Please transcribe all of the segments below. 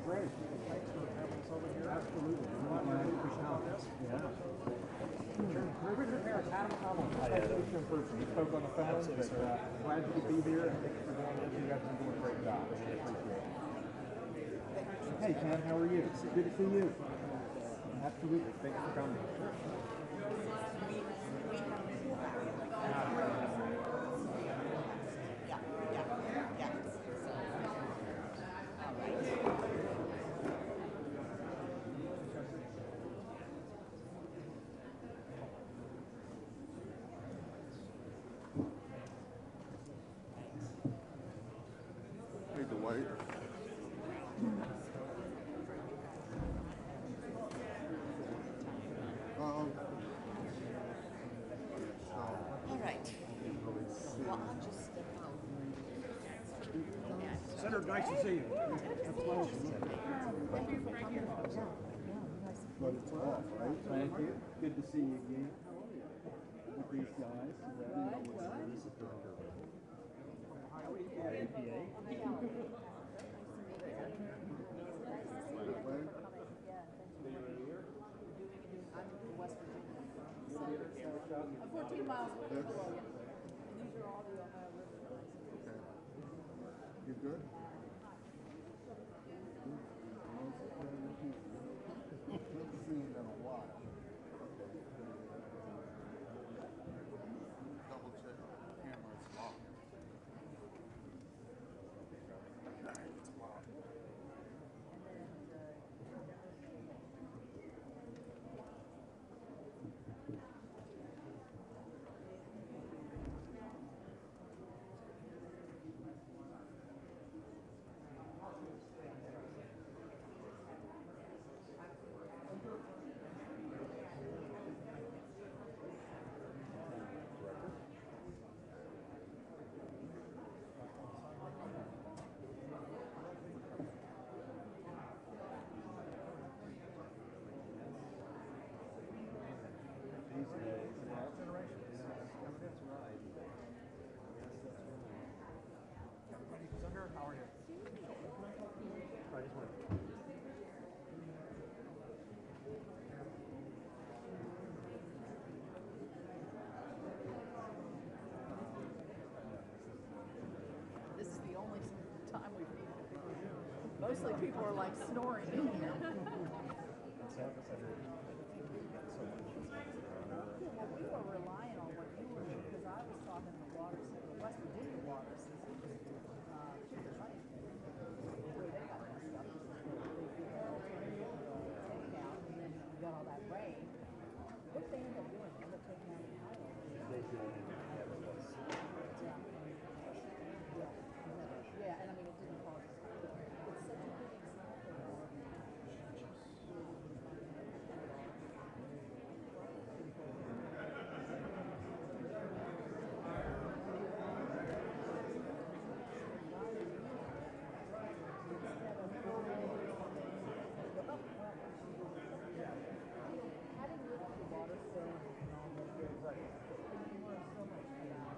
great. Thanks for having us over here. Absolutely. Yeah. Adam Connell, Constitution Improvement. He spoke on the phone, but glad you could be here, and thank you for doing this. You guys are doing a great job. I really appreciate it. Hey, Ken, how are you? Good to see you. Absolutely. Thanks for coming. Hey, Dwight. All right. Well, I'll just step out. Senator, nice to see you. But it's off, right? Thank you. Good to see you again. With these guys. West Virginia. I'm 14 miles away from Logan. And these are all the Ohio River guys. Okay. You good? Haven't seen in a while. Double check the camera is locked. It's locked. Senator, how are you? I just want This is the only time we've needed a big room. Mostly people are like snoring in here. Well, we were relying on what you were doing because I was talking to the water, the West Virginia water system. Chicken Lake, where they got messed up. They take out, and then we got all that rain. What did they end up doing? They ended up taking out the power. They did. Yeah, and I mean, it didn't cause us. It's such a big example of having lived with the water spill and all those things, like, you learn so much about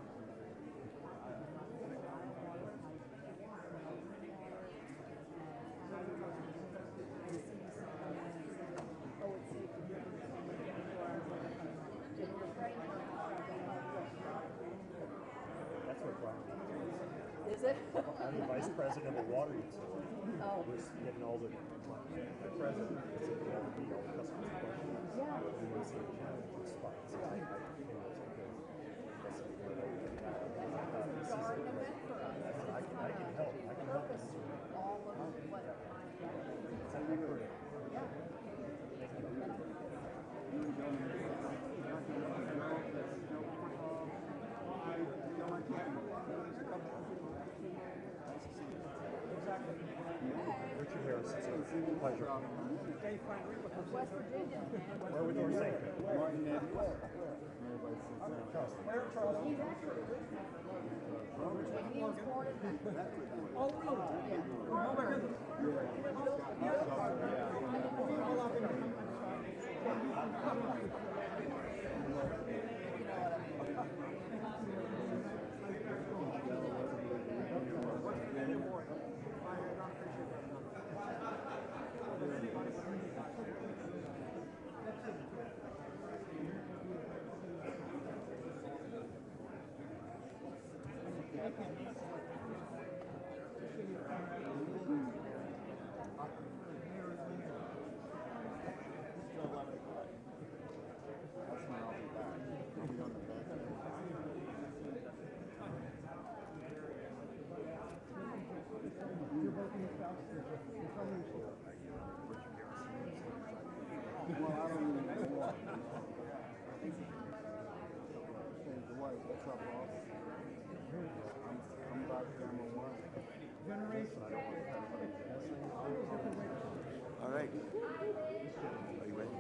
That's what brought me. Is it? I'm the vice president of water utility. Oh. We're getting all the president is all the customers questions. Yeah. And was in spots. I Jarring event for us. can help. I can help. Purpose all of what It's an effort. yeah. Richard Harris, it's a pleasure. West Virginia. Where with Orsanco? He's actually when he was born in Oh, really? yeah. Oh, my goodness. Well, I don't even know what. Change the way. What's up, boss? I'm back down the line. All right. Are you ready?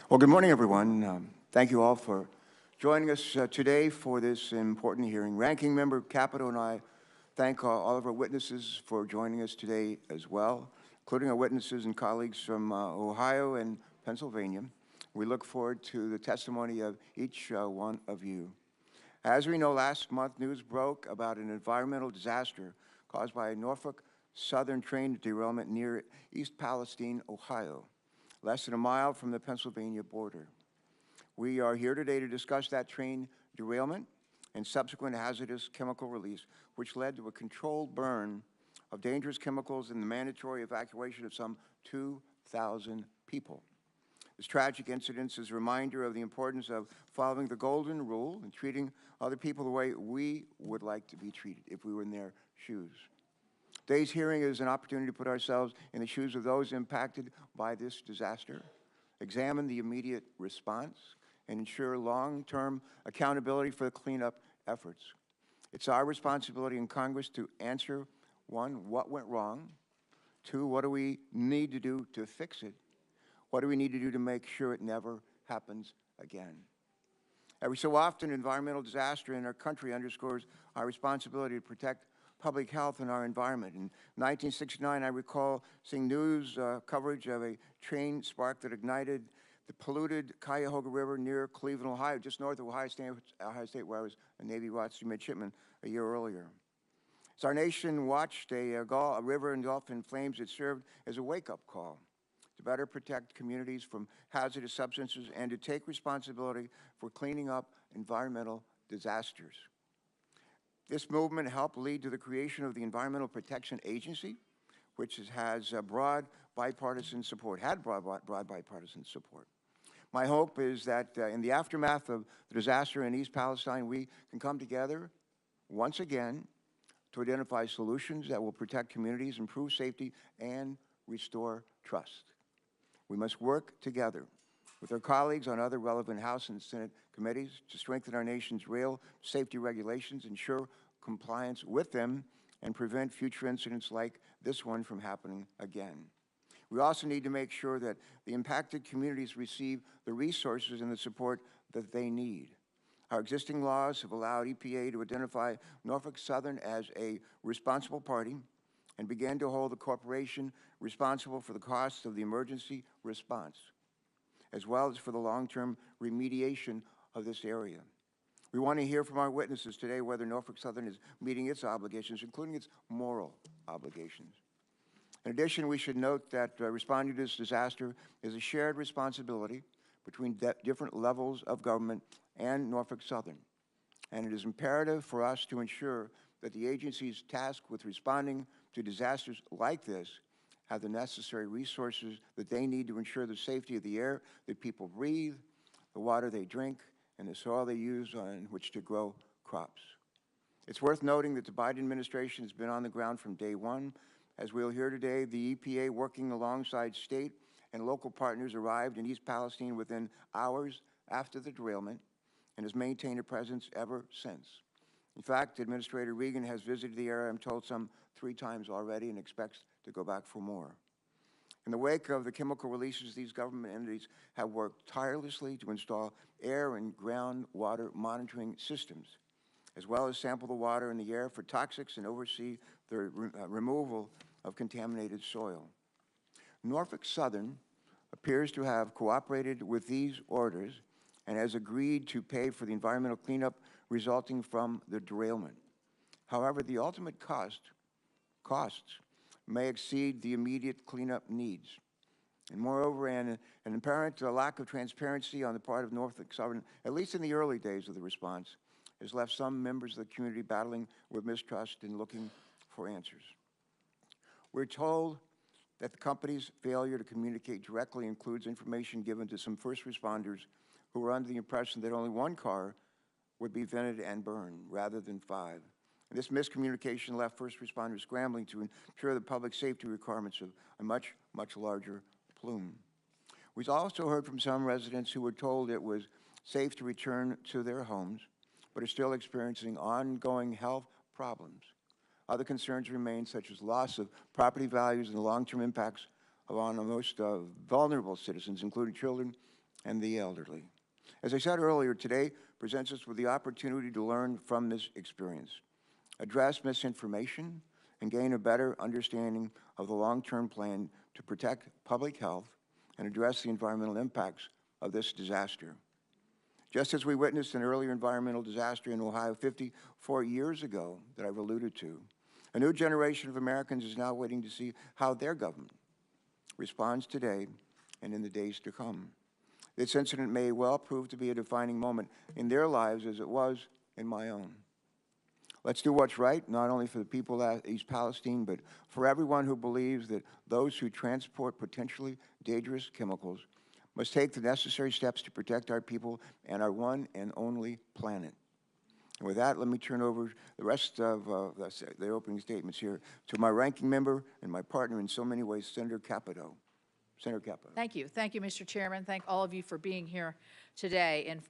Well, good morning, everyone. Thank you all for joining us today for this important hearing. Ranking Member Capito and I thank all of our witnesses for joining us today as well, including our witnesses and colleagues from Ohio and Pennsylvania. We look forward to the testimony of each one of you. As we know, last month news broke about an environmental disaster caused by a Norfolk Southern train derailment near East Palestine, Ohio, less than a mile from the Pennsylvania border. We are here today to discuss that train derailment and subsequent hazardous chemical release, which led to a controlled burn of dangerous chemicals and the mandatory evacuation of some 2,000 people. This tragic incident is a reminder of the importance of following the golden rule and treating other people the way we would like to be treated if we were in their shoes. Today's hearing is an opportunity to put ourselves in the shoes of those impacted by this disaster, examine the immediate response, and ensure long-term accountability for the cleanup efforts. It's our responsibility in Congress to answer, one, what went wrong, two, what do we need to do to fix it, what do we need to do to make sure it never happens again. Every so often, environmental disaster in our country underscores our responsibility to protect public health and our environment. In 1969, I recall seeing news coverage of a train spark that ignited the polluted Cuyahoga River near Cleveland, Ohio, just north of Ohio State, where I was a Navy ROTC midshipman a year earlier. As our nation watched a river engulf in flames, it served as a wake-up call to better protect communities from hazardous substances and to take responsibility for cleaning up environmental disasters. This movement helped lead to the creation of the Environmental Protection Agency, which has broad bipartisan support, broad bipartisan support. My hope is that in the aftermath of the disaster in East Palestine, we can come together once again to identify solutions that will protect communities, improve safety, and restore trust. We must work together with our colleagues on other relevant House and Senate committees to strengthen our nation's rail safety regulations, ensure compliance with them, and prevent future incidents like this one from happening again. We also need to make sure that the impacted communities receive the resources and the support that they need. Our existing laws have allowed EPA to identify Norfolk Southern as a responsible party and began to hold the corporation responsible for the costs of the emergency response, as well as for the long-term remediation of this area. We want to hear from our witnesses today whether Norfolk Southern is meeting its obligations, including its moral obligations. In addition, we should note that responding to this disaster is a shared responsibility between different levels of government and Norfolk Southern. And it is imperative for us to ensure that the agencies tasked with responding to disasters like this have the necessary resources that they need to ensure the safety of the air that people breathe, the water they drink, and the soil they use on which to grow crops. It's worth noting that the Biden administration has been on the ground from day one. As we'll hear today, the EPA, working alongside state and local partners, arrived in East Palestine within hours after the derailment and has maintained a presence ever since. In fact, Administrator Regan has visited the area, I'm told, some 3 times already and expects to go back for more. In the wake of the chemical releases, these government entities have worked tirelessly to install air and groundwater monitoring systems, as well as sample the water in the air for toxics and oversee the removal of contaminated soil. Norfolk Southern appears to have cooperated with these orders and has agreed to pay for the environmental cleanup resulting from the derailment. However, the ultimate costs may exceed the immediate cleanup needs. And moreover, an apparent lack of transparency on the part of Norfolk Southern, at least in the early days of the response, has left some members of the community battling with mistrust and looking for answers. We're told that the company's failure to communicate directly includes information given to some first responders who were under the impression that only one car would be vented and burned rather than 5. And this miscommunication left first responders scrambling to ensure the public safety requirements of a much, much larger plume. We've also heard from some residents who were told it was safe to return to their homes, but are still experiencing ongoing health problems. Other concerns remain, such as loss of property values and the long-term impacts on the most vulnerable citizens, including children and the elderly. As I said earlier, today presents us with the opportunity to learn from this experience, address misinformation, and gain a better understanding of the long-term plan to protect public health and address the environmental impacts of this disaster. Just as we witnessed an earlier environmental disaster in Ohio 54 years ago that I've alluded to, a new generation of Americans is now waiting to see how their government responds today and in the days to come. This incident may well prove to be a defining moment in their lives as it was in my own. Let's do what's right, not only for the people at East Palestine, but for everyone who believes that those who transport potentially dangerous chemicals must take the necessary steps to protect our people and our one and only planet. And with that, let me turn over the rest of the opening statements here to my ranking member and my partner in so many ways, Senator Capito. Senator Capito. Thank you. Thank you, Mr. Chairman. Thank all of you for being here today. And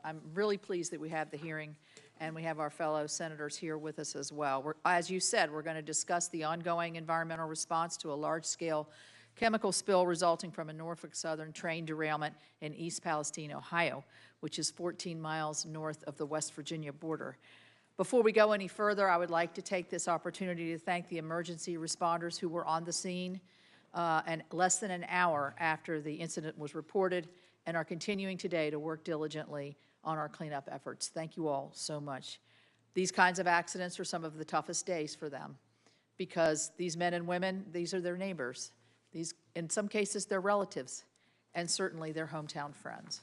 I'm really pleased that we have the hearing and we have our fellow senators here with us as well. As you said, we're going to discuss the ongoing environmental response to a large-scale chemical spill resulting from a Norfolk Southern train derailment in East Palestine, Ohio, which is 14 miles north of the West Virginia border. Before we go any further, I would like to take this opportunity to thank the emergency responders who were on the scene and less than an hour after the incident was reported and are continuing today to work diligently on our cleanup efforts. Thank you all so much. These kinds of accidents are some of the toughest days for them because these men and women, these are their neighbors. These, in some cases, they're relatives and certainly their hometown friends.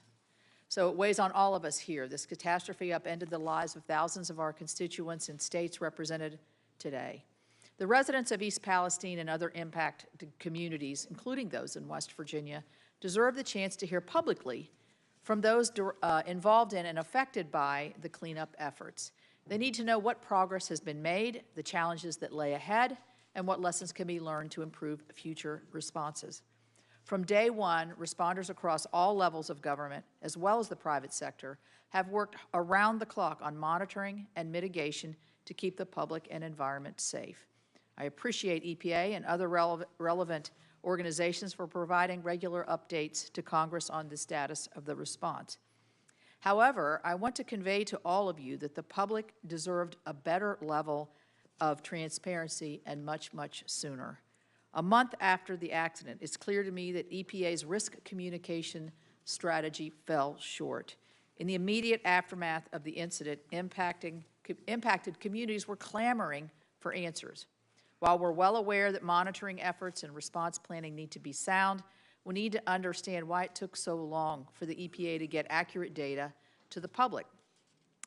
So it weighs on all of us here. This catastrophe upended the lives of thousands of our constituents in states represented today. The residents of East Palestine and other impacted communities, including those in West Virginia, deserve the chance to hear publicly from those involved in and affected by the cleanup efforts. They need to know what progress has been made, the challenges that lay ahead, and what lessons can be learned to improve future responses. From day one, responders across all levels of government, as well as the private sector, have worked around the clock on monitoring and mitigation to keep the public and environment safe. I appreciate EPA and other relevant organizations for providing regular updates to Congress on the status of the response. However, I want to convey to all of you that the public deserved a better level of transparency and much, much sooner. A month after the accident, it's clear to me that EPA's risk communication strategy fell short. In the immediate aftermath of the incident, impacted communities were clamoring for answers. While we're well aware that monitoring efforts and response planning need to be sound, we need to understand why it took so long for the EPA to get accurate data to the public.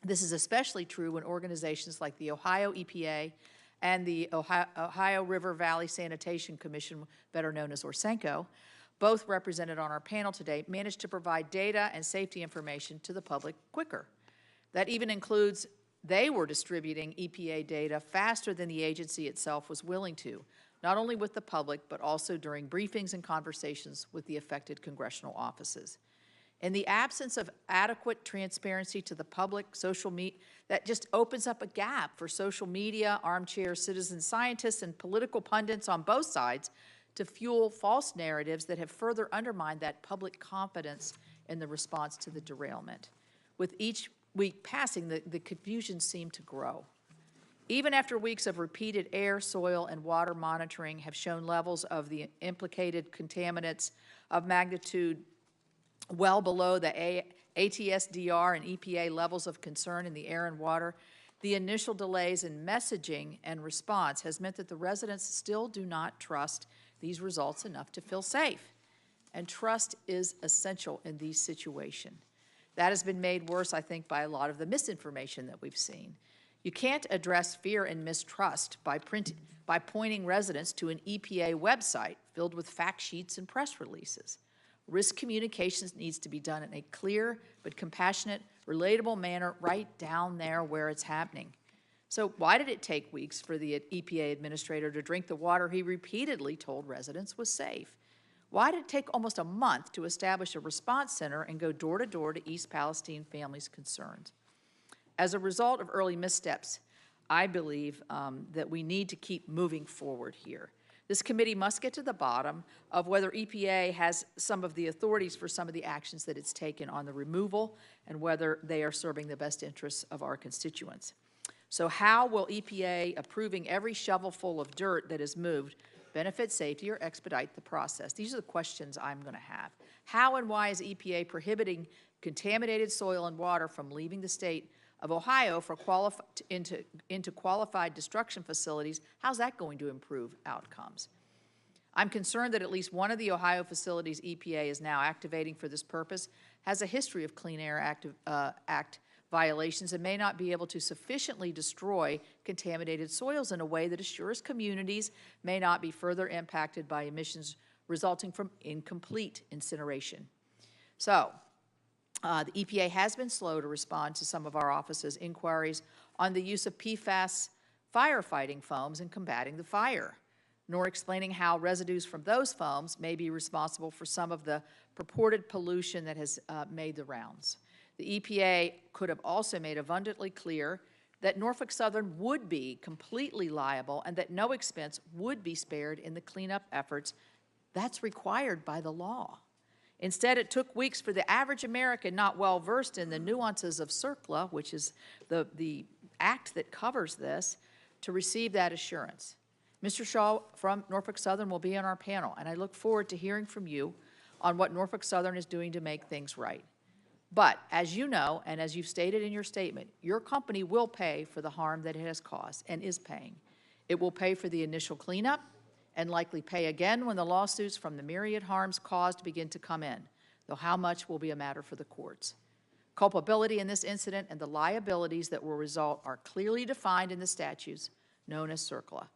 This is especially true when organizations like the Ohio EPA and the Ohio River Valley Sanitation Commission, better known as Orsanco, both represented on our panel today, managed to provide data and safety information to the public quicker. That even includes they were distributing EPA data faster than the agency itself was willing to, not only with the public, but also during briefings and conversations with the affected congressional offices. In the absence of adequate transparency to the public, that just opens up a gap for social media, armchair citizen scientists, and political pundits on both sides to fuel false narratives that have further undermined that public confidence in the response to the derailment. With each week passing, the confusion seemed to grow. Even after weeks of repeated air, soil, and water monitoring have shown levels of the implicated contaminants of magnitude well below the ATSDR and EPA levels of concern in the air and water, the initial delays in messaging and response has meant that the residents still do not trust these results enough to feel safe. And trust is essential in these situations. That has been made worse, I think, by a lot of the misinformation that we've seen. You can't address fear and mistrust by pointing residents to an EPA website filled with fact sheets and press releases. Risk communications needs to be done in a clear but compassionate, relatable manner right down there where it's happening. So why did it take weeks for the EPA administrator to drink the water he repeatedly told residents was safe? Why did it take almost a month to establish a response center and go door to door to East Palestine families concerned? As a result of early missteps, I believe that we need to keep moving forward here. This committee must get to the bottom of whether EPA has some of the authorities for some of the actions that it's taken on the removal and whether they are serving the best interests of our constituents. So how will EPA approving every shovelful of dirt that is moved benefit safety or expedite the process? These are the questions I'm going to have. How and why is EPA prohibiting contaminated soil and water from leaving the state of Ohio for into qualified destruction facilities? How's that going to improve outcomes? I'm concerned that at least one of the Ohio facilities EPA is now activating for this purpose has a history of Clean Air Act violations and may not be able to sufficiently destroy contaminated soils in a way that assures communities may not be further impacted by emissions resulting from incomplete incineration. So, the EPA has been slow to respond to some of our office's inquiries on the use of PFAS firefighting foams in combating the fire, nor explaining how residues from those foams may be responsible for some of the purported pollution that has made the rounds. The EPA could have also made abundantly clear that Norfolk Southern would be completely liable and that no expense would be spared in the cleanup efforts. That's required by the law. Instead, it took weeks for the average American not well versed in the nuances of CERCLA, which is the act that covers this, to receive that assurance. Mr. Shaw from Norfolk Southern will be on our panel, and I look forward to hearing from you on what Norfolk Southern is doing to make things right. But as you know, and as you've stated in your statement, your company will pay for the harm that it has caused and is paying. It will pay for the initial cleanup and likely pay again when the lawsuits from the myriad harms caused begin to come in, though how much will be a matter for the courts. Culpability in this incident and the liabilities that will result are clearly defined in the statutes known as CERCLA,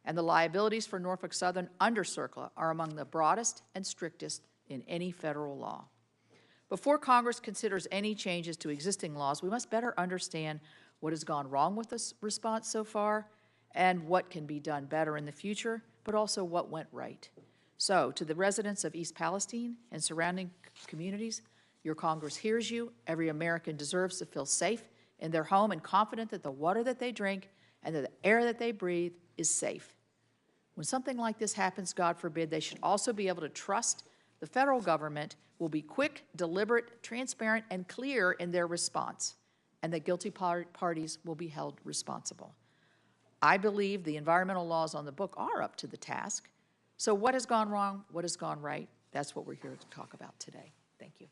and the liabilities for Norfolk Southern under CERCLA are among the broadest and strictest in any federal law. Before Congress considers any changes to existing laws, we must better understand what has gone wrong with this response so far and what can be done better in the future, but also what went right. So, to the residents of East Palestine and surrounding communities, your Congress hears you. Every American deserves to feel safe in their home and confident that the water that they drink and that the air that they breathe is safe. When something like this happens, God forbid, they should also be able to trust the federal government will be quick, deliberate, transparent, and clear in their response, and that guilty parties will be held responsible. I believe the environmental laws on the book are up to the task. So what has gone wrong? What has gone right? That's what we're here to talk about today. Thank you.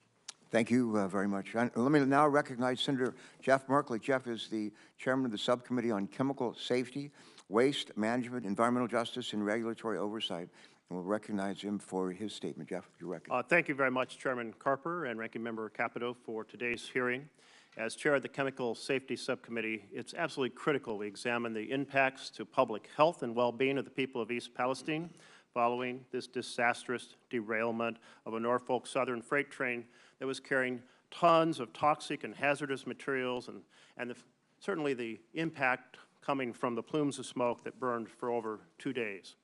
Thank you very much. And let me now recognize Senator Jeff Merkley. Jeff is the chairman of the Subcommittee on Chemical Safety, Waste Management, Environmental Justice, and Regulatory Oversight. And we'll recognize him for his statement. Jeff, you're recognized. Thank you very much, Chairman Carper and Ranking Member Capito, for today's hearing. As chair of the Chemical Safety Subcommittee, it's absolutely critical we examine the impacts to public health and well-being of the people of East Palestine following this disastrous derailment of a Norfolk Southern freight train that was carrying tons of toxic and hazardous materials and certainly the impact coming from the plumes of smoke that burned for over 2 days.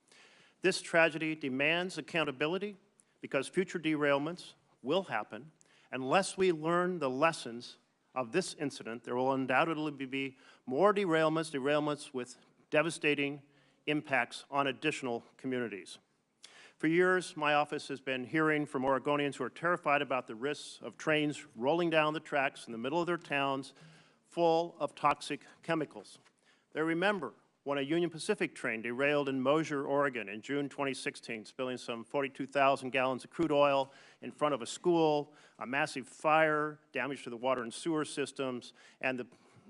This tragedy demands accountability because future derailments will happen. Unless we learn the lessons of this incident, there will undoubtedly be more derailments with devastating impacts on additional communities. For years, my office has been hearing from Oregonians who are terrified about the risks of trains rolling down the tracks in the middle of their towns full of toxic chemicals. They remember when a Union Pacific train derailed in Mosier, Oregon in June 2016, spilling some 42,000 gallons of crude oil in front of a school, a massive fire, damage to the water and sewer systems, and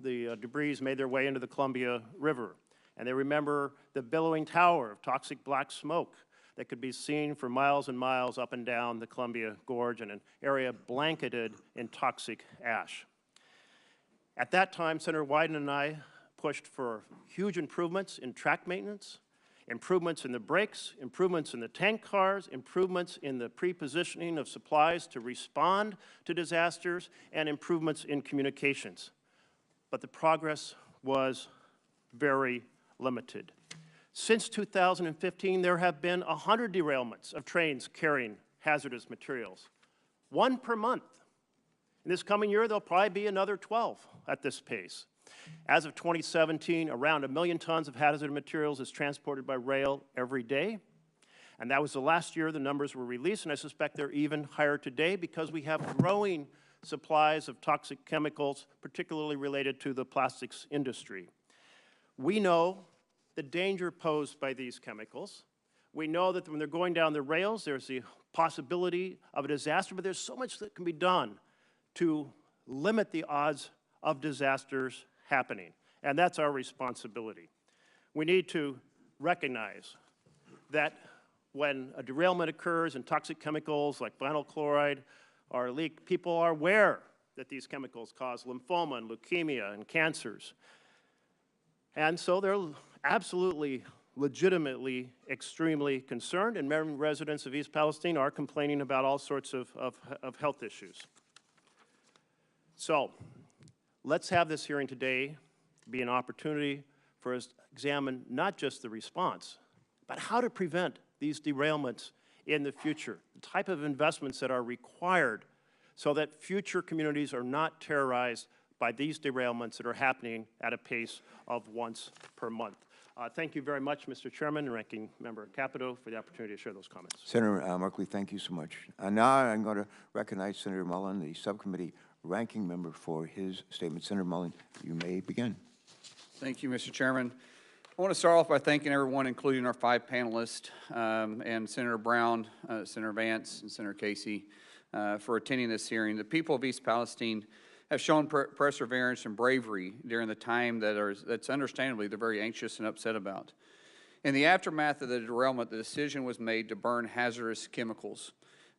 the debris made their way into the Columbia River. And they remember the billowing tower of toxic black smoke that could be seen for miles and miles up and down the Columbia Gorge in an area blanketed in toxic ash. At that time, Senator Wyden and I pushed for huge improvements in track maintenance, improvements in the brakes, improvements in the tank cars, improvements in the pre-positioning of supplies to respond to disasters, and improvements in communications. But the progress was very limited. Since 2015, there have been 100 derailments of trains carrying hazardous materials, 1 per month. In this coming year, there'll probably be another 12 at this pace. As of 2017, around 1 million tons of hazardous materials is transported by rail every day. And that was the last year the numbers were released, and I suspect they're even higher today because we have growing supplies of toxic chemicals, particularly related to the plastics industry. We know the danger posed by these chemicals. We know that when they're going down the rails, there's the possibility of a disaster, but there's so much that can be done to limit the odds of disasters happening, and that's our responsibility. We need to recognize that when a derailment occurs and toxic chemicals like vinyl chloride are leaked, people are aware that these chemicals cause lymphoma and leukemia and cancers. And so they're absolutely, legitimately, extremely concerned, and many residents of East Palestine are complaining about all sorts of health issues. So let's have this hearing today be an opportunity for us to examine not just the response, but how to prevent these derailments in the future, the type of investments that are required so that future communities are not terrorized by these derailments that are happening at a pace of once per month. Thank you very much, Mr. Chairman and Ranking Member Capito, for the opportunity to share those comments. Senator Markley, thank you so much. Now I'm going to recognize Senator Mullen, the subcommittee ranking member, for his statement. Senator Mullen, you may begin. Thank you, Mr. Chairman. I want to start off by thanking everyone, including our 5 panelists, and Senator Brown, Senator Vance, and Senator Casey, for attending this hearing. The people of East Palestine have shown perseverance and bravery during the time that's understandably they're very anxious and upset about. In the aftermath of the derailment, the decision was made to burn hazardous chemicals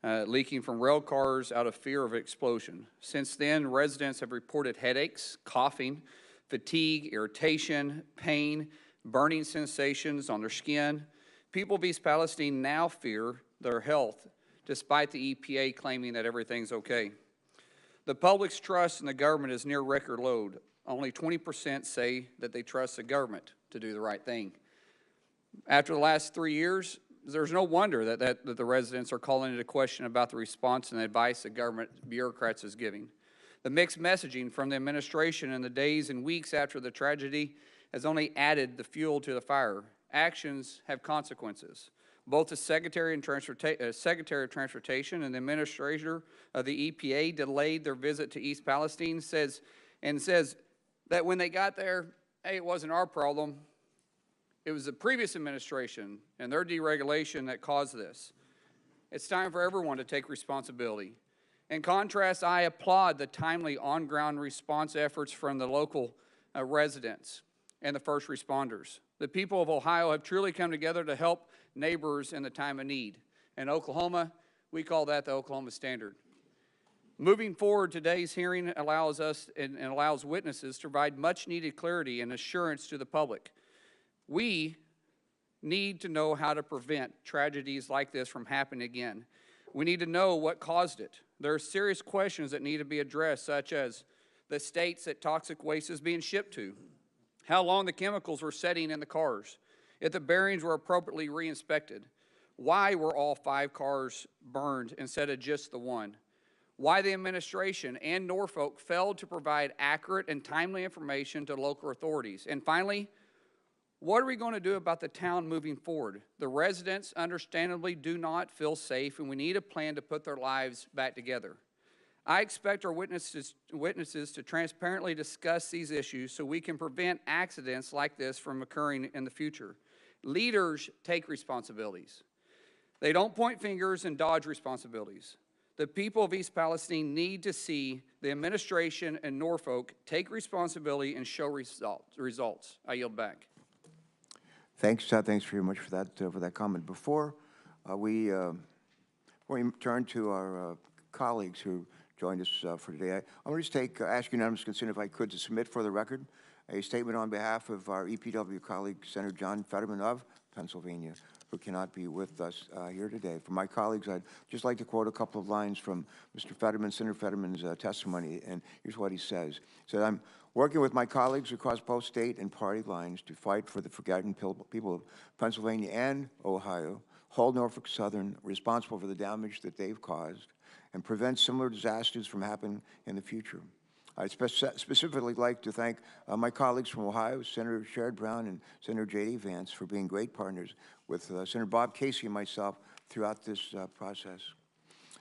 leaking from rail cars out of fear of explosion. Since then, residents have reported headaches, coughing, fatigue, irritation, pain, burning sensations on their skin. People of East Palestine now fear their health, despite the EPA claiming that everything's okay. The public's trust in the government is near record low. Only 20% say that they trust the government to do the right thing. After the last 3 years, there's no wonder that the residents are calling into question about the response and advice the government bureaucrats is giving. The mixed messaging from the administration in the days and weeks after the tragedy has only added the fuel to the fire. Actions have consequences. Both the Secretary of Transportation and the Administrator of the EPA delayed their visit to East Palestine, says that when they got there, hey, it wasn't our problem. It was the previous administration and their deregulation that caused this. It's time for everyone to take responsibility. In contrast, I applaud the timely on-ground response efforts from the local residents and the first responders. The people of Ohio have truly come together to help neighbors in the time of need. In Oklahoma, we call that the Oklahoma Standard. Moving forward, today's hearing allows us and allows witnesses to provide much-needed clarity and assurance to the public. We need to know how to prevent tragedies like this from happening again. We need to know what caused it. There are serious questions that need to be addressed, such as the states that toxic waste is being shipped to, how long the chemicals were setting in the cars, if the bearings were appropriately re-inspected, why were all 5 cars burned instead of just the one, why the administration and Norfolk failed to provide accurate and timely information to local authorities, and finally, what are we going to do about the town moving forward? The residents understandably do not feel safe, and we need a plan to put their lives back together. I expect our witnesses to transparently discuss these issues so we can prevent accidents like this from occurring in the future. Leaders take responsibilities. They don't point fingers and dodge responsibilities. The people of East Palestine need to see the administration and Norfolk take responsibility and show results. I yield back. Thanks very much for that comment. Before we turn to our colleagues who joined us for today, I want to just ask unanimous consent, if I could, to submit for the record a statement on behalf of our EPW colleague, Senator John Fetterman of Pennsylvania, who cannot be with us here today. For my colleagues, I'd just like to quote a couple of lines from Mr. Fetterman, Senator Fetterman's testimony, and here's what he says. He said, I'm working with my colleagues across both state and party lines to fight for the forgotten people of Pennsylvania and Ohio, hold Norfolk Southern responsible for the damage that they've caused, and prevent similar disasters from happening in the future. I'd specifically like to thank my colleagues from Ohio, Senator Sherrod Brown and Senator J.D. Vance, for being great partners with Senator Bob Casey and myself throughout this process.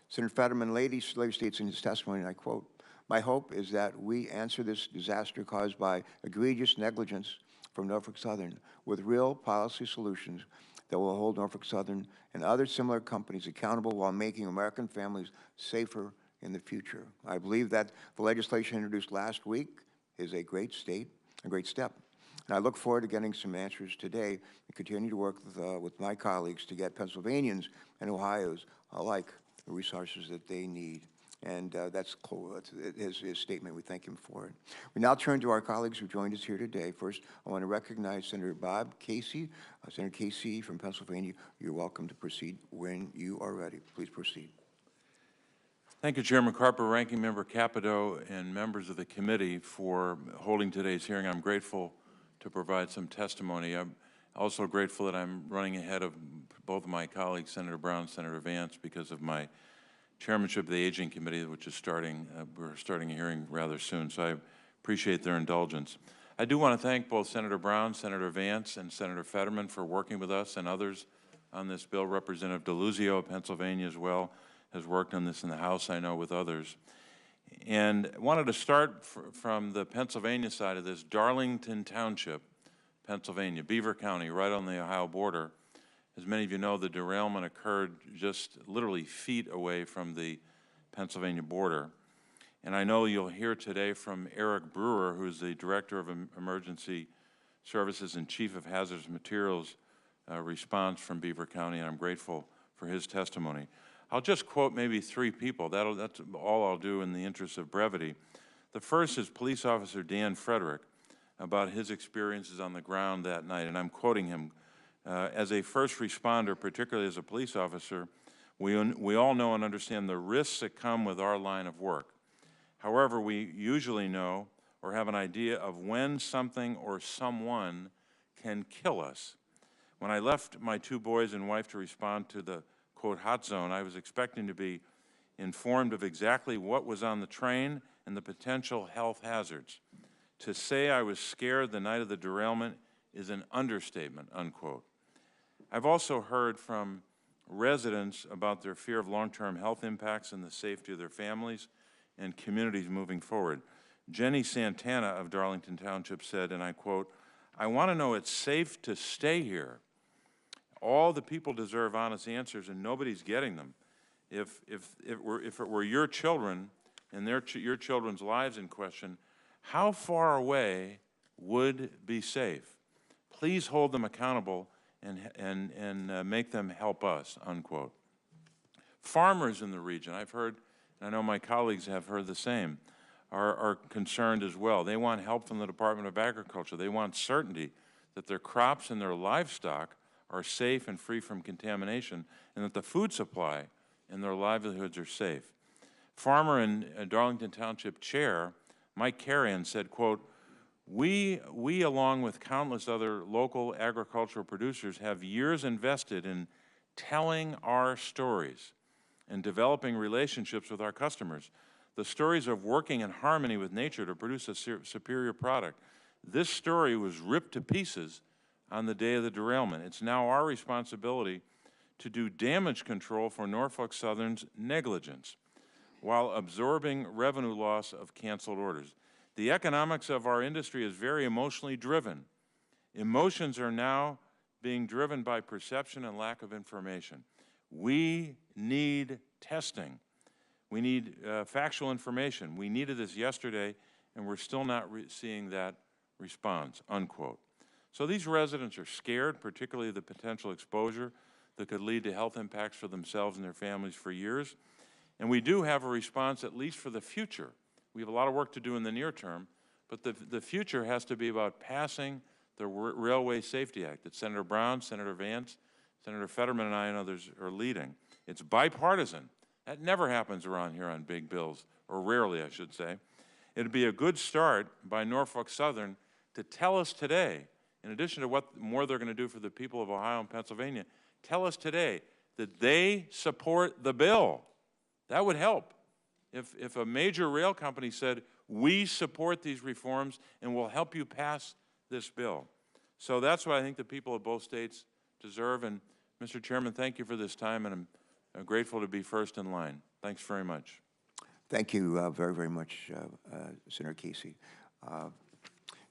Senator Fetterman later states in his testimony, and I quote, "My hope is that we answer this disaster caused by egregious negligence from Norfolk Southern with real policy solutions that will hold Norfolk Southern and other similar companies accountable while making American families safer in the future." I believe that the legislation introduced last week is a great step. And I look forward to getting some answers today and continue to work with my colleagues to get Pennsylvanians and Ohio's alike the resources that they need. And that's his statement. We thank him for it. We now turn to our colleagues who joined us here today. First, I want to recognize Senator Bob Casey. Senator Casey from Pennsylvania, you're welcome to proceed when you are ready. Please proceed. Thank you, Chairman Carper, Ranking Member Capito, and members of the committee for holding today's hearing. I'm grateful to provide some testimony. I'm also grateful that I'm running ahead of both of my colleagues, Senator Brown and Senator Vance, because of my chairmanship of the Aging Committee, which is we're starting a hearing rather soon, so I appreciate their indulgence. I do want to thank both Senator Brown, Senator Vance, and Senator Fetterman for working with us and others on this bill. Representative DeLuzio of Pennsylvania as well has worked on this in the House, I know, with others. And I wanted to start from the Pennsylvania side of this. Darlington Township, Pennsylvania, Beaver County, right on the Ohio border. As many of you know, the derailment occurred just literally feet away from the Pennsylvania border. And I know you'll hear today from Eric Brewer, who's the Director of Emergency Services and Chief of Hazardous Materials Response from Beaver County, and I'm grateful for his testimony. I'll just quote maybe three people. That's all I'll do in the interest of brevity. The first is Police Officer Dan Frederick about his experiences on the ground that night, and I'm quoting him. As a first responder, particularly as a police officer, we all know and understand the risks that come with our line of work. However, we usually know or have an idea of when something or someone can kill us. When I left my two boys and wife to respond to the quote, hot zone, I was expecting to be informed of exactly what was on the train and the potential health hazards. To say I was scared the night of the derailment is an understatement, unquote. I've also heard from residents about their fear of long-term health impacts and the safety of their families and communities moving forward. Jenny Santana of Darlington Township said, and I quote, "I want to know it's safe to stay here. All the people deserve honest answers, and nobody's getting them. If it were your children and your children's lives in question, how far away would be safe? Please hold them accountable and make them help us," unquote. Farmers in the region, I've heard, and I know my colleagues have heard the same, are concerned as well. They want help from the Department of Agriculture. They want certainty that their crops and their livestock are safe and free from contamination, and that the food supply and their livelihoods are safe. Farmer and Darlington Township Chair Mike Carrion said, quote, we along with countless other local agricultural producers have years invested in telling our stories and developing relationships with our customers. The stories of working in harmony with nature to produce a superior product. This story was ripped to pieces on the day of the derailment. It's now our responsibility to do damage control for Norfolk Southern's negligence while absorbing revenue loss of canceled orders. The economics of our industry is very emotionally driven. Emotions are now being driven by perception and lack of information. We need testing. We need factual information. We needed this yesterday, and we're still not seeing that response, unquote. So these residents are scared, particularly the potential exposure that could lead to health impacts for themselves and their families for years. And we do have a response, at least for the future. We have a lot of work to do in the near term, But the future has to be about passing the Railway Safety Act that Senator Brown, Senator Vance, Senator Fetterman, and I and others are leading. It's bipartisan. That never happens around here on big bills, or rarely, I should say. It'd be a good start by Norfolk Southern to tell us today, in addition to what more they're going to do for the people of Ohio and Pennsylvania, tell us today that they support the bill. That would help. If a major rail company said, we support these reforms and will help you pass this bill. So that's what I think the people of both states deserve. And Mr. Chairman, thank you for this time, and I'm grateful to be first in line. Thanks very much. Thank you very, very much, Senator Casey.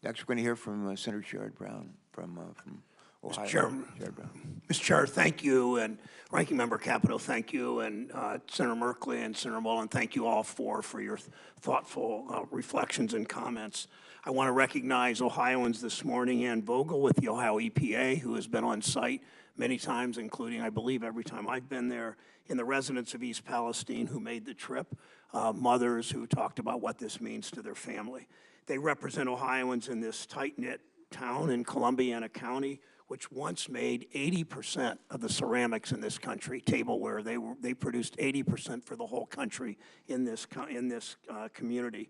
Next, we're going to hear from Senator Sherrod Brown from Ohio. Mr. Chairman. Sherrod Brown. Mr. Chair, thank you, and Ranking Member Capito, thank you, and Senator Merkley and Senator Mullen, thank you all for your thoughtful reflections and comments. I want to recognize Ohioans this morning and Vogel with the Ohio EPA, who has been on site many times, including, I believe, every time I've been there, and the residents of East Palestine who made the trip, mothers who talked about what this means to their family. They represent Ohioans in this tight-knit town in Columbiana County, which once made 80% of the ceramics in this country, tableware. They produced 80% for the whole country in this community.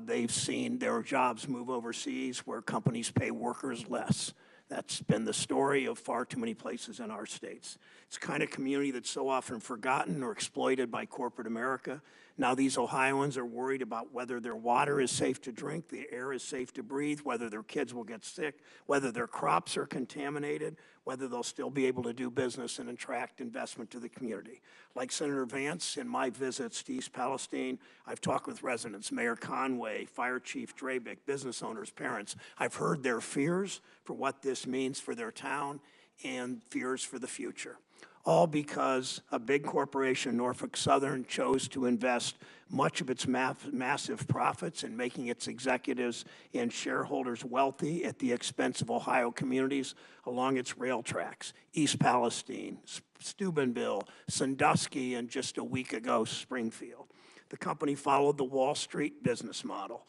They've seen their jobs move overseas where companies pay workers less. That's been the story of far too many places in our states. It's the kind of community that's so often forgotten or exploited by corporate America. Now these Ohioans are worried about whether their water is safe to drink, the air is safe to breathe, whether their kids will get sick, whether their crops are contaminated, whether they'll still be able to do business and attract investment to the community. Like Senator Vance, in my visits to East Palestine, I've talked with residents, Mayor Conway, Fire Chief Drabick, business owners, parents. I've heard their fears for what this means for their town and fears for the future. All because a big corporation, Norfolk Southern, chose to invest much of its massive profits in making its executives and shareholders wealthy at the expense of Ohio communities along its rail tracks. East Palestine, Steubenville, Sandusky, and just a week ago, Springfield. The company followed the Wall Street business model.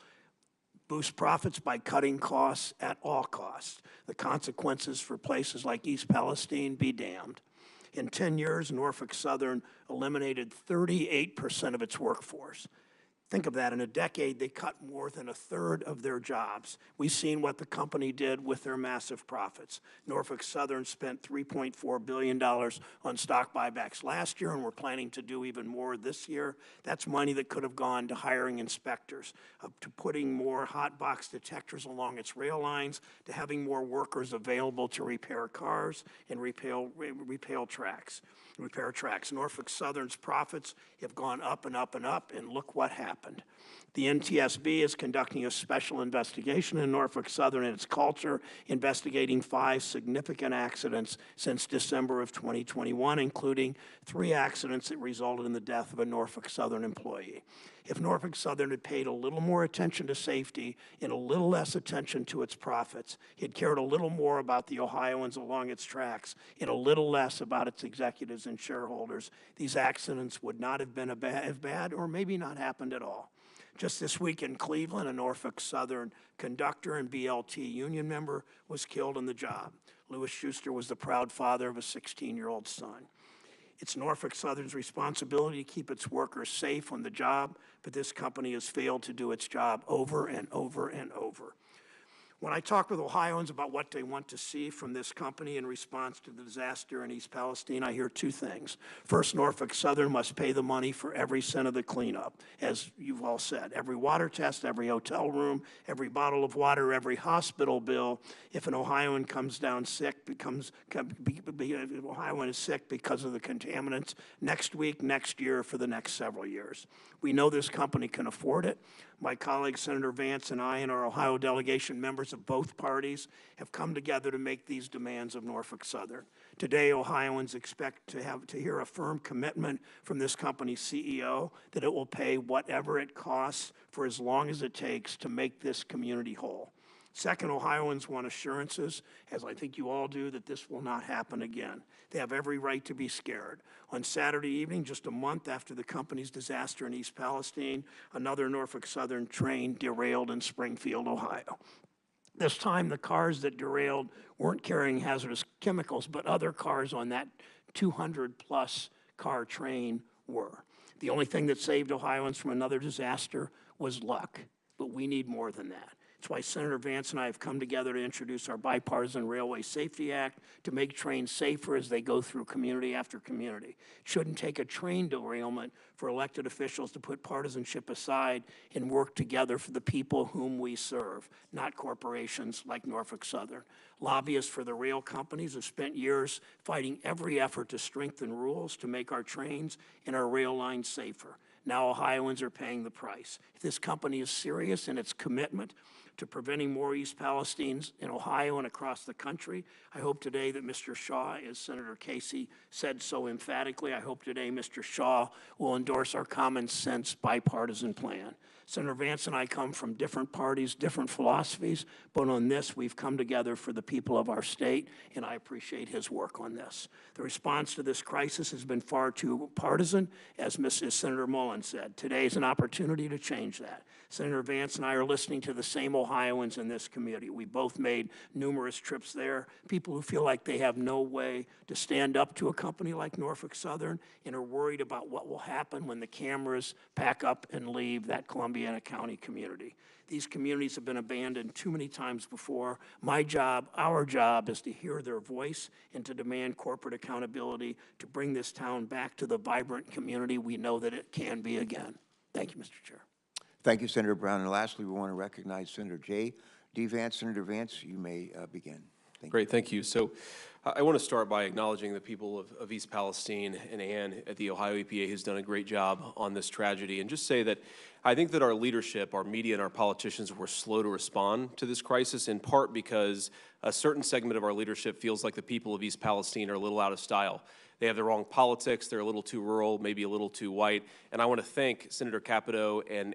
Boost profits by cutting costs at all costs. The consequences for places like East Palestine be damned. In 10 years, Norfolk Southern eliminated 38% of its workforce. Think of that. In a decade, they cut more than a third of their jobs. We've seen what the company did with their massive profits. Norfolk Southern spent $3.4 billion on stock buybacks last year, and we're planning to do even more this year. That's money that could have gone to hiring inspectors, to putting more hot box detectors along its rail lines, to having more workers available to repair cars and repair tracks. Norfolk Southern's profits have gone up and up and up, and look what happened. The NTSB is conducting a special investigation in Norfolk Southern and its culture, investigating 5 significant accidents since December of 2021, including 3 accidents that resulted in the death of a Norfolk Southern employee. If Norfolk Southern had paid a little more attention to safety and a little less attention to its profits, it cared a little more about the Ohioans along its tracks and a little less about its executives and shareholders, these accidents would not have been as bad or maybe not happened at all. Just this week in Cleveland, a Norfolk Southern conductor and BLT union member was killed on the job. Lewis Schuster was the proud father of a 16-year-old son. It's Norfolk Southern's responsibility to keep its workers safe on the job, but this company has failed to do its job over and over and over. When I talk with Ohioans about what they want to see from this company in response to the disaster in East Palestine, I hear 2 things. First, Norfolk Southern must pay the money for every cent of the cleanup, as you've all said. Every water test, every hotel room, every bottle of water, every hospital bill. If an Ohioan comes down sick, Ohioan is sick because of the contaminants, next week, next year, for the next several years. We know this company can afford it. My colleague, Senator Vance, and I, and our Ohio delegation, members of both parties, have come together to make these demands of Norfolk Southern. Today, Ohioans expect to hear a firm commitment from this company's CEO that it will pay whatever it costs for as long as it takes to make this community whole. Second, Ohioans want assurances, as I think you all do, that this will not happen again. They have every right to be scared. On Saturday evening, just a month after the company's disaster in East Palestine, another Norfolk Southern train derailed in Springfield, Ohio. This time, the cars that derailed weren't carrying hazardous chemicals, but other cars on that 200-plus car train were. The only thing that saved Ohioans from another disaster was luck, but we need more than that. It's why Senator Vance and I have come together to introduce our Bipartisan Railway Safety Act to make trains safer as they go through community after community. It shouldn't take a train derailment for elected officials to put partisanship aside and work together for the people whom we serve, not corporations like Norfolk Southern. Lobbyists for the rail companies have spent years fighting every effort to strengthen rules to make our trains and our rail lines safer. Now Ohioans are paying the price. If this company is serious in its commitment to preventing more East Palestines in Ohio and across the country, I hope today that Mr. Shaw, as Senator Casey said so emphatically, I hope today Mr. Shaw will endorse our common sense bipartisan plan. Senator Vance and I come from different parties, different philosophies, but on this we've come together for the people of our state, and I appreciate his work on this. The response to this crisis has been far too partisan, as Senator Mullen said. Today is an opportunity to change that. Senator Vance and I are listening to the same Ohioans in this community. We both made numerous trips there, people who feel like they have no way to stand up to a company like Norfolk Southern and are worried about what will happen when the cameras pack up and leave that Columbiana County community. These communities have been abandoned too many times before. My job, our job, is to hear their voice and to demand corporate accountability to bring this town back to the vibrant community we know that it can be again. Thank you, Mr. Chair. Thank you, Senator Brown. And lastly, we want to recognize Senator J. D. Vance. Senator Vance, you may begin. Great, thank you. So I want to start by acknowledging the people of East Palestine and Ann at the Ohio EPA who's done a great job on this tragedy, and just say that I think that our leadership, our media, and our politicians were slow to respond to this crisis, in part because a certain segment of our leadership feels like the people of East Palestine are a little out of style. They have the wrong politics, they're a little too rural, maybe a little too white, and I want to thank Senator Capito and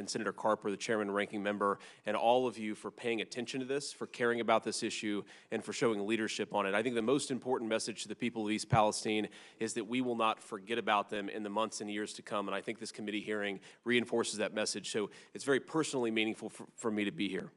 Senator Carper, the chairman and ranking member, and all of you for paying attention to this, for caring about this issue, and for showing leadership on it. I think the most important message to the people of East Palestine is that we will not forget about them in the months and years to come, and I think this committee hearing reinforces that message, so it's very personally meaningful for me to be here.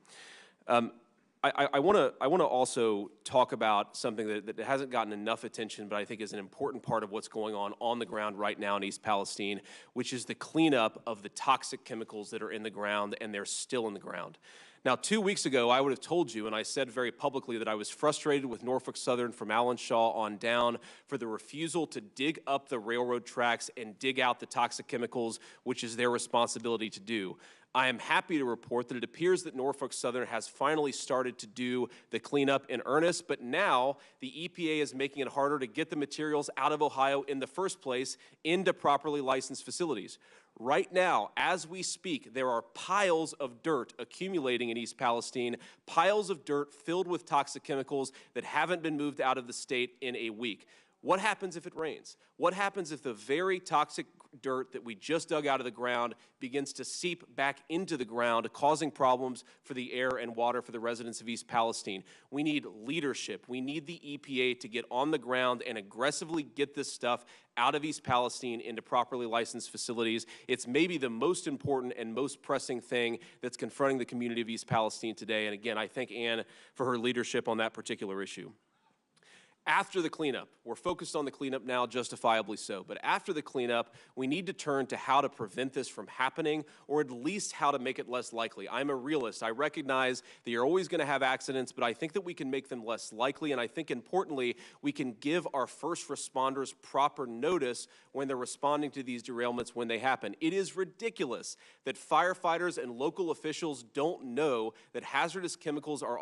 I want to also talk about something that hasn't gotten enough attention, but I think is an important part of what's going on the ground right now in East Palestine, which is the cleanup of the toxic chemicals that are in the ground, and they're still in the ground. Now, 2 weeks ago, I would have told you, and I said very publicly, that I was frustrated with Norfolk Southern from Allen Shaw on down for the refusal to dig up the railroad tracks and dig out the toxic chemicals, which is their responsibility to do. I am happy to report that it appears that Norfolk Southern has finally started to do the cleanup in earnest, but now the EPA is making it harder to get the materials out of Ohio in the first place into properly licensed facilities. Right now, as we speak, there are piles of dirt accumulating in East Palestine, piles of dirt filled with toxic chemicals that haven't been moved out of the state in a week. What happens if it rains? What happens if the very toxic dirt that we just dug out of the ground begins to seep back into the ground, causing problems for the air and water for the residents of East Palestine? We need leadership. We need the EPA to get on the ground and aggressively get this stuff out of East Palestine into properly licensed facilities. It's maybe the most important and most pressing thing that's confronting the community of East Palestine today. And again, I thank Ann for her leadership on that particular issue. After the cleanup, we're focused on the cleanup now, justifiably so, but after the cleanup, we need to turn to how to prevent this from happening, or at least how to make it less likely. I'm a realist. I recognize that you're always going to have accidents, but I think that we can make them less likely, and I think importantly, we can give our first responders proper notice when they're responding to these derailments when they happen. It is ridiculous that firefighters and local officials don't know that hazardous chemicals are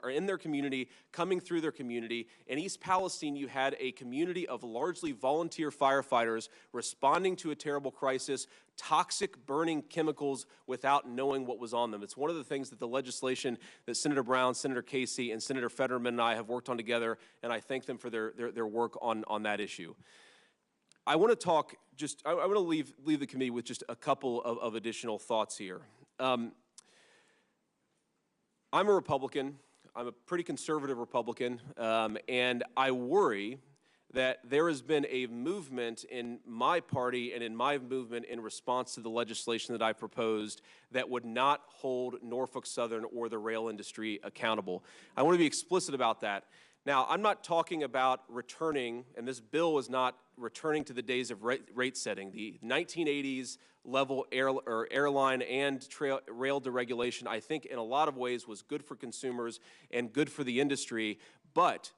in their community, coming through their community. In East Palestine, you had a community of largely volunteer firefighters responding to a terrible crisis, toxic burning chemicals without knowing what was on them. It's one of the things that the legislation that Senator Brown, Senator Casey, and Senator Fetterman and I have worked on together, and I thank them for their work on that issue. I want to talk I want to leave the committee with just a couple of additional thoughts here. I'm a Republican. I'm a pretty conservative Republican, and I worry that there has been a movement in my party and in my movement in response to the legislation that I proposed that would not hold Norfolk Southern or the rail industry accountable. I want to be explicit about that. Now, I'm not talking about returning, and this bill is not returning to the days of rate setting. The 1980s level airline and rail deregulation, I think in a lot of ways was good for consumers and good for the industry, but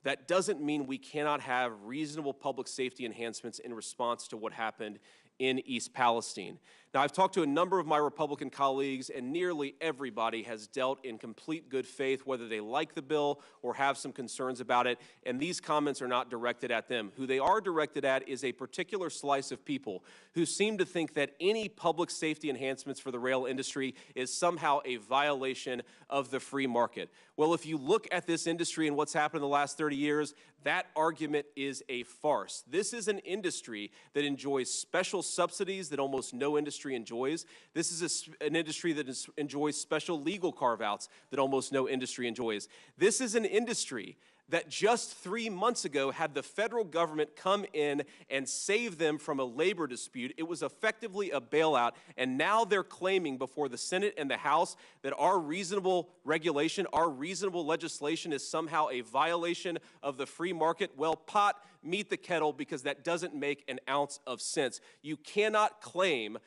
that doesn't mean we cannot have reasonable public safety enhancements in response to what happened in East Palestine. Now, I've talked to a number of my Republican colleagues, and nearly everybody has dealt in complete good faith, whether they like the bill or have some concerns about it, and these comments are not directed at them. Who they are directed at is a particular slice of people who seem to think that any public safety enhancements for the rail industry is somehow a violation of the free market. Well, if you look at this industry and what's happened in the last 30 years, that argument is a farce. This is an industry that enjoys special subsidies that almost no industry enjoys. This is an industry that enjoys special legal carve-outs that almost no industry enjoys. This is an industry that just 3 months ago had the federal government come in and save them from a labor dispute. It was effectively a bailout, and now they're claiming before the Senate and the House that our reasonable regulation, our reasonable legislation is somehow a violation of the free market. Well, pot, meet the kettle, because that doesn't make an ounce of sense. You cannot claim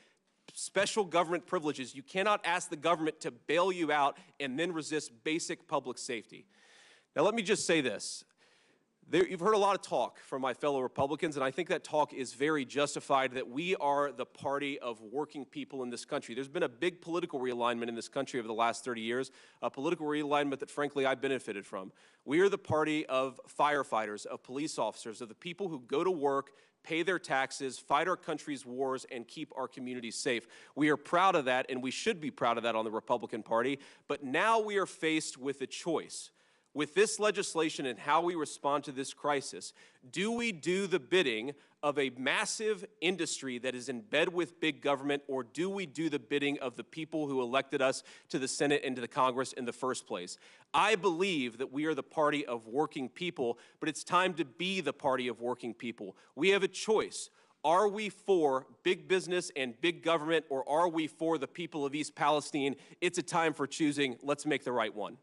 special government privileges. You cannot ask the government to bail you out and then resist basic public safety. Now, let me just say this. You've heard a lot of talk from my fellow Republicans, and I think that talk is very justified, that we are the party of working people in this country. There's been a big political realignment in this country over the last 30 years, a political realignment that, frankly, I've benefited from. We are the party of firefighters, of police officers, of the people who go to work, pay their taxes, fight our country's wars, and keep our communities safe. We are proud of that, and we should be proud of that on the Republican Party, but now we are faced with a choice. With this legislation and how we respond to this crisis, do we do the bidding of a massive industry that is in bed with big government, or do we do the bidding of the people who elected us to the Senate and to the Congress in the first place? I believe that we are the party of working people, but it's time to be the party of working people. We have a choice. Are we for big business and big government, or are we for the people of East Palestine? It's a time for choosing. Let's make the right one.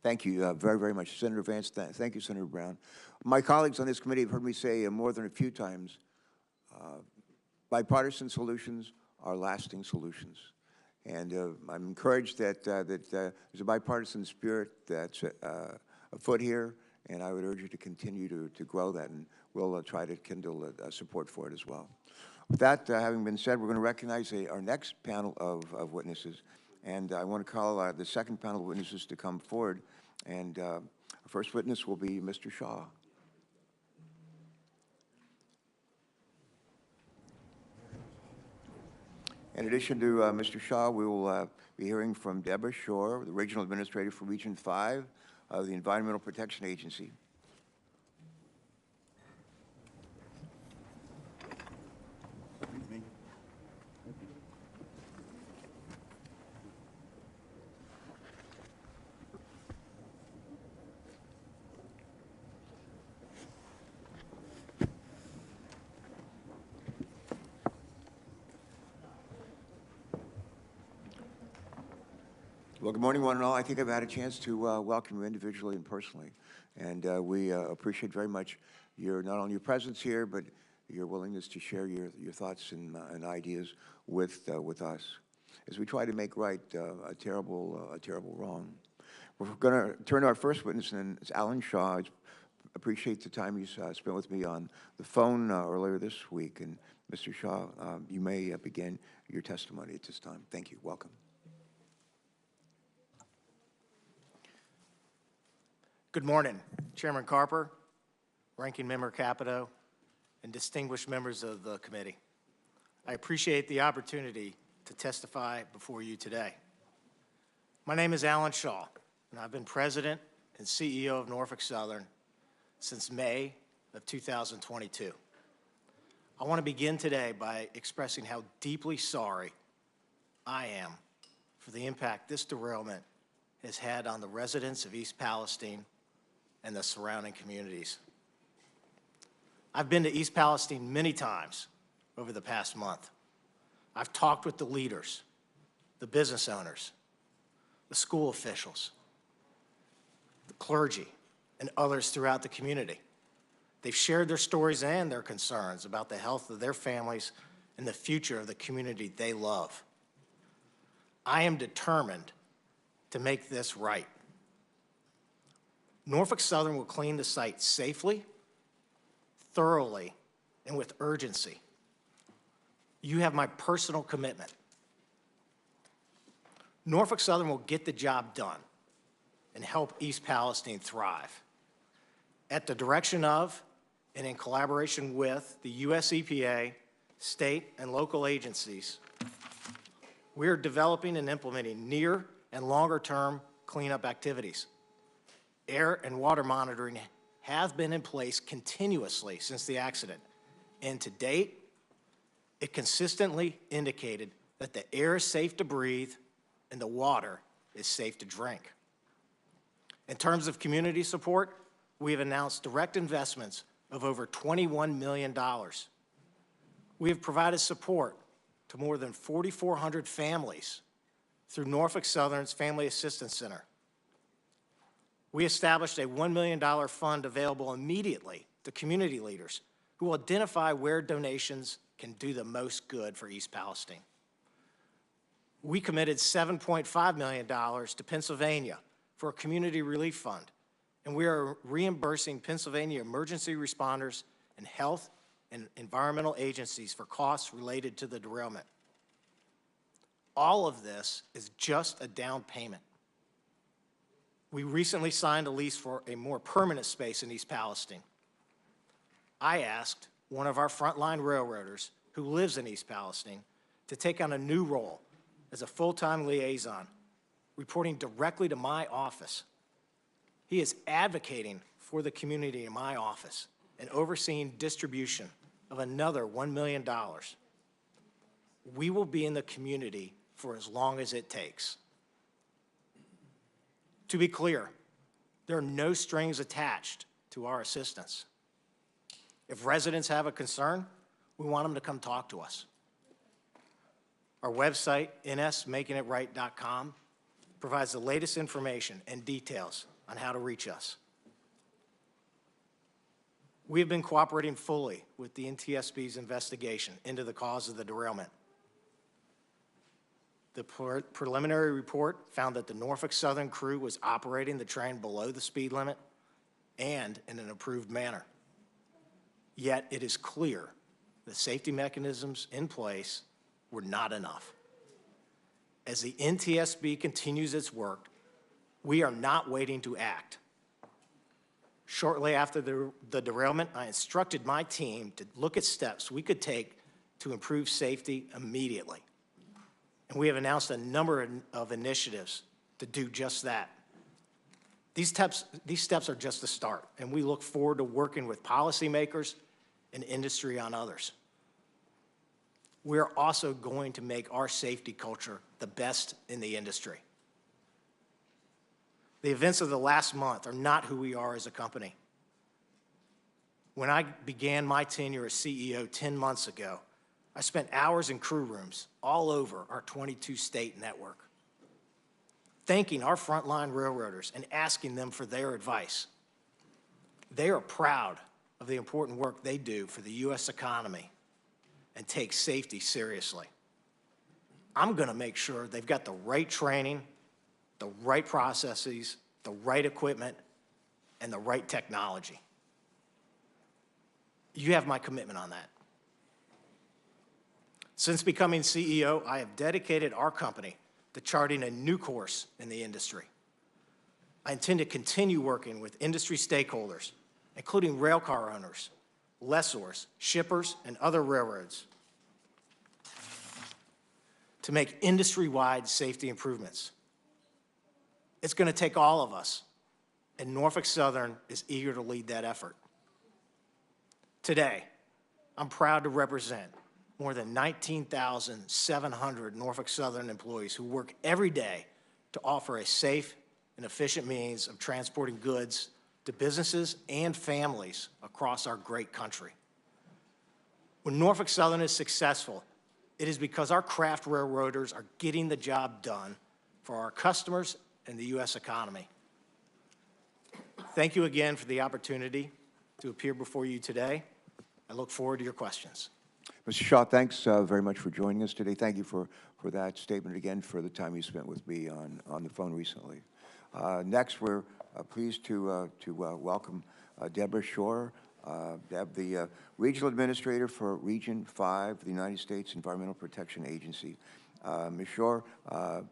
Thank you very, very much, Senator Vance. Thank you, Senator Brown. My colleagues on this committee have heard me say more than a few times, bipartisan solutions are lasting solutions. And I'm encouraged that there's a bipartisan spirit that's afoot here, and I would urge you to continue to grow that, and we'll try to kindle support for it as well. With that having been said, we're going to recognize our next panel of witnesses. And I want to call the second panel of witnesses to come forward. And our first witness will be Mr. Shaw. In addition to Mr. Shaw, we will be hearing from Debra, the Regional Administrator for Region 5 of the Environmental Protection Agency. Well, good morning, one and all. I think I've had a chance to welcome you individually and personally, and we appreciate very much not only your presence here, but your willingness to share your thoughts and ideas with us as we try to make right a terrible wrong. We're going to turn to our first witness, and it's Alan Shaw. I appreciate the time you spent with me on the phone earlier this week. And Mr. Shaw, you may begin your testimony at this time. Thank you. Welcome. Good morning, Chairman Carper, Ranking Member Capito, and distinguished members of the committee. I appreciate the opportunity to testify before you today. My name is Alan Shaw, and I've been President and CEO of Norfolk Southern since May of 2022. I want to begin today by expressing how deeply sorry I am for the impact this derailment has had on the residents of East Palestine and the surrounding communities. I've been to East Palestine many times over the past month. I've talked with the leaders, the business owners, the school officials, the clergy, and others throughout the community. They've shared their stories and their concerns about the health of their families and the future of the community they love. I am determined to make this right. Norfolk Southern will clean the site safely, thoroughly, and with urgency. You have my personal commitment. Norfolk Southern will get the job done and help East Palestine thrive. At the direction of and in collaboration with the U.S. EPA, state and local agencies, we are developing and implementing near and longer-term cleanup activities. Air and water monitoring have been in place continuously since the accident, and to date, it consistently indicated that the air is safe to breathe and the water is safe to drink. In terms of community support, we have announced direct investments of over $21 million. We have provided support to more than 4,400 families through Norfolk Southern's Family Assistance Center. We established a $1 million fund available immediately to community leaders who will identify where donations can do the most good for East Palestine. We committed $7.5 million to Pennsylvania for a community relief fund, and we are reimbursing Pennsylvania emergency responders and health and environmental agencies for costs related to the derailment. All of this is just a down payment. We recently signed a lease for a more permanent space in East Palestine. I asked one of our frontline railroaders who lives in East Palestine to take on a new role as a full-time liaison, reporting directly to my office. He is advocating for the community in my office and overseeing distribution of another $1 million. We will be in the community for as long as it takes. To be clear, there are no strings attached to our assistance. If residents have a concern, we want them to come talk to us. Our website, nsmakingitright.com, provides the latest information and details on how to reach us. We have been cooperating fully with the NTSB's investigation into the cause of the derailment. The preliminary report found that the Norfolk Southern crew was operating the train below the speed limit and in an approved manner. Yet it is clear the safety mechanisms in place were not enough. As the NTSB continues its work, we are not waiting to act. Shortly after the derailment, I instructed my team to look at steps we could take to improve safety immediately. And we have announced a number of initiatives to do just that. These steps are just the start, and we look forward to working with policymakers and industry on others. We're also going to make our safety culture the best in the industry. The events of the last month are not who we are as a company. When I began my tenure as CEO 10 months ago, I spent hours in crew rooms all over our 22-state network, thanking our frontline railroaders and asking them for their advice. They are proud of the important work they do for the U.S. economy and take safety seriously. I'm going to make sure they've got the right training, the right processes, the right equipment, and the right technology. You have my commitment on that. Since becoming CEO, I have dedicated our company to charting a new course in the industry. I intend to continue working with industry stakeholders, including railcar owners, lessors, shippers, and other railroads, to make industry-wide safety improvements. It's going to take all of us, and Norfolk Southern is eager to lead that effort. Today, I'm proud to represent more than 19,700 Norfolk Southern employees who work every day to offer a safe and efficient means of transporting goods to businesses and families across our great country. When Norfolk Southern is successful, it is because our craft railroaders are getting the job done for our customers and the U.S. economy. Thank you again for the opportunity to appear before you today. I look forward to your questions. Mr. Shaw, thanks very much for joining us today. Thank you for that statement, again, for the time you spent with me on the phone recently. Next, we're pleased to welcome Debra Shore, Deb, the Regional Administrator for Region 5, the United States Environmental Protection Agency. Ms. Shore,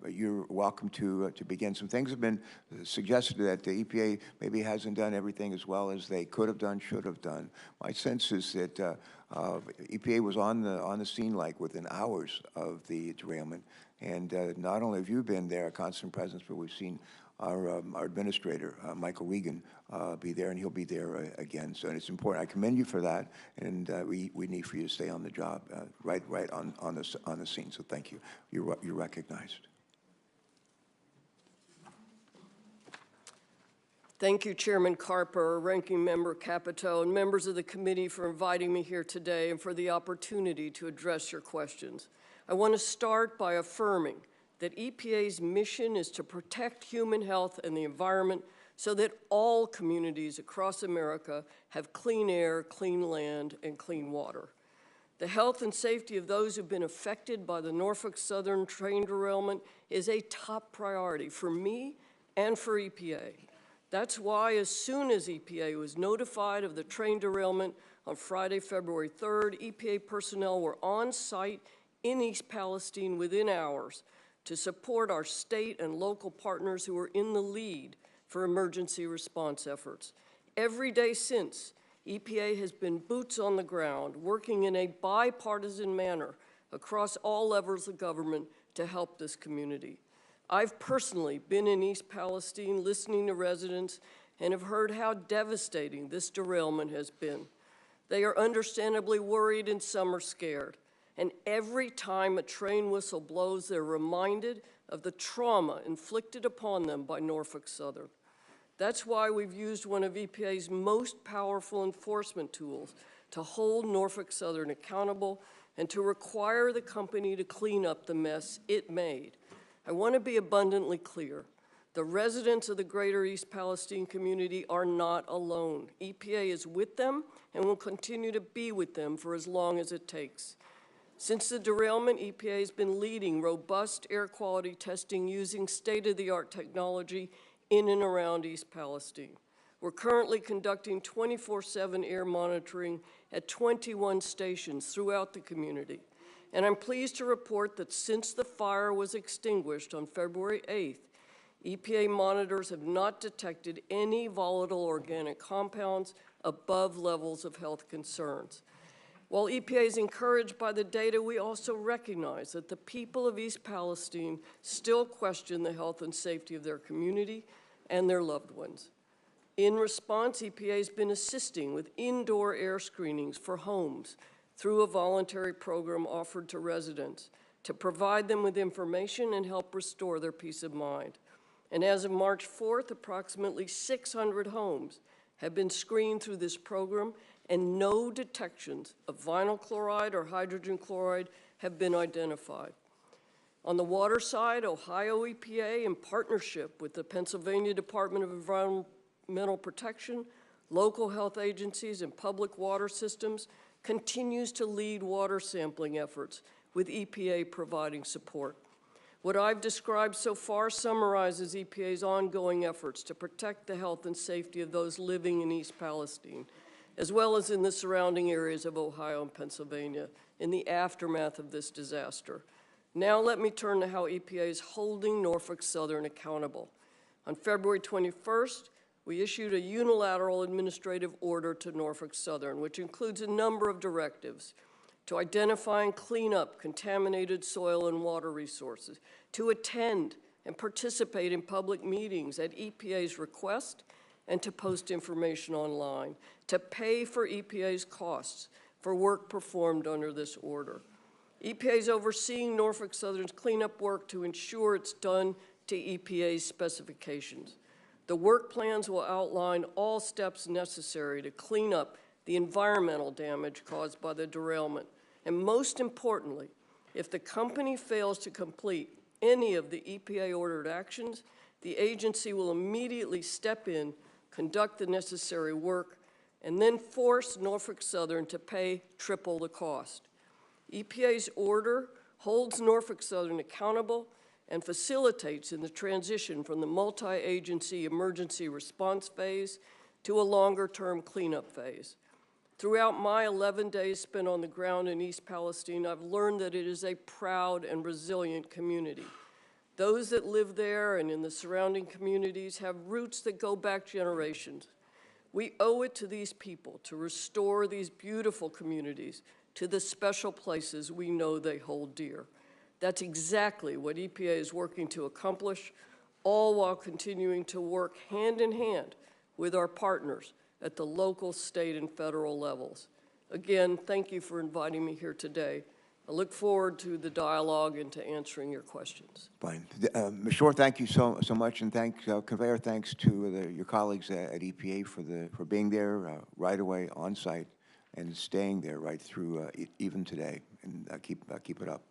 you're welcome to begin. Some things have been suggested that the EPA maybe hasn't done everything as well as they could have done, should have done. My sense is that EPA was on the scene like within hours of the derailment, and not only have you been there, a constant presence, but we've seen our administrator, Michael Regan, be there, and he'll be there again. So it's important. I commend you for that, and we need for you to stay on the job, right on the scene. So thank you. You're recognized. Thank you, Chairman Carper, Ranking Member Capito, and members of the committee for inviting me here today and for the opportunity to address your questions. I want to start by affirming that EPA's mission is to protect human health and the environment so that all communities across America have clean air, clean land, and clean water. The health and safety of those who've been affected by the Norfolk Southern train derailment is a top priority for me and for EPA. That's why as soon as EPA was notified of the train derailment on Friday, February 3rd, EPA personnel were on site in East Palestine within hours to support our state and local partners who are in the lead for emergency response efforts. Every day since, EPA has been boots on the ground, working in a bipartisan manner across all levels of government to help this community. I've personally been in East Palestine listening to residents and have heard how devastating this derailment has been. They are understandably worried and some are scared. And every time a train whistle blows, they're reminded of the trauma inflicted upon them by Norfolk Southern. That's why we've used one of EPA's most powerful enforcement tools to hold Norfolk Southern accountable and to require the company to clean up the mess it made. I want to be abundantly clear. The residents of the greater East Palestine community are not alone. EPA is with them and will continue to be with them for as long as it takes. Since the derailment, EPA has been leading robust air quality testing using state-of-the-art technology in and around East Palestine. We're currently conducting 24/7 air monitoring at 21 stations throughout the community. And I'm pleased to report that since the fire was extinguished on February 8th, EPA monitors have not detected any volatile organic compounds above levels of health concerns. While EPA is encouraged by the data, we also recognize that the people of East Palestine still question the health and safety of their community and their loved ones. In response, EPA has been assisting with indoor air screenings for homes through a voluntary program offered to residents to provide them with information and help restore their peace of mind. And as of March 4th, approximately 600 homes have been screened through this program, and no detections of vinyl chloride or hydrogen chloride have been identified. On the water side, Ohio EPA, in partnership with the Pennsylvania Department of Environmental Protection, local health agencies, and public water systems, continues to lead water sampling efforts, with EPA providing support. What I've described so far summarizes EPA's ongoing efforts to protect the health and safety of those living in East Palestine, as well as in the surrounding areas of Ohio and Pennsylvania in the aftermath of this disaster. Now let me turn to how EPA is holding Norfolk Southern accountable. On February 21st, we issued a unilateral administrative order to Norfolk Southern, which includes a number of directives to identify and clean up contaminated soil and water resources, to attend and participate in public meetings at EPA's request, and to post information online, to pay for EPA's costs for work performed under this order. EPA is overseeing Norfolk Southern's cleanup work to ensure it's done to EPA's specifications. The work plans will outline all steps necessary to clean up the environmental damage caused by the derailment. And most importantly, if the company fails to complete any of the EPA-ordered actions, the agency will immediately step in, conduct the necessary work, and then force Norfolk Southern to pay triple the cost. EPA's order holds Norfolk Southern accountable and facilitates in the transition from the multi-agency emergency response phase to a longer-term cleanup phase. Throughout my 11 days spent on the ground in East Palestine, I've learned that it is a proud and resilient community. Those that live there and in the surrounding communities have roots that go back generations. We owe it to these people to restore these beautiful communities to the special places we know they hold dear. That's exactly what EPA is working to accomplish, all while continuing to work hand in hand with our partners at the local, state, and federal levels. Again, thank you for inviting me here today. I look forward to the dialogue and to answering your questions. Fine. Ms. Shore, thank you so much, and convey our thanks to your colleagues at EPA for being there right away on site and staying there right through even today, and keep it up.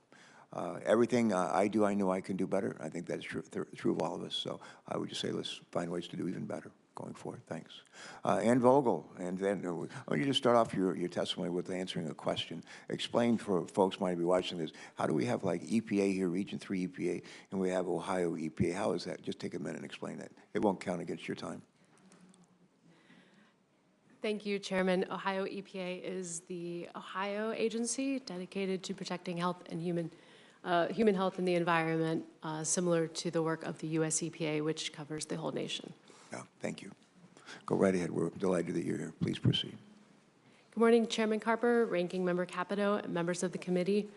Everything I do, I know I can do better. I think that's true of all of us. So I would just say let's find ways to do even better going forward. Thanks. Ann Vogel, and then why don't you just start off your testimony with answering a question. Explain for folks who might be watching this, how do we have like EPA here, Region 3 EPA, and we have Ohio EPA? How is that? Just take a minute and explain that. It won't count against your time. Thank you, Chairman. Ohio EPA is the Ohio agency dedicated to protecting health and human health and the environment, similar to the work of the U.S. EPA, which covers the whole nation. Yeah, thank you. Go right ahead. We're delighted that you're here. Please proceed. Good morning, Chairman Carper, Ranking Member Capito, and members of the committee.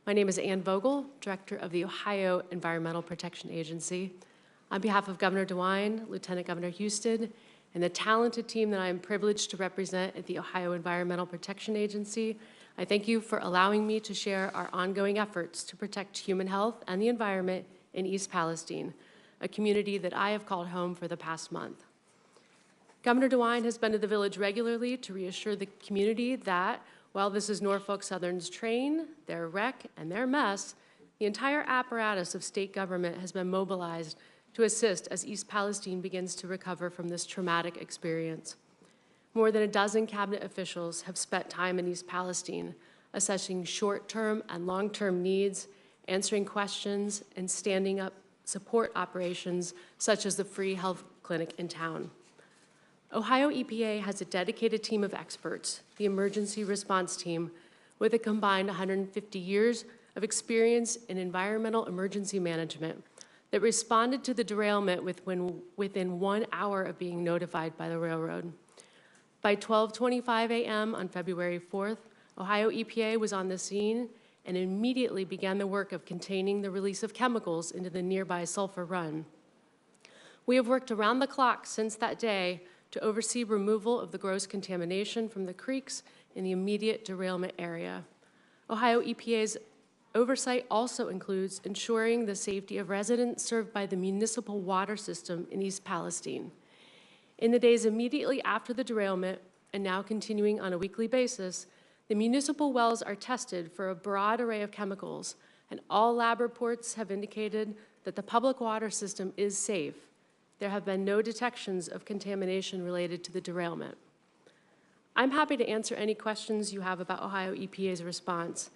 My name is Ann Vogel, Director of the Ohio Environmental Protection Agency. On behalf of Governor DeWine, Lieutenant Governor Houston, and the talented team that I am privileged to represent at the Ohio Environmental Protection Agency, I thank you for allowing me to share our ongoing efforts to protect human health and the environment in East Palestine, a community that I have called home for the past month. Governor DeWine has been to the village regularly to reassure the community that while this is Norfolk Southern's train, their wreck, and their mess, the entire apparatus of state government has been mobilized to assist as East Palestine begins to recover from this traumatic experience. More than a dozen cabinet officials have spent time in East Palestine assessing short-term and long-term needs, answering questions, and standing up support operations such as the free health clinic in town. Ohio EPA has a dedicated team of experts, the Emergency Response Team, with a combined 150 years of experience in environmental emergency management that responded to the derailment within 1 hour of being notified by the railroad. By 12:25 a.m. on February 4th, Ohio EPA was on the scene and immediately began the work of containing the release of chemicals into the nearby Sulphur Run. We have worked around the clock since that day to oversee removal of the gross contamination from the creeks in the immediate derailment area. Ohio EPA's oversight also includes ensuring the safety of residents served by the municipal water system in East Palestine. In the days immediately after the derailment, and now continuing on a weekly basis, the municipal wells are tested for a broad array of chemicals, and all lab reports have indicated that the public water system is safe. There have been no detections of contamination related to the derailment. I'm happy to answer any questions you have about Ohio EPA's response,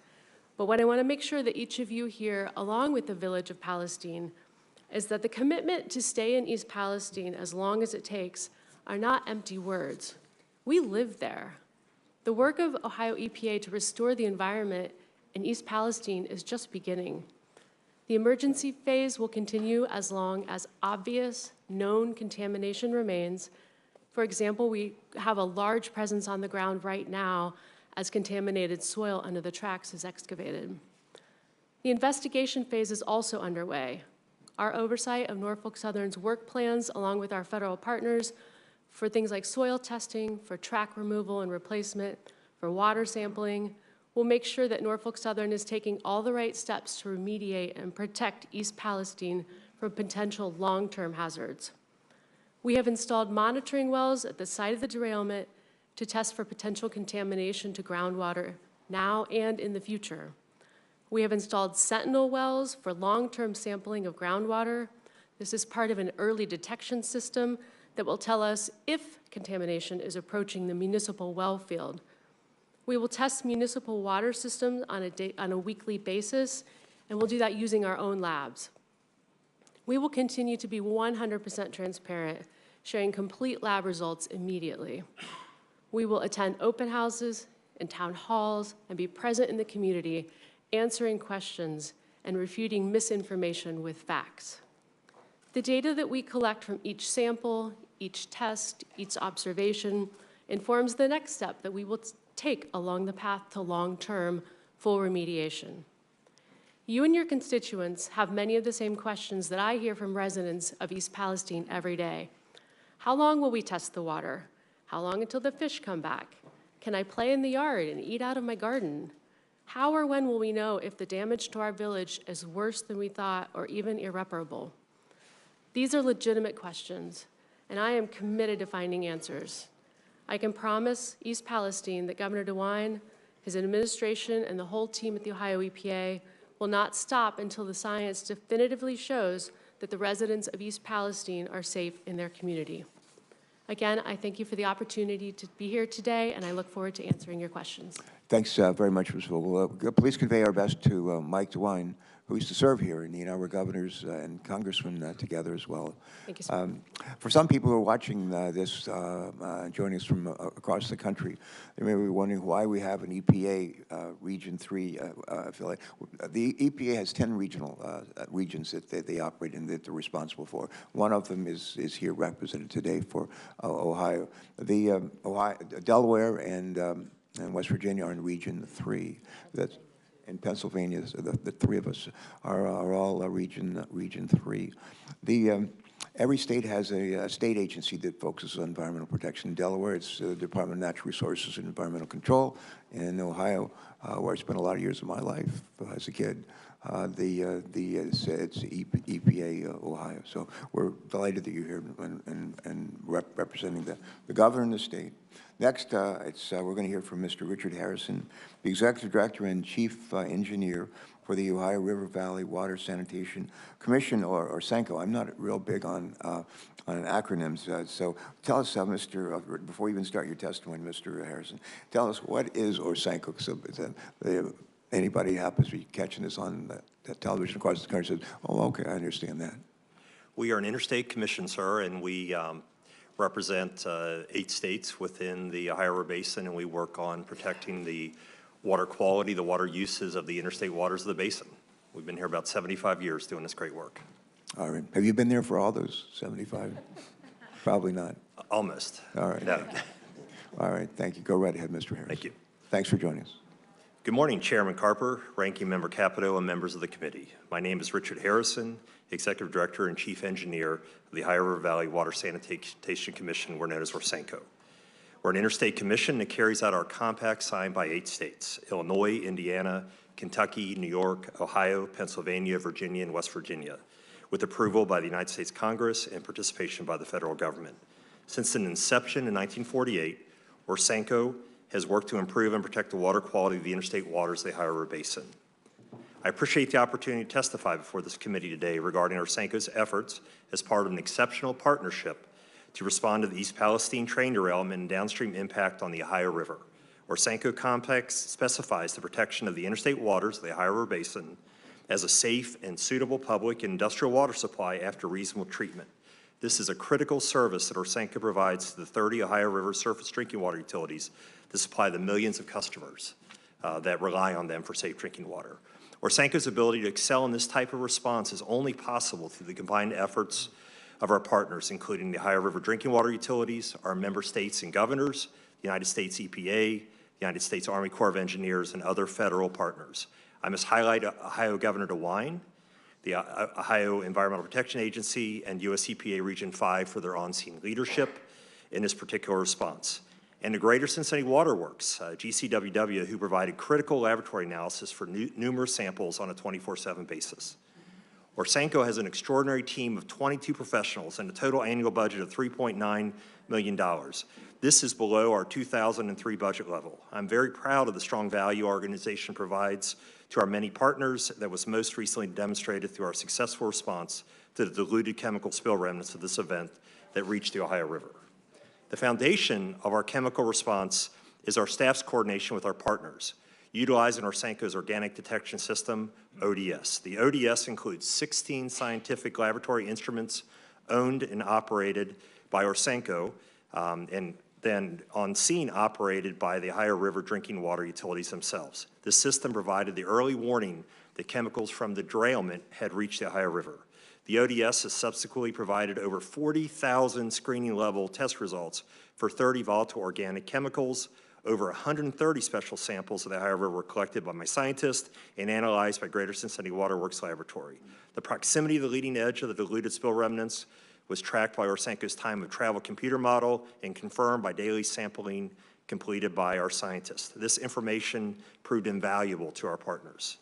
but what I want to make sure that each of you here, along with the village of Palestine, is that the commitment to stay in East Palestine as long as it takes are not empty words. We live there. The work of Ohio EPA to restore the environment in East Palestine is just beginning. The emergency phase will continue as long as obvious, known contamination remains. For example, we have a large presence on the ground right now as contaminated soil under the tracks is excavated. The investigation phase is also underway. Our oversight of Norfolk Southern's work plans, along with our federal partners, for things like soil testing, for track removal and replacement, for water sampling, will make sure that Norfolk Southern is taking all the right steps to remediate and protect East Palestine from potential long-term hazards. We have installed monitoring wells at the site of the derailment to test for potential contamination to groundwater now and in the future. We have installed sentinel wells for long-term sampling of groundwater. This is part of an early detection system that will tell us if contamination is approaching the municipal well field. We will test municipal water systems on a weekly basis, and we'll do that using our own labs. We will continue to be 100% transparent, sharing complete lab results immediately. We will attend open houses and town halls and be present in the community, answering questions and refuting misinformation with facts. The data that we collect from each sample, each test, each observation informs the next step that we will take along the path to long-term full remediation. You and your constituents have many of the same questions that I hear from residents of East Palestine every day. How long will we test the water? How long until the fish come back? Can I play in the yard and eat out of my garden? How or when will we know if the damage to our village is worse than we thought or even irreparable? These are legitimate questions, and I am committed to finding answers. I can promise East Palestine that Governor DeWine, his administration, and the whole team at the Ohio EPA will not stop until the science definitively shows that the residents of East Palestine are safe in their community. Again, I thank you for the opportunity to be here today, and I look forward to answering your questions. Thanks very much, Ms. Vogel. Please convey our best to Mike DeWine, who used to serve here, and we're governors and congressmen together as well. Thank you, sir. For some people who are watching this, joining us from across the country, they may be wondering why we have an EPA Region 3 affiliate. The EPA has 10 regional regions that they operate in that they're responsible for. One of them is here represented today for Ohio. The Delaware and West Virginia are in Region 3. That's in Pennsylvania. So the three of us are all Region 3. Every state has a state agency that focuses on environmental protection. In Delaware, it's the Department of Natural Resources and Environmental Control. In Ohio, where I spent a lot of years of my life as a kid, it's EPA Ohio. So we're delighted that you're here and representing the governor in the state. Next, we're going to hear from Mr. Richard Harrison, the Executive Director and Chief Engineer for the Ohio River Valley Water Sanitation Commission, or Orsanco. I'm not real big on acronyms, so tell us, before you even start your testimony, Mr. Harrison, tell us what is Orsanco, so anybody happens to be catching this on the television across the country says, oh, okay, I understand that. We are an interstate commission, sir, and we represent 8 states within the Ohio River Basin, and we work on protecting the water quality, the water uses of the interstate waters of the basin. We've been here about 75 years doing this great work. All right. Have you been there for all those 75? Probably not. Almost. All right. No. All right. Thank you. Go right ahead, Mr. Harris. Thank you. Thanks for joining us. Good morning, Chairman Carper, Ranking Member Capito, and members of the committee. My name is Richard Harrison, Executive Director and Chief Engineer of the Ohio River Valley Water Sanitation Commission, we're known as Orsanco. We're an interstate commission that carries out our compact signed by 8 states: Illinois, Indiana, Kentucky, New York, Ohio, Pennsylvania, Virginia, and West Virginia, with approval by the United States Congress and participation by the federal government. Since an inception in 1948, Orsanco has worked to improve and protect the water quality of the interstate waters of the Ohio River Basin. I appreciate the opportunity to testify before this committee today regarding Orsanco's efforts as part of an exceptional partnership to respond to the East Palestine train derailment and downstream impact on the Ohio River. Orsanco Complex specifies the protection of the interstate waters of the Ohio River Basin as a safe and suitable public and industrial water supply after reasonable treatment. This is a critical service that Orsanco provides to the 30 Ohio River surface drinking water utilities to supply the millions of customers that rely on them for safe drinking water. Orsanco's ability to excel in this type of response is only possible through the combined efforts of our partners, including the Ohio River Drinking Water Utilities, our member states and governors, the United States EPA, the United States Army Corps of Engineers, and other federal partners. I must highlight Ohio Governor DeWine, the Ohio Environmental Protection Agency, and US EPA Region 5 for their on-scene leadership in this particular response. And the Greater Cincinnati Water Works, GCWW, who provided critical laboratory analysis for numerous samples on a 24/7 basis. Orsanco has an extraordinary team of 22 professionals and a total annual budget of $3.9 million. This is below our 2003 budget level. I'm very proud of the strong value our organization provides to our many partners that was most recently demonstrated through our successful response to the diluted chemical spill remnants of this event that reached the Ohio River. The foundation of our chemical response is our staff's coordination with our partners, utilizing Orsanco's organic detection system, ODS. The ODS includes 16 scientific laboratory instruments owned and operated by Orsanco, and then on scene operated by the Ohio River drinking water utilities themselves. This system provided the early warning that chemicals from the derailment had reached the Ohio River. The ODS has subsequently provided over 40,000 screening level test results for 30 volatile organic chemicals. Over 130 special samples of the Ohio River were collected by my scientists and analyzed by Greater Cincinnati Water Works Laboratory. The proximity of the leading edge of the diluted spill remnants was tracked by Orsanco's time of travel computer model and confirmed by daily sampling completed by our scientists. This information proved invaluable to our partners.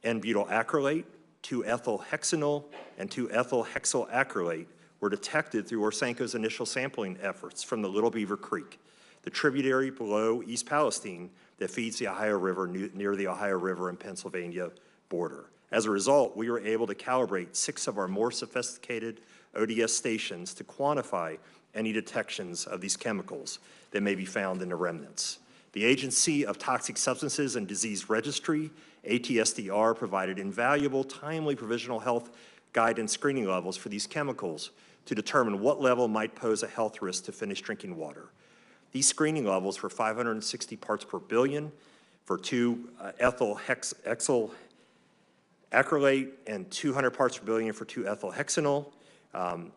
N-butyl acrylate, 2-ethylhexanol, and 2-ethylhexyl acrylate were detected through Orsanco's initial sampling efforts from the Little Beaver Creek, the tributary below East Palestine that feeds the Ohio River near the Ohio River and Pennsylvania border. As a result, we were able to calibrate 6 of our more sophisticated ODS stations to quantify any detections of these chemicals that may be found in the remnants. The Agency of Toxic Substances and Disease Registry, ATSDR, provided invaluable, timely provisional health guidance screening levels for these chemicals to determine what level might pose a health risk to finished drinking water. These screening levels were 560 parts per billion for 2-ethylhexyl acrylate and 200 parts per billion for 2-ethylhexanol.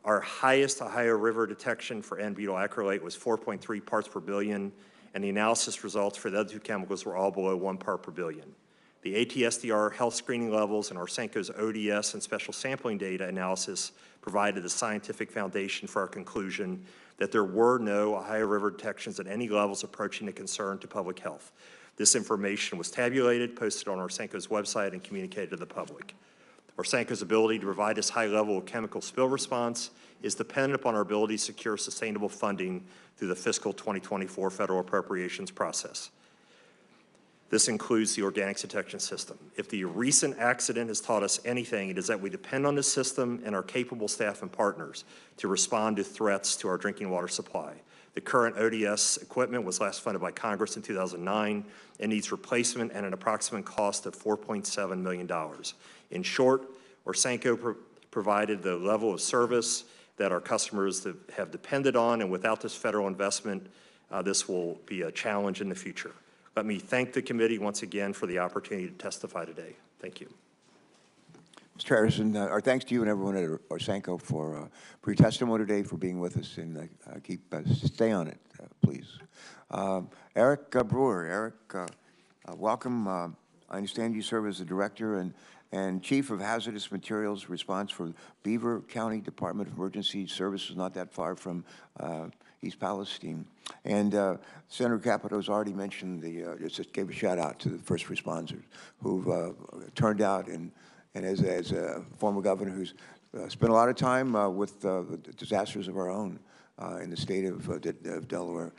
Our highest Ohio River detection for N-butyl acrylate was 4.3 parts per billion, and the analysis results for the other 2 chemicals were all below 1 part per billion. The ATSDR health screening levels and Orsanco's ODS and special sampling data analysis provided the scientific foundation for our conclusion that there were no Ohio River detections at any levels approaching a concern to public health. This information was tabulated, posted on Orsanco's website, and communicated to the public. Orsanco's ability to provide this high level of chemical spill response is dependent upon our ability to secure sustainable funding through the fiscal 2024 federal appropriations process. This includes the organics detection system. If the recent accident has taught us anything, it is that we depend on this system and our capable staff and partners to respond to threats to our drinking water supply. The current ODS equipment was last funded by Congress in 2009 and needs replacement at an approximate cost of $4.7 million. In short, Orsanco provided the level of service that our customers have depended on, and without this federal investment, this will be a challenge in the future. Let me thank the committee once again for the opportunity to testify today. Thank you. Mr. Harrison, our thanks to you and everyone at Orsanco for your testimony today, for being with us, and stay on it, please. Eric Brewer. Eric, welcome. I understand you serve as the Director and Chief of Hazardous Materials Response for Beaver County Department of Emergency Services, not that far from East Palestine. And Senator Capito's already mentioned just gave a shout out to the first responders who've turned out, and as a former governor who's spent a lot of time with the disasters of our own in the state of Delaware,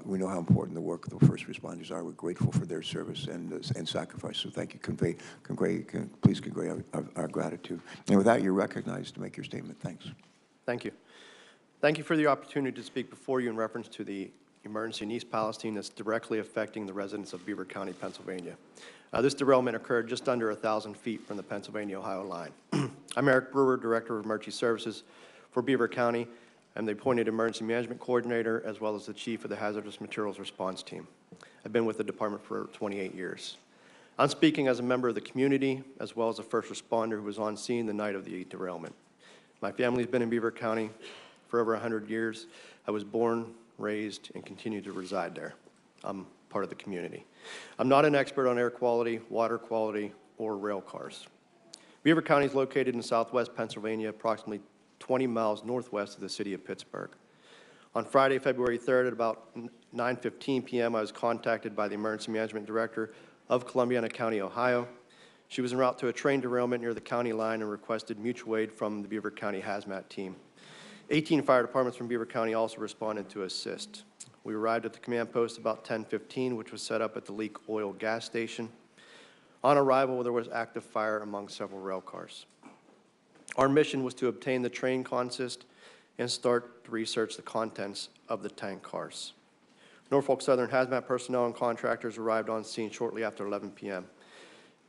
we know how important the work of the first responders are. We're grateful for their service and sacrifice. So thank you. Please convey our gratitude. And with that, you're recognized to make your statement. Thanks. Thank you. Thank you for the opportunity to speak before you in reference to the emergency in East Palestine that's directly affecting the residents of Beaver County, Pennsylvania. This derailment occurred just under 1,000 feet from the Pennsylvania-Ohio line. I'm Eric Brewer, Director of Emergency Services for Beaver County. I'm the appointed Emergency Management Coordinator, as well as the Chief of the Hazardous Materials Response Team. I've been with the department for 28 years. I'm speaking as a member of the community, as well as a first responder who was on scene the night of the derailment. My family's been in Beaver County for over 100 years. I was born, raised, and continue to reside there. I'm part of the community. I'm not an expert on air quality, water quality, or rail cars. Beaver County is located in southwest Pennsylvania, approximately 20 miles northwest of the city of Pittsburgh. On Friday, February 3rd, at about 9:15 p.m., I was contacted by the Emergency Management Director of Columbiana County, Ohio. She was en route to a train derailment near the county line and requested mutual aid from the Beaver County Hazmat team. 18 fire departments from Beaver County also responded to assist. We arrived at the command post about 10:15, which was set up at the Leak Oil gas station. On arrival, there was active fire among several rail cars. Our mission was to obtain the train consist and start to research the contents of the tank cars. Norfolk Southern Hazmat personnel and contractors arrived on scene shortly after 11 p.m.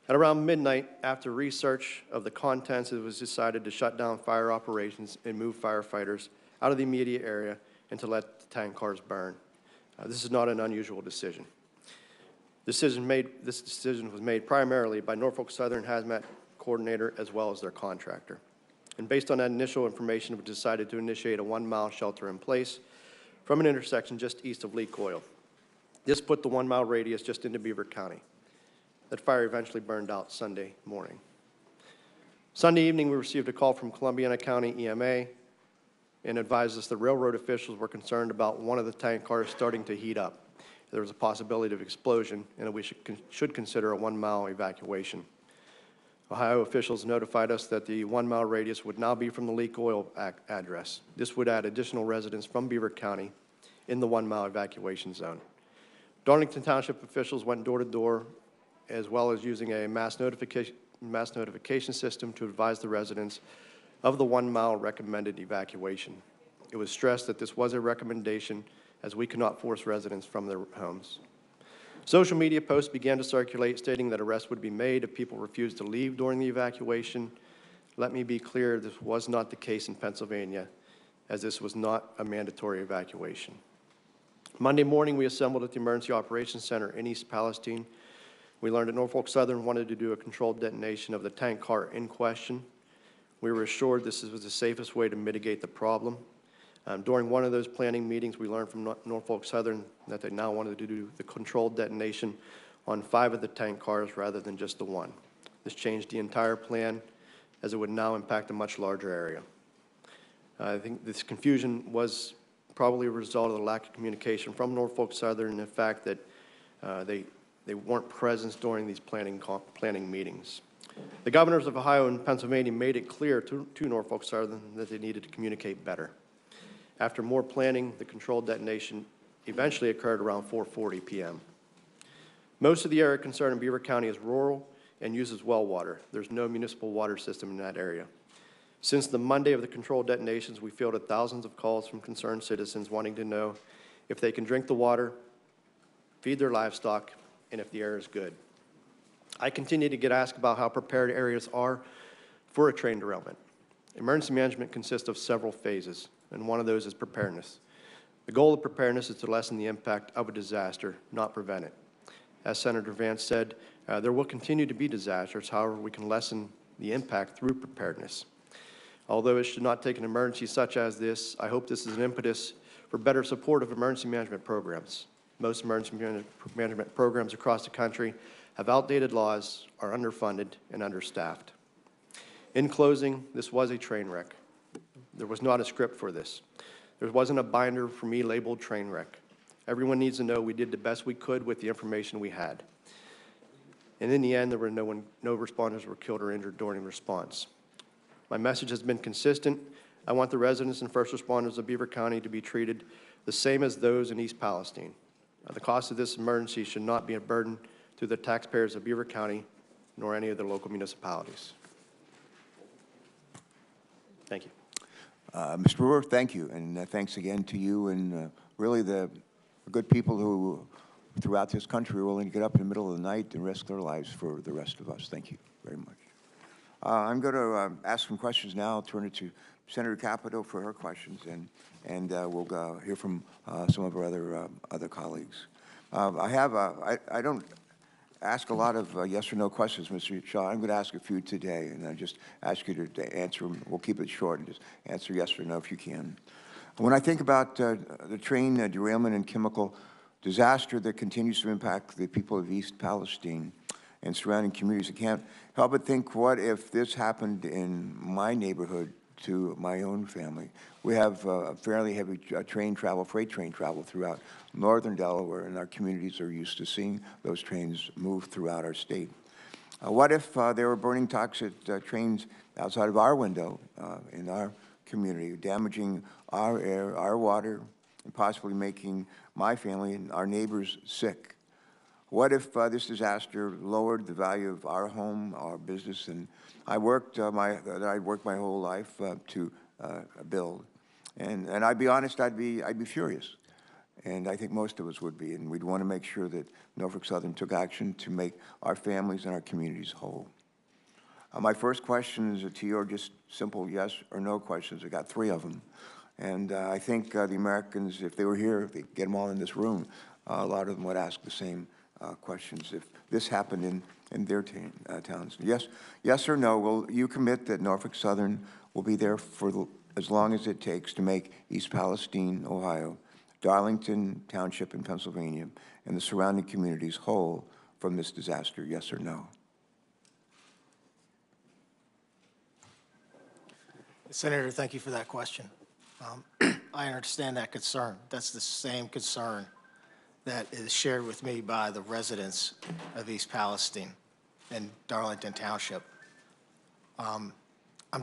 At around midnight, after research of the contents, it was decided to shut down fire operations and move firefighters out of the immediate area and to let the tank cars burn. This is not an unusual decision. This decision was made primarily by Norfolk Southern Hazmat coordinator as well as their contractor. And based on that initial information, we decided to initiate a 1-mile shelter in place from an intersection just east of Leak Oil. This put the 1-mile radius just into Beaver County. That fire eventually burned out Sunday morning. Sunday evening, we received a call from Columbiana County EMA and advised us the railroad officials were concerned about one of the tank cars starting to heat up. There was a possibility of explosion, and that we should consider a 1-mile evacuation. Ohio officials notified us that the 1-mile radius would now be from the Leak Oil address. This would add additional residents from Beaver County in the 1-mile evacuation zone. Darlington Township officials went door to door, as well as using a mass notification system to advise the residents of the 1-mile recommended evacuation. It was stressed that this was a recommendation as we could not force residents from their homes. Social media posts began to circulate stating that arrests would be made if people refused to leave during the evacuation. Let me be clear, this was not the case in Pennsylvania, as this was not a mandatory evacuation. Monday morning, we assembled at the Emergency Operations Center in East Palestine. We learned that Norfolk Southern wanted to do a controlled detonation of the tank car in question. We were assured this was the safest way to mitigate the problem. During one of those planning meetings, we learned from Norfolk Southern that they now wanted to do the controlled detonation on 5 of the tank cars rather than just the 1. This changed the entire plan, as it would now impact a much larger area. I think this confusion was probably a result of the lack of communication from Norfolk Southern and the fact that they weren't present during these planning meetings. The governors of Ohio and Pennsylvania made it clear to Norfolk Southern that they needed to communicate better. After more planning, the controlled detonation eventually occurred around 4:40 p.m. Most of the area concerned in Beaver County is rural and uses well water. There's no municipal water system in that area. Since the Monday of the controlled detonations, we fielded thousands of calls from concerned citizens wanting to know if they can drink the water, feed their livestock, and if the air is good. I continue to get asked about how prepared areas are for a train derailment. Emergency management consists of several phases, and one of those is preparedness. The goal of preparedness is to lessen the impact of a disaster, not prevent it. As Senator Vance said, there will continue to be disasters. However, we can lessen the impact through preparedness. Although it should not take an emergency such as this, I hope this is an impetus for better support of emergency management programs. Most emergency management programs across the country have outdated laws, are underfunded, and understaffed. In closing, this was a train wreck. There was not a script for this. There wasn't a binder for me labeled train wreck. Everyone needs to know we did the best we could with the information we had. And in the end, there were no responders were killed or injured during response. My message has been consistent. I want the residents and first responders of Beaver County to be treated the same as those in East Palestine. The cost of this emergency should not be a burden to the taxpayers of Beaver County, nor any of the local municipalities. Thank you. Mr. Brewer, thank you, and thanks again to you and really the good people who throughout this country are willing to get up in the middle of the night and risk their lives for the rest of us. Thank you very much. I'm going to ask some questions now. I'll turn it to Senator Capito for her questions, and we'll hear from some of our other colleagues. I don't ask a lot of yes or no questions, Mr. Shaw. I'm going to ask a few today, and I just ask you to answer them. We'll keep it short and just answer yes or no if you can. When I think about the train derailment and chemical disaster that continues to impact the people of East Palestine and surrounding communities, I can't help but think, what if this happened in my neighborhood to my own family? We have fairly heavy train travel, freight train travel throughout northern Delaware, and our communities are used to seeing those trains move throughout our state. What if they were burning toxic trains outside of our window in our community, damaging our air, our water, and possibly making my family and our neighbors sick? What if this disaster lowered the value of our home, our business, and I worked I'd worked my whole life to build, and I'd be honest, I'd be furious, and I think most of us would be, and we'd want to make sure that Norfolk Southern took action to make our families and our communities whole. My first question is to you are just simple yes or no questions. I got 3 of them, and I think the Americans, if they were here, if they get them all in this room, a lot of them would ask the same questions if this happened in their towns. Yes or no, will you commit that Norfolk Southern will be there for as long as it takes to make East Palestine, Ohio, Darlington Township in Pennsylvania, and the surrounding communities whole from this disaster, yes or no? Senator, thank you for that question. I understand that concern. That's the same concern that is shared with me by the residents of East Palestine and Darlington Township. I'm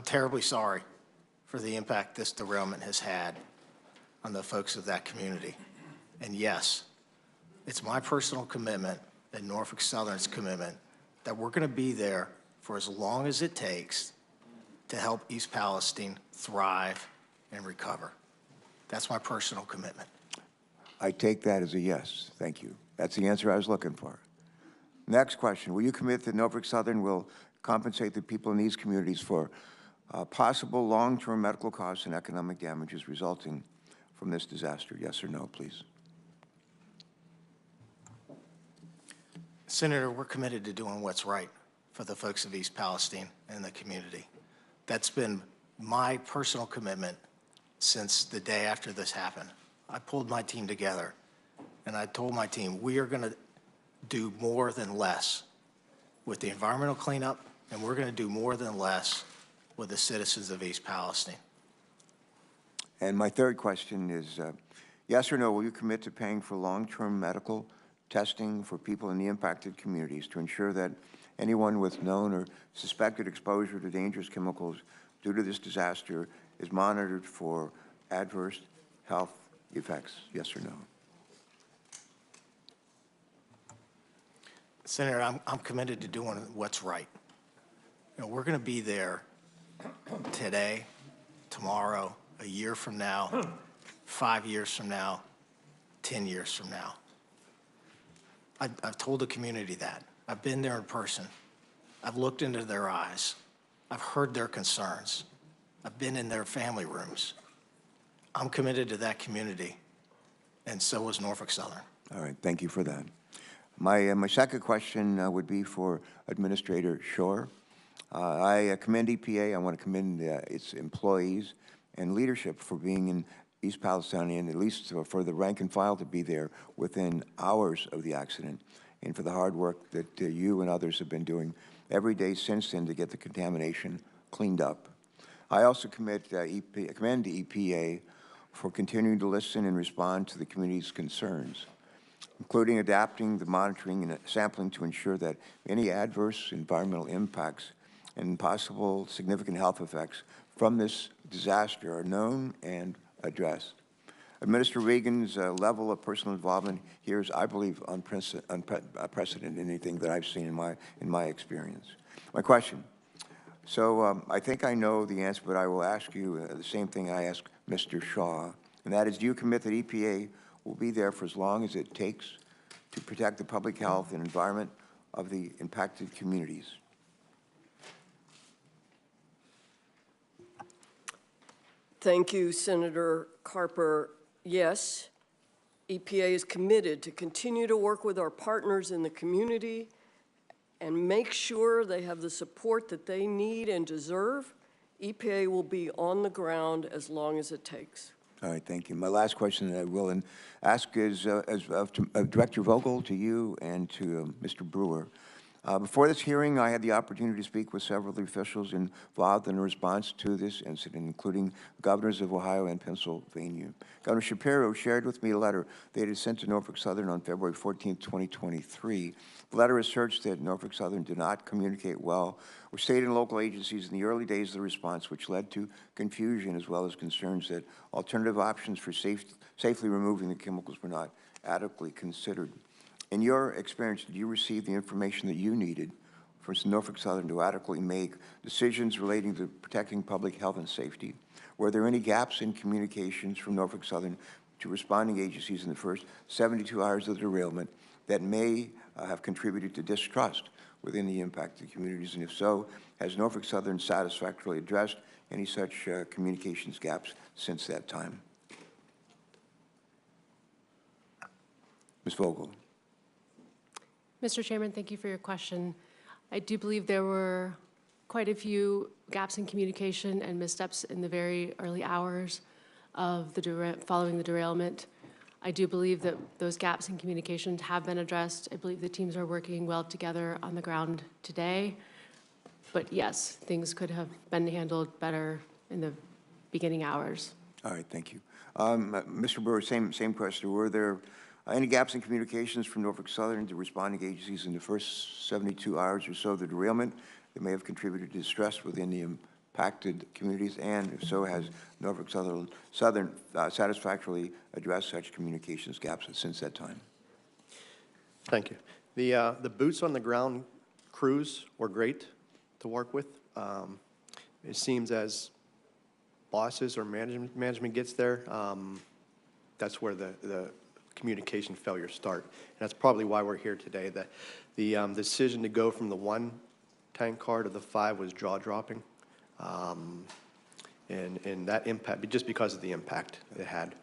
terribly sorry for the impact this derailment has had on the folks of that community. And yes, it's my personal commitment and Norfolk Southern's commitment that we're going to be there for as long as it takes to help East Palestine thrive and recover. That's my personal commitment. I take that as a yes. Thank you. That's the answer I was looking for. Next question. Will you commit that Norfolk Southern will compensate the people in these communities for possible long-term medical costs and economic damages resulting from this disaster? Yes or no, please. Senator, we're committed to doing what's right for the folks of East Palestine and the community. That's been my personal commitment since the day after this happened. I pulled my team together and I told my team, we are going to do more than less with the environmental cleanup, and we're going to do more than less with the citizens of East Palestine. And my third question is, yes or no, will you commit to paying for long-term medical testing for people in the impacted communities to ensure that anyone with known or suspected exposure to dangerous chemicals due to this disaster is monitored for adverse health effects? Yes or no? Senator, I'm committed to doing what's right. You know, we're going to be there today, tomorrow, a year from now, 5 years from now, 10 years from now. I've told the community that. I've been there in person. I've looked into their eyes. I've heard their concerns. I've been in their family rooms. I'm committed to that community, and so is Norfolk Southern. All right, thank you for that. My second question would be for Administrator Shore. I commend EPA. I want to commend its employees and leadership for being in East Palestine, and at least for the rank and file to be there within hours of the accident, and for the hard work that you and others have been doing every day since then to get the contamination cleaned up. I also commend EPA for continuing to listen and respond to the community's concerns, including adapting the monitoring and sampling to ensure that any adverse environmental impacts and possible significant health effects from this disaster are known and addressed. Administrator Regan's level of personal involvement here is, I believe, unprecedented in anything that I've seen in my experience. My question. So I think I know the answer, but I will ask you the same thing I asked Mr. Shaw, and that is, do you commit that EPA will be there for as long as it takes to protect the public health and environment of the impacted communities? Thank you, Senator Carper. Yes, EPA is committed to continue to work with our partners in the community and make sure they have the support that they need and deserve. EPA will be on the ground as long as it takes. All right, thank you. My last question that I will ask is Director Vogel, to you and to Mr. Brewer. Before this hearing, I had the opportunity to speak with several of the officials involved in the response to this incident, including governors of Ohio and Pennsylvania. Governor Shapiro shared with me a letter that he had sent to Norfolk Southern on February 14, 2023. The letter asserts that Norfolk Southern did not communicate well with state and local agencies in the early days of the response, which led to confusion as well as concerns that alternative options for safely removing the chemicals were not adequately considered. In your experience, did you receive the information that you needed for Norfolk Southern to adequately make decisions relating to protecting public health and safety? Were there any gaps in communications from Norfolk Southern to responding agencies in the first 72 hours of the derailment that may have contributed to distrust within the impacted communities? And if so, has Norfolk Southern satisfactorily addressed any such communications gaps since that time? Ms. Vogel. Mr. Chairman, thank you for your question. I do believe there were quite a few gaps in communication and missteps in the very early hours of following the derailment. I do believe that those gaps in communication have been addressed. I believe the teams are working well together on the ground today. But yes, things could have been handled better in the beginning hours. All right, thank you. Mr. Brewer, same question. Were there any gaps in communications from Norfolk Southern to responding agencies in the first 72 hours or so of the derailment that may have contributed to distress within the impacted communities? And if so, has Norfolk Southern satisfactorily addressed such communications gaps since that time? Thank you. The boots on the ground crews were great to work with. It seems as bosses or management gets there, that's where the communication failures start. And that's probably why we're here today. The decision to go from the 1 tank car to the 5 was jaw-dropping. And that impact, just because of the impact it had.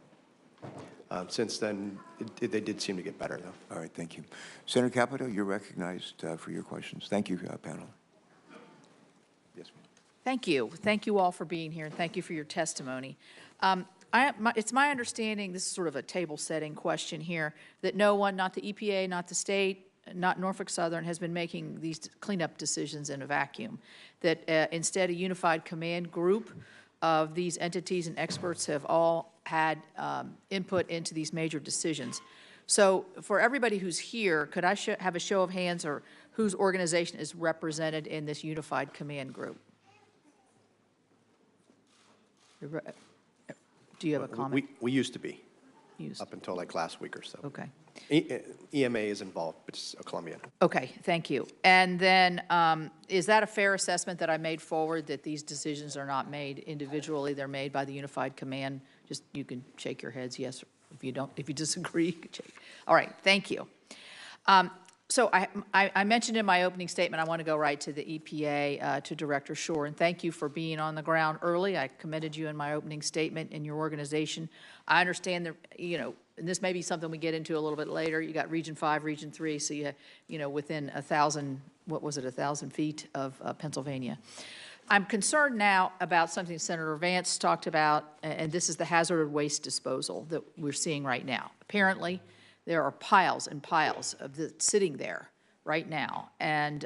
Since then, they did seem to get better, though. All right, thank you. Senator Capito, you're recognized for your questions. Thank you, panel. Yes, ma'am. Thank you. Thank you all for being here, and thank you for your testimony. It's my understanding, this is sort of a table-setting question here, that no one, not the EPA, not the state, not Norfolk Southern, has been making these cleanup decisions in a vacuum, that instead a unified command group of these entities and experts have all had input into these major decisions. So for everybody who's here, could I have a show of hands or whose organization is represented in this unified command group? Do you have a comment? We used to be, up until like last week or so. Okay. EMA is involved, but it's Columbia. Okay, thank you. And then is that a fair assessment that I made forward, that these decisions are not made individually, they're made by the unified command? Just, you can shake your heads, yes, if you don't, if you disagree, you can shake. All right, thank you. So I mentioned in my opening statement, I want to go right to the EPA, to Director Shore, and thank you for being on the ground early. I commended you in my opening statement in your organization. I understand that, and this may be something we get into a little bit later. You got Region 5, Region 3, so you within 1,000, what was it, 1,000 feet of Pennsylvania. I'm concerned now about something Senator Vance talked about, and this is the hazardous waste disposal that we're seeing right now. Apparently, there are piles and piles of sitting there right now and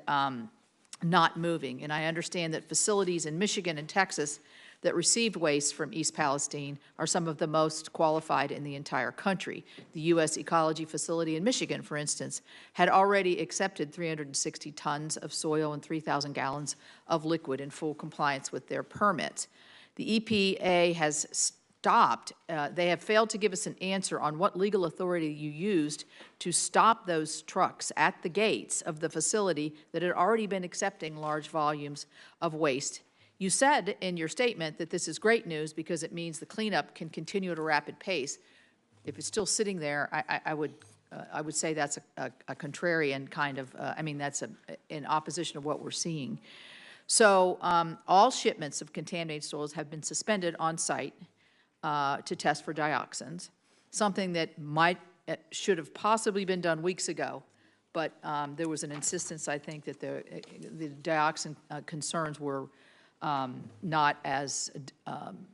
not moving. And I understand that facilities in Michigan and Texas that received waste from East Palestine are some of the most qualified in the entire country. The U.S. Ecology Facility in Michigan, for instance, had already accepted 360 tons of soil and 3,000 gallons of liquid in full compliance with their permits. The EPA has stopped. They have failed to give us an answer on what legal authority you used to stop those trucks at the gates of the facility that had already been accepting large volumes of waste. You said in your statement that this is great news because it means the cleanup can continue at a rapid pace. If it's still sitting there, I would say that's a contrarian kind of, that's in opposition of what we're seeing. So all shipments of contaminated soils have been suspended on site to test for dioxins, something that should have possibly been done weeks ago, but there was an insistence, I think, that the dioxin concerns were not as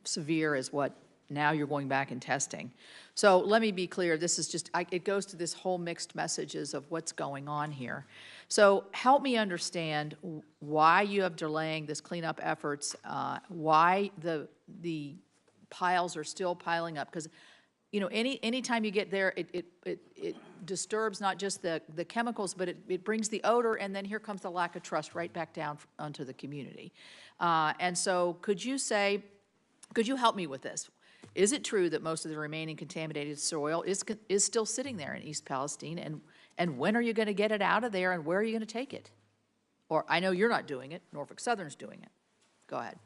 severe as what now you're going back and testing. So let me be clear, this is just, it goes to this whole mixed messages of what's going on here. So help me understand why you have delaying this cleanup efforts, why the piles are still piling up, because you know, anytime you get there, it disturbs not just the chemicals, but it brings the odor, and then here comes the lack of trust right back down onto the community. And so could you help me with this? Is it true that most of the remaining contaminated soil is still sitting there in East Palestine? And when are you going to get it out of there, and where are you going to take it? Or I know you're not doing it. Norfolk Southern's doing it. Go ahead.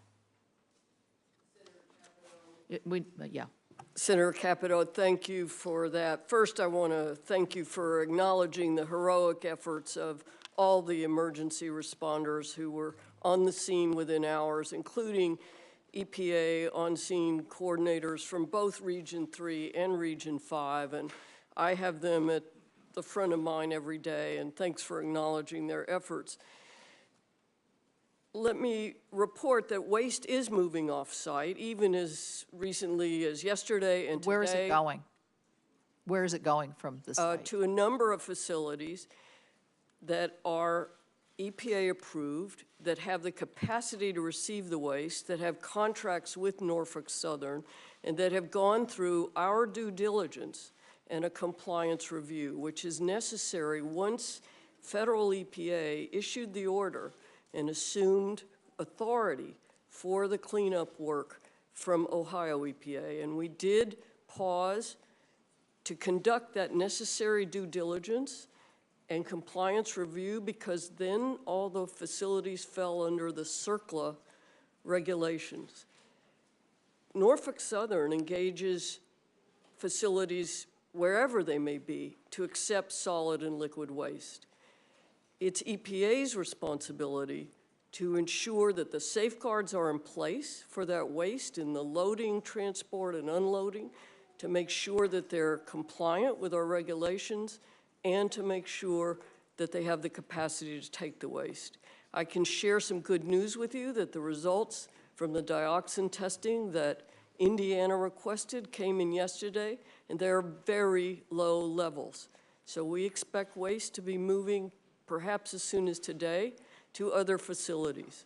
Yeah. Senator Capito, thank you for that. First, I want to thank you for acknowledging the heroic efforts of all the emergency responders who were on the scene within hours, including EPA on-scene coordinators from both Region 3 and Region 5. And I have them at the front of mine every day, and thanks for acknowledging their efforts. Let me report that waste is moving off-site, even as recently as yesterday and today. Where is it going? Where is it going from this site? To a number of facilities that are EPA approved, that have the capacity to receive the waste, that have contracts with Norfolk Southern, and that have gone through our due diligence and a compliance review, which is necessary once federal EPA issued the order and assumed authority for the cleanup work from Ohio EPA. And we did pause to conduct that necessary due diligence and compliance review, because then all the facilities fell under the CERCLA regulations. Norfolk Southern engages facilities wherever they may be to accept solid and liquid waste. It's EPA's responsibility to ensure that the safeguards are in place for that waste in the loading, transport, and unloading, to make sure that they're compliant with our regulations, and to make sure that they have the capacity to take the waste. I can share some good news with you that the results from the dioxin testing that Indiana requested came in yesterday, and they're very low levels. So we expect waste to be moving perhaps as soon as today to other facilities.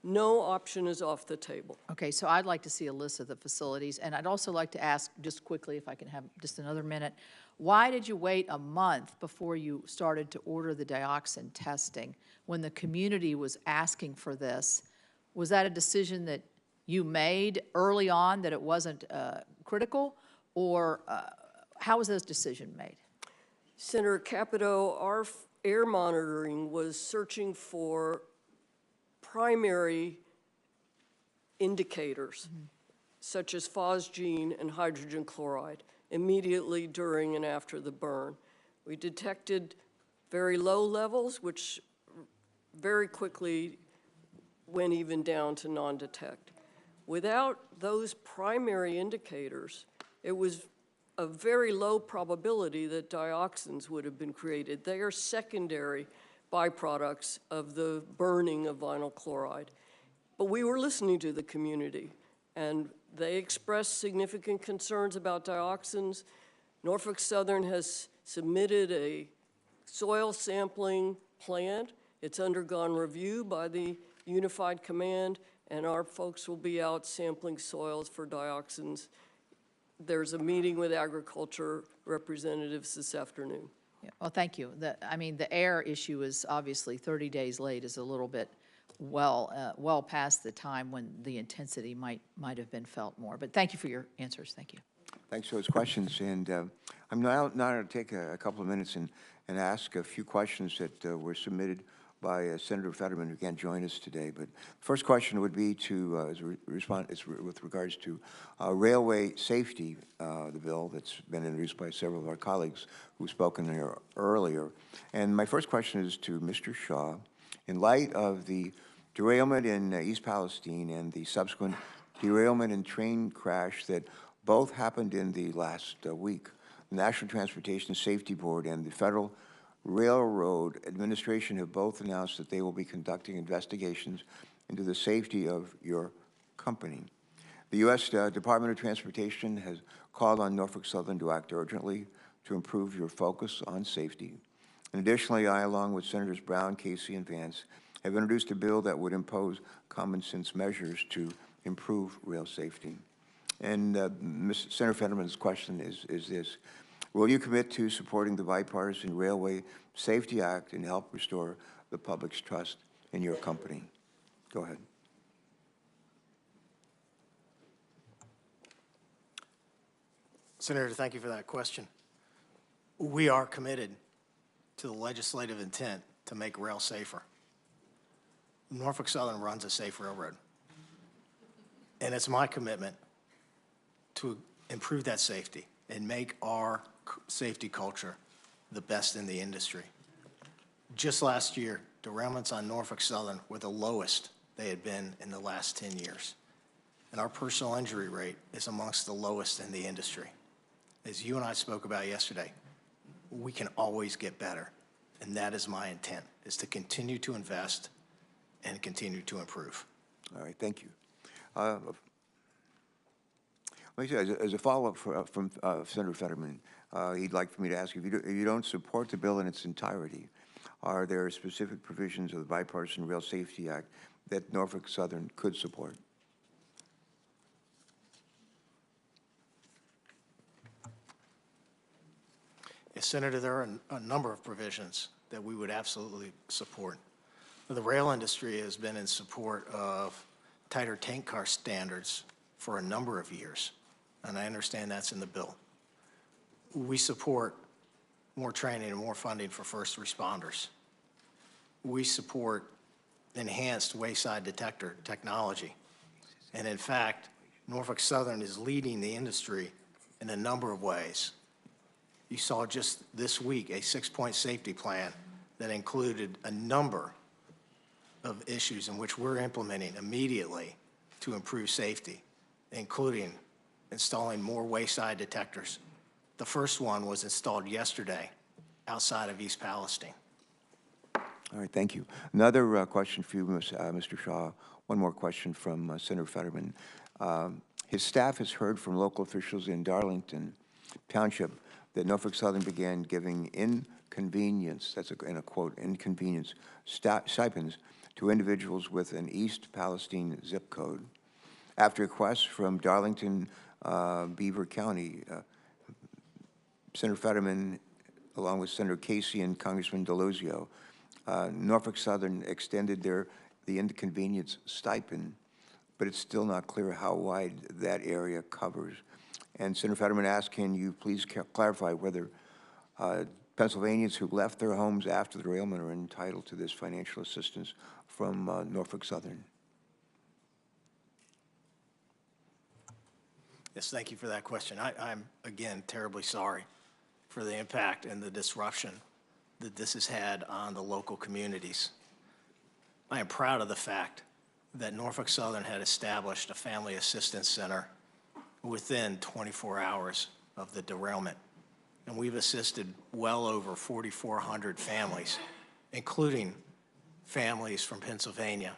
No option is off the table. Okay, so I'd like to see a list of the facilities, and I'd also like to ask, just quickly, if I can have just another minute, why did you wait a month before you started to order the dioxin testing when the community was asking for this? Was that a decision that you made early on, that it wasn't critical, or how was this decision made? Senator Capito, our air monitoring was searching for primary indicators, such as phosgene and hydrogen chloride, immediately during and after the burn. We detected very low levels, which very quickly went even down to non-detect. Without those primary indicators, it was a very low probability that dioxins would have been created. They are secondary byproducts of the burning of vinyl chloride. But we were listening to the community, and they expressed significant concerns about dioxins. Norfolk Southern has submitted a soil sampling plan. It's undergone review by the Unified Command, and our folks will be out sampling soils for dioxins. There's a meeting with agriculture representatives this afternoon. Yeah, well, thank you. I mean, the air issue is obviously 30 days late, is a little bit well past the time when the intensity might have been felt more. But thank you for your answers. Thank you. Thanks for those questions. And I'm now going to take a couple of minutes and ask a few questions that were submitted by Senator Fetterman, who can't join us today. But first question would be to with regards to railway safety, the bill that's been introduced by several of our colleagues who've spoken here earlier. And my first question is to Mr. Shaw. In light of the derailment in East Palestine and the subsequent derailment and train crash that both happened in the last week, the National Transportation Safety Board and the Federal Railroad Administration have both announced that they will be conducting investigations into the safety of your company. The U.S. Department of Transportation has called on Norfolk Southern to act urgently to improve your focus on safety. And additionally, I, along with Senators Brown, Casey, and Vance, have introduced a bill that would impose common sense measures to improve rail safety. And Senator Fetterman's question is this: will you commit to supporting the bipartisan Railway Safety Act and help restore the public's trust in your company? Go ahead. Senator, thank you for that question. We are committed to the legislative intent to make rail safer. Norfolk Southern runs a safe railroad. And it's my commitment to improve that safety and make our safety culture the best in the industry. Just last year, derailments on Norfolk Southern were the lowest they had been in the last 10 years. And our personal injury rate is amongst the lowest in the industry. As you and I spoke about yesterday, we can always get better. And that is my intent, is to continue to invest and continue to improve. All right, thank you. Let me say, as a follow-up from Senator Fetterman, he'd like for me to ask you, if you don't support the bill in its entirety, are there specific provisions of the Bipartisan Rail Safety Act that Norfolk Southern could support? Yes, Senator, there are a number of provisions that we would absolutely support. The rail industry has been in support of tighter tank car standards for a number of years, and I understand that's in the bill. We support more training and more funding for first responders. We support enhanced wayside detector technology. And in fact, Norfolk Southern is leading the industry in a number of ways. You saw just this week a 6-point safety plan that included a number of issues in which we're implementing immediately to improve safety, including installing more wayside detectors. The first one was installed yesterday outside of East Palestine. All right, thank you. Another question for you, Mr. Shaw. One more question from Senator Fetterman. His staff has heard from local officials in Darlington Township that Norfolk Southern began giving inconvenience, that's in a quote, inconvenience stipends to individuals with an East Palestine zip code. After requests from Darlington, Beaver County, Senator Fetterman, along with Senator Casey and Congressman Delosio, Norfolk Southern extended the inconvenience stipend, but it's still not clear how wide that area covers. And Senator Fetterman asked, can you please clarify whether Pennsylvanians who left their homes after the derailment are entitled to this financial assistance from Norfolk Southern? Yes, thank you for that question. I'm, again, terribly sorry for the impact and the disruption that this has had on the local communities. I am proud of the fact that Norfolk Southern had established a family assistance center within 24 hours of the derailment. And we've assisted well over 4,400 families, including families from Pennsylvania.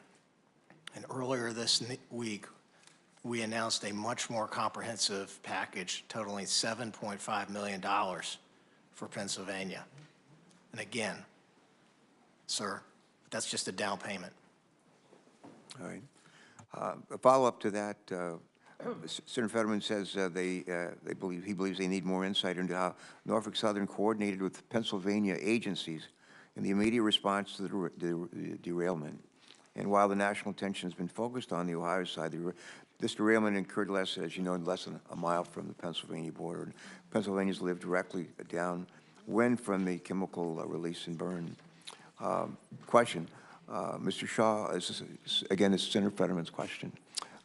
And earlier this week, we announced a much more comprehensive package totaling $7.5 million for Pennsylvania. And again, sir, that's just a down payment. All right. A follow-up to that, Senator Fetterman says he believes they need more insight into how Norfolk Southern coordinated with Pennsylvania agencies in the immediate response to the derailment. And while the national attention has been focused on the Ohio side, this derailment occurred less than a mile from the Pennsylvania border. Pennsylvanians live directly downwind from the chemical release and burn. Question, Mr. Shaw, again, it's Senator Fetterman's question.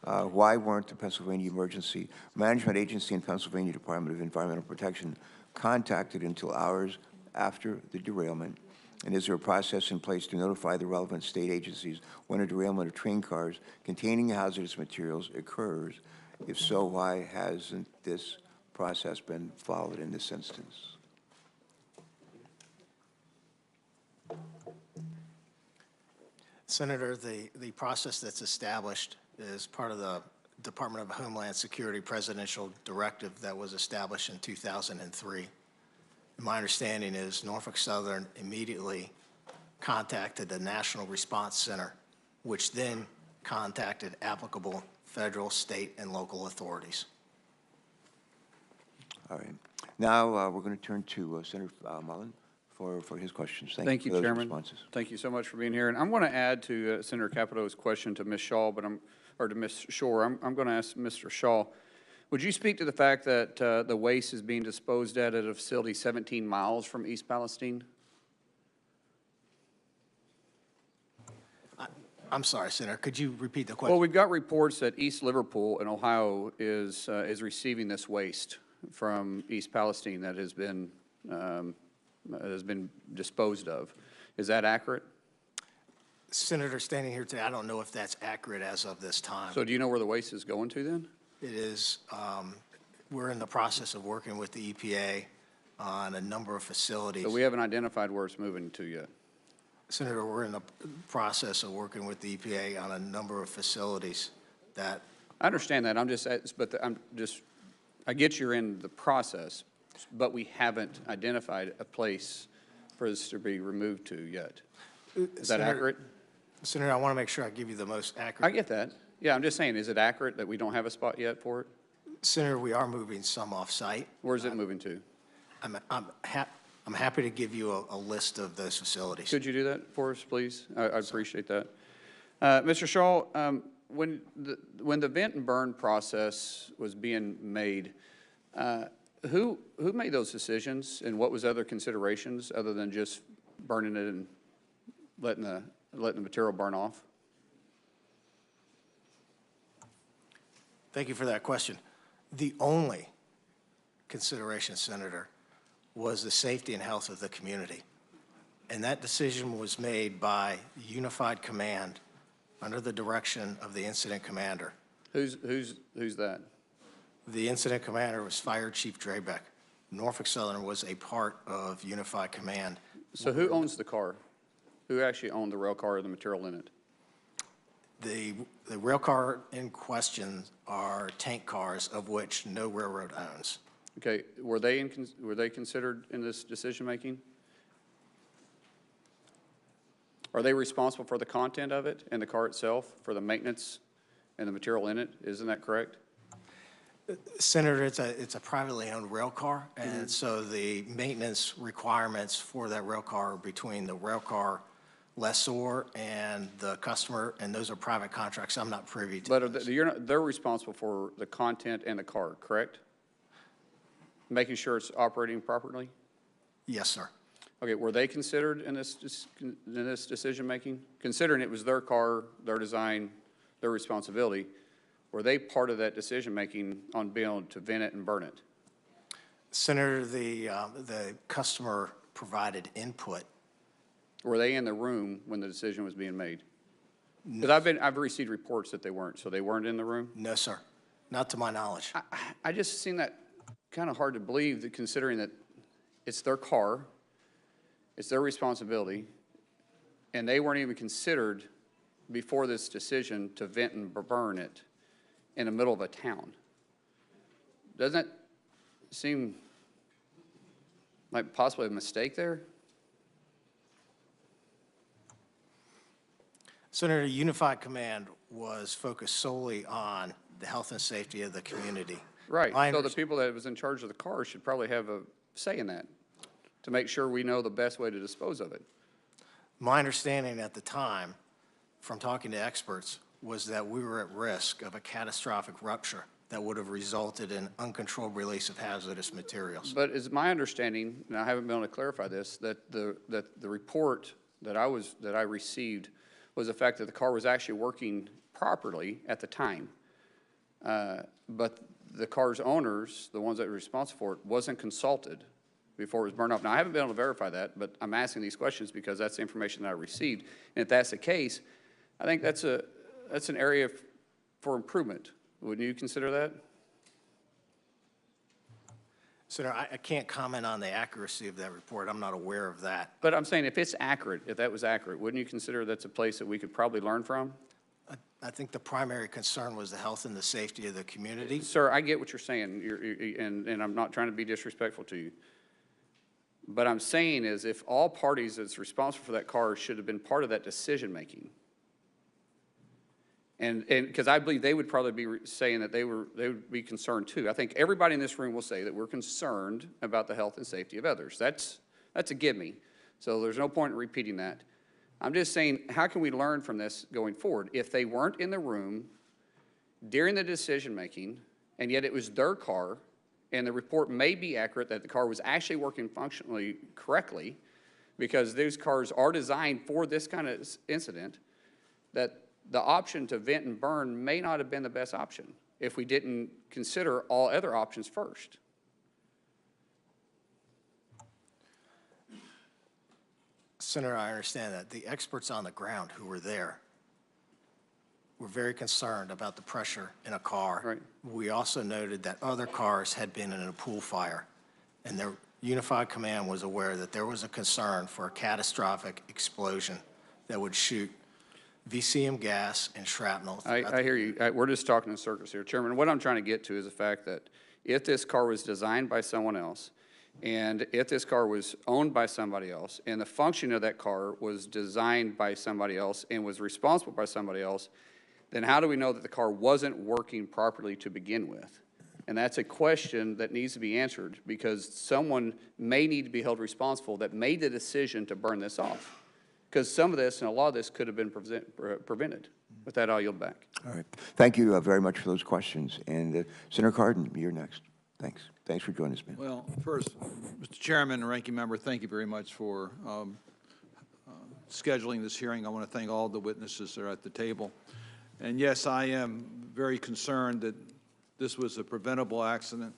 Why weren't the Pennsylvania Emergency Management Agency and Pennsylvania Department of Environmental Protection contacted until hours after the derailment? And is there a process in place to notify the relevant state agencies when a derailment of train cars containing hazardous materials occurs? If so, why hasn't this process been followed in this instance? Senator, the process that's established is part of the Department of Homeland Security presidential directive that was established in 2003. My understanding is Norfolk Southern immediately contacted the National Response Center, which then contacted applicable federal, state, and local authorities. All right. Now we're going to turn to Senator Mullen for his questions. Thank you, for those Chairman. responses. Thank you so much for being here. And I'm going to add to Senator Capito's question to Ms. Shaw, or to Ms. Shore. I'm going to ask Mr. Shaw, would you speak to the fact that the waste is being disposed at a facility 17 miles from East Palestine? I'm sorry, Senator, could you repeat the question? Well, we've got reports that East Liverpool in Ohio is receiving this waste from East Palestine that has been disposed of. Is that accurate? Senator, standing here today, I don't know if that's accurate as of this time. So do you know where the waste is going to then? It is, we're in the process of working with the EPA on a number of facilities. So we haven't identified where it's moving to yet. Senator, we're in the process of working with the EPA on a number of facilities that. I understand that. I get you're in the process, but we haven't identified a place for this to be removed to yet. Is that accurate? Senator, I want to make sure I give you the most accurate. I get that. Yeah, I'm just saying, is it accurate that we don't have a spot yet for it? Senator, we are moving some off-site. Where's it moving to? I'm happy to give you a list of those facilities. Could you do that for us, please? I appreciate that. Mr. Shaw, when the vent and burn process was being made, who made those decisions, and what was other considerations other than just burning it and letting the material burn off? Thank you for that question. The only consideration, Senator, was the safety and health of the community. And that decision was made by Unified Command under the direction of the incident commander. Who's that? The incident commander was Fire Chief Drebeck. Norfolk Southern was a part of Unified Command. So who owns the car? Who actually owned the rail car or the material in it? The rail car in question are tank cars, of which no railroad owns. Okay, were they considered in this decision making? Are they responsible for the content of it and the car itself, for the maintenance and the material in it? Isn't that correct? Senator, it's a privately owned rail car, and so the maintenance requirements for that rail car are between the rail car lessor and the customer, and those are private contracts. I'm not privy to But they're responsible for the content and the car, correct? Making sure it's operating properly? Yes, sir. Okay, were they considered in this decision making? Considering it was their car, their design, their responsibility, were they part of that decision making on being able to vent it and burn it? Senator, the customer provided input. Were they in the room when the decision was being made? Because I've received reports that they weren't, so they weren't in the room? No, sir. Not to my knowledge. I just seen that kind of hard to believe, that considering that it's their car, it's their responsibility, and they weren't even considered before this decision to vent and burn it in the middle of a town. Doesn't that seem like possibly a mistake there? Senator, Unified Command was focused solely on the health and safety of the community. Right, so the people that was in charge of the car should probably have a say in that, to make sure we know the best way to dispose of it. My understanding at the time, from talking to experts, was that we were at risk of a catastrophic rupture that would have resulted in uncontrolled release of hazardous materials. But it's my understanding, and I haven't been able to clarify this, that the report that I received was the fact that the car was actually working properly at the time, but the car's owners, the ones that were responsible for it, wasn't consulted before it was burned off. Now, I haven't been able to verify that, but I'm asking these questions because that's the information that I received. And if that's the case, I think that's an area for improvement. Wouldn't you consider that? Senator, I can't comment on the accuracy of that report. I'm not aware of that. But I'm saying if it's accurate, if that was accurate, wouldn't you consider that's a place that we could probably learn from? I think the primary concern was the health and the safety of the community. Sir, I get what you're saying, and I'm not trying to be disrespectful to you. But I'm saying is if all parties that's responsible for that car should have been part of that decision-making, and because I believe they would probably be saying that they would be concerned too. I think everybody in this room will say that we're concerned about the health and safety of others. That's a gimme. So there's no point in repeating that. I'm just saying, how can we learn from this going forward? If they weren't in the room during the decision-making, and yet it was their car, and the report may be accurate that the car was actually working functionally correctly, because those cars are designed for this kind of incident, that the option to vent and burn may not have been the best option if we didn't consider all other options first. Senator, I understand that. The experts on the ground who were there were very concerned about the pressure in a car. Right. We also noted that other cars had been in a pool fire, and their unified command was aware that there was a concern for a catastrophic explosion that would shoot VCM gas and shrapnel. I hear you. We're just talking in circles here. Chairman, what I'm trying to get to is the fact that if this car was designed by someone else, and if this car was owned by somebody else, and the function of that car was designed by somebody else and was responsible by somebody else, then how do we know that the car wasn't working properly to begin with? And that's a question that needs to be answered, because someone may need to be held responsible that made the decision to burn this off. Because some of this and a lot of this could have been prevented. With that, I'll yield back. All right. Thank you very much for those questions. And Senator Cardin, you're next. Thanks. Thanks for joining us, man. Well, first, Mr. Chairman and Ranking Member, thank you very much for scheduling this hearing. I want to thank all the witnesses that are at the table. And yes, I am very concerned that this was a preventable accident,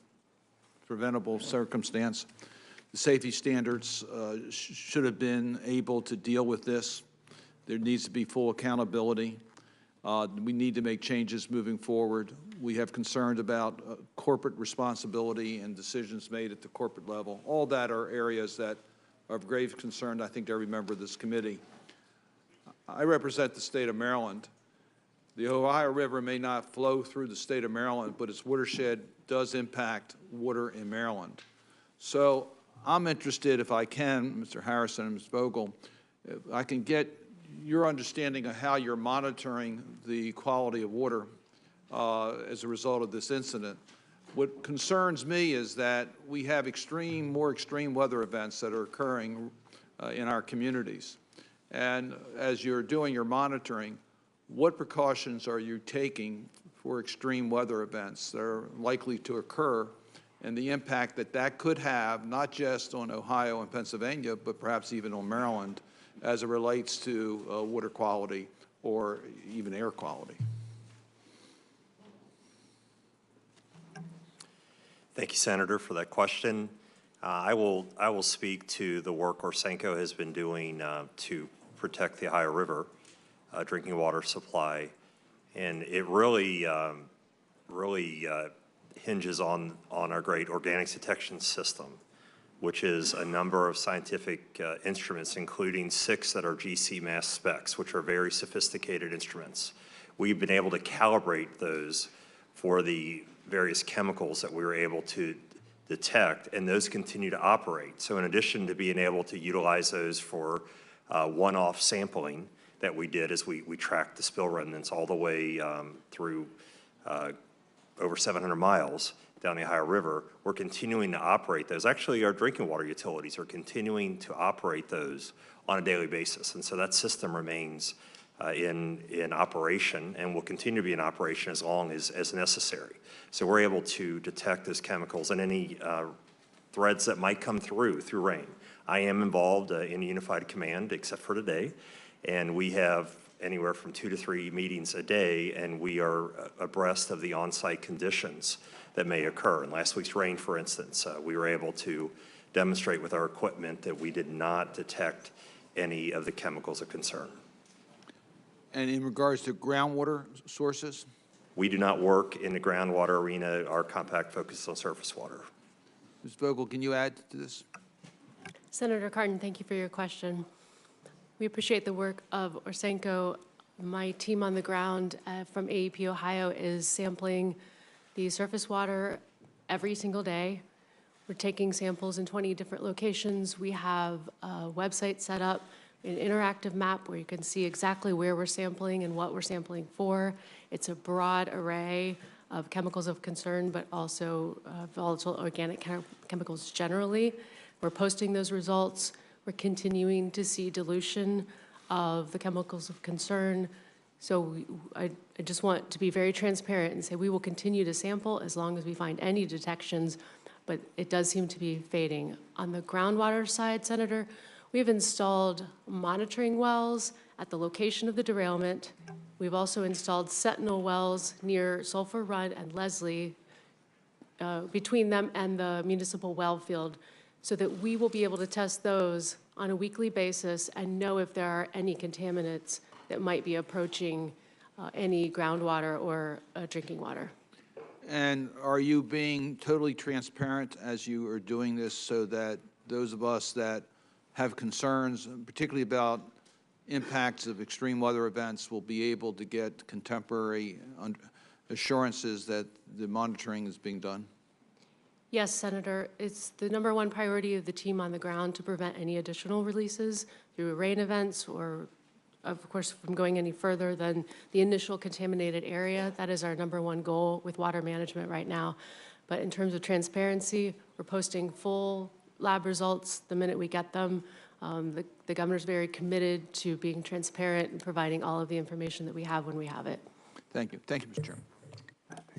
preventable circumstance. The safety standards should have been able to deal with this. There needs to be full accountability. We need to make changes moving forward. We have concerns about corporate responsibility and decisions made at the corporate level. All that are areas that are of grave concern, I think, to every member of this committee. I represent the state of Maryland. The Ohio River may not flow through the state of Maryland, but its watershed does impact water in Maryland. So I'm interested, if I can, Mr. Harrison and Ms. Vogel, if I can get your understanding of how you're monitoring the quality of water as a result of this incident. What concerns me is that we have more extreme weather events that are occurring in our communities. And as you're doing your monitoring, what precautions are you taking for extreme weather events that are likely to occur, and the impact that that could have, not just on Ohio and Pennsylvania, but perhaps even on Maryland, as it relates to water quality or even air quality? Thank you, Senator, for that question. I will speak to the work Orsanco has been doing to protect the Ohio River drinking water supply, and it really hinges on our great organics detection system, which is a number of scientific instruments, including 6 that are GC mass specs, which are very sophisticated instruments. We've been able to calibrate those for the various chemicals that we were able to detect, and those continue to operate. So in addition to being able to utilize those for one-off sampling that we did as we tracked the spill remnants all the way through over 700 miles down the Ohio River, we're continuing to operate those. Actually, our drinking water utilities are continuing to operate those on a daily basis. And so that system remains in operation and will continue to be in operation as long as necessary. So we're able to detect those chemicals and any threads that might come through rain. I am involved in Unified Command, except for today, and we have anywhere from 2 to 3 meetings a day, and we are abreast of the on-site conditions that may occur. In last week's rain, for instance, we were able to demonstrate with our equipment that we did not detect any of the chemicals of concern. And in regards to groundwater sources? We do not work in the groundwater arena. Our compact focuses on surface water. Ms. Vogel, can you add to this? Senator Cardin, thank you for your question. We appreciate the work of Orsanco My team on the ground from AEP Ohio is sampling the surface water every single day. We're taking samples in 20 different locations. We have a website set up, an interactive map where you can see exactly where we're sampling and what we're sampling for. It's a broad array of chemicals of concern, but also volatile organic chemicals generally. We're posting those results. We're continuing to see dilution of the chemicals of concern. So I just want to be very transparent and say we will continue to sample as long as we find any detections, but it does seem to be fading. On the groundwater side, Senator, we've installed monitoring wells at the location of the derailment. We've also installed sentinel wells near Sulphur Run and Leslie, between them and the municipal well field, so that we will be able to test those on a weekly basis and know if there are any contaminants that might be approaching any groundwater or drinking water. And are you being totally transparent as you are doing this so that those of us that have concerns, particularly about impacts of extreme weather events, will be able to get contemporary assurances that the monitoring is being done? Yes, Senator. It's the #1 priority of the team on the ground to prevent any additional releases through rain events or, of course, from going any further than the initial contaminated area. That is our #1 goal with water management right now. But in terms of transparency, we're posting full lab results the minute we get them. The governor's very committed to being transparent and providing all of the information that we have when we have it. Thank you. Thank you, Mr. Chairman.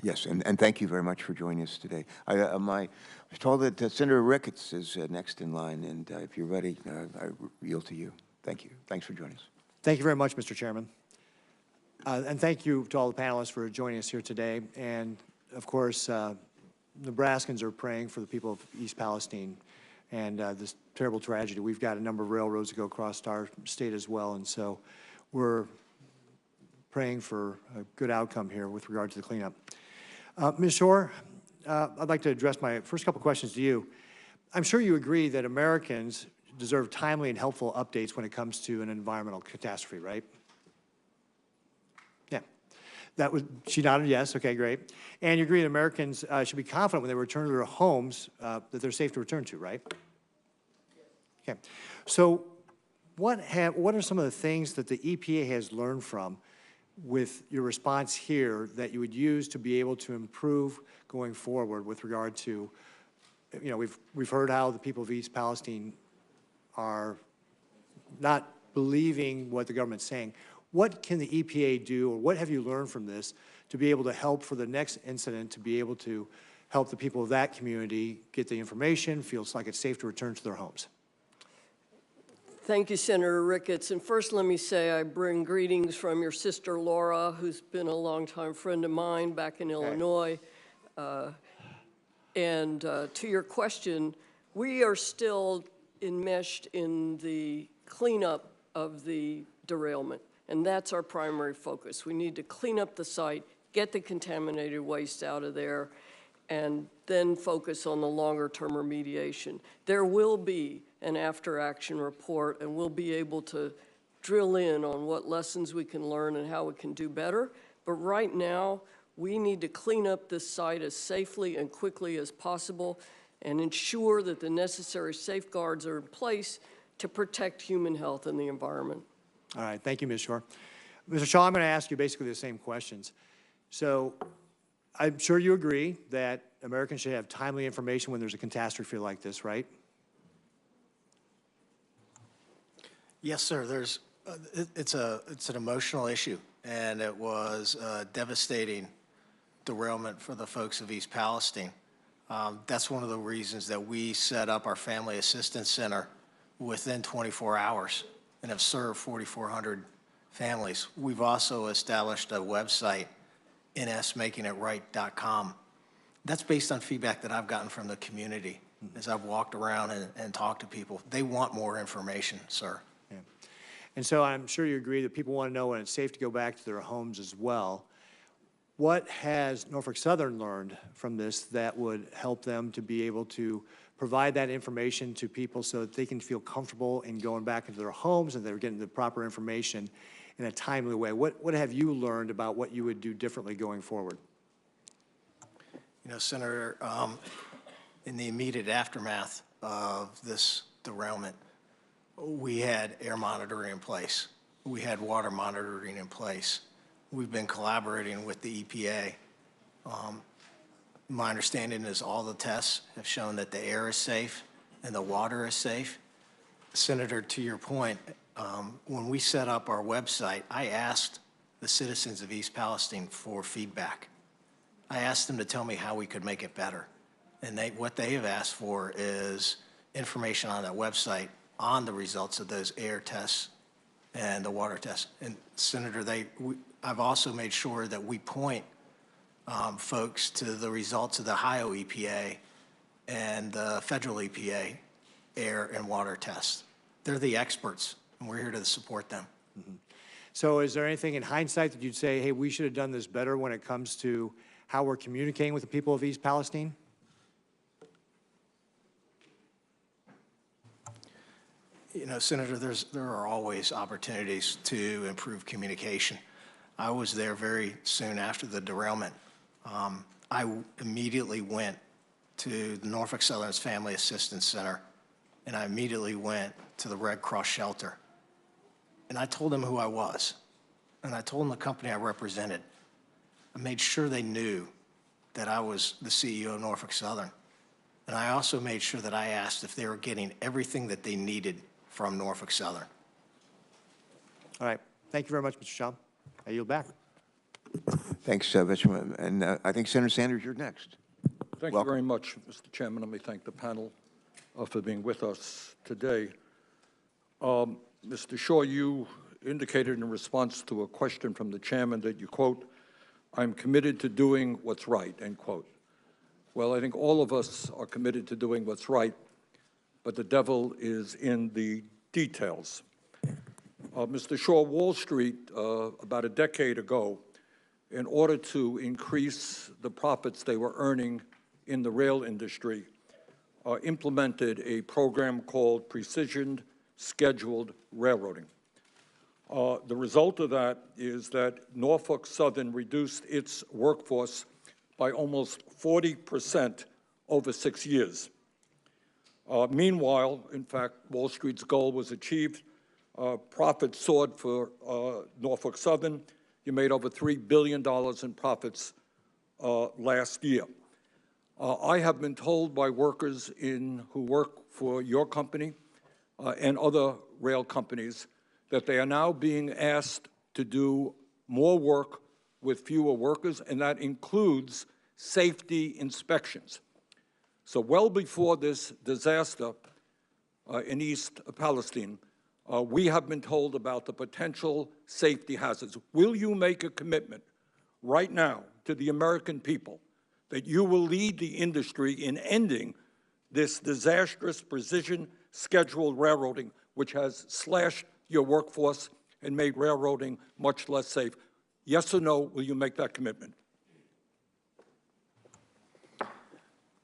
Yes, and thank you very much for joining us today. I was told that Senator Ricketts is next in line, and if you're ready, I yield to you. Thank you. Thanks for joining us. Thank you very much, Mr. Chairman. And thank you to all the panelists for joining us here today. And, of course, Nebraskans are praying for the people of East Palestine and this terrible tragedy. We've got a number of railroads that go across our state as well, and so we're praying for a good outcome here with regard to the cleanup. Ms. Shore, I'd like to address my first couple questions to you. I'm sure you agree that Americans deserve timely and helpful updates when it comes to an environmental catastrophe, right? Yeah. She nodded yes. Okay, great. And you agree that Americans should be confident when they return to their homes that they're safe to return to, right? Okay. So what are some of the things that the EPA has learned from with your response here that you would use to be able to improve going forward with regard to, you know, we've heard how the people of East Palestine are not believing what the government's saying. What can the EPA do, or what have you learned from this to be able to help for the next incident, to be able to help the people of that community get the information, feels like it's safe to return to their homes? Thank you, Senator Ricketts. And first, let me say I bring greetings from your sister, Laura, who's been a longtime friend of mine back in Illinois. And to your question, we are still enmeshed in the cleanup of the derailment, and that's our primary focus. We need to clean up the site, get the contaminated waste out of there, and then focus on the longer-term remediation. There will be an after-action report, and we'll be able to drill in on what lessons we can learn and how we can do better. But right now, we need to clean up this site as safely and quickly as possible and ensure that the necessary safeguards are in place to protect human health and the environment. All right, thank you, Ms. Shore. Mr. Shaw, I'm going to ask you basically the same questions. So I'm sure you agree that Americans should have timely information when there's a catastrophe like this, right? Yes, sir. It's an emotional issue, and it was a devastating derailment for the folks of East Palestine. That's one of the reasons that we set up our Family Assistance Center within 24 hours and have served 4,400 families. We've also established a website, nsmakingitright.com. That's based on feedback that I've gotten from the community as I've walked around and talked to people. They want more information, sir. Yeah. And so I'm sure you agree that people want to know when it's safe to go back to their homes as well. What has Norfolk Southern learned from this that would help them to be able to provide that information to people so that they can feel comfortable in going back into their homes and they're getting the proper information? in a timely way. What have you learned about what you would do differently going forward? You know, Senator, in the immediate aftermath of this derailment, we had air monitoring in place. We had water monitoring in place. We've been collaborating with the EPA. My understanding is all the tests have shown that the air is safe and the water is safe. Senator, to your point, when we set up our website, I asked the citizens of East Palestine for feedback. I asked them to tell me how we could make it better. And what they have asked for is information on that website on the results of those air tests and the water tests. And Senator, I've also made sure that we point folks to the results of the Ohio EPA and the federal EPA air and water tests. They're the experts, and we're here to support them. Mm-hmm. So is there anything in hindsight that you'd say, hey, we should have done this better when it comes to how we're communicating with the people of East Palestine? You know, Senator, there are always opportunities to improve communication. I was there very soon after the derailment. I immediately went to the Norfolk Southern's Family Assistance Center, and I immediately went to the Red Cross shelter. And I told them who I was, and I told them the company I represented. I made sure they knew that I was the CEO of Norfolk Southern. And I also made sure that I asked if they were getting everything that they needed from Norfolk Southern. All right. Thank you very much, Mr. Shaw. I yield back. Thanks, Veteran. And I think Senator Sanders, you're next. Thank you very much, Mr. Chairman. Let me thank the panel for being with us today. Mr. Shaw, you indicated in response to a question from the chairman that you, quote, "I'm committed to doing what's right," end quote. Well, I think all of us are committed to doing what's right, but the devil is in the details. Mr. Shaw, Wall Street, about a decade ago, in order to increase the profits they were earning in the rail industry, implemented a program called Precision Scheduled Railroading. The result of that is that Norfolk Southern reduced its workforce by almost 40% over 6 years. Meanwhile, in fact, Wall Street's goal was achieved. Profits soared for Norfolk Southern. You made over $3 billion in profits last year. I have been told by workers who work for your company and other rail companies that they are now being asked to do more work with fewer workers, and that includes safety inspections. So well before this disaster in East Palestine, we have been told about the potential safety hazards. Will you make a commitment right now to the American people that you will lead the industry in ending this disastrous precision scheduled railroading, which has slashed your workforce and made railroading much less safe? Yes or no, will you make that commitment?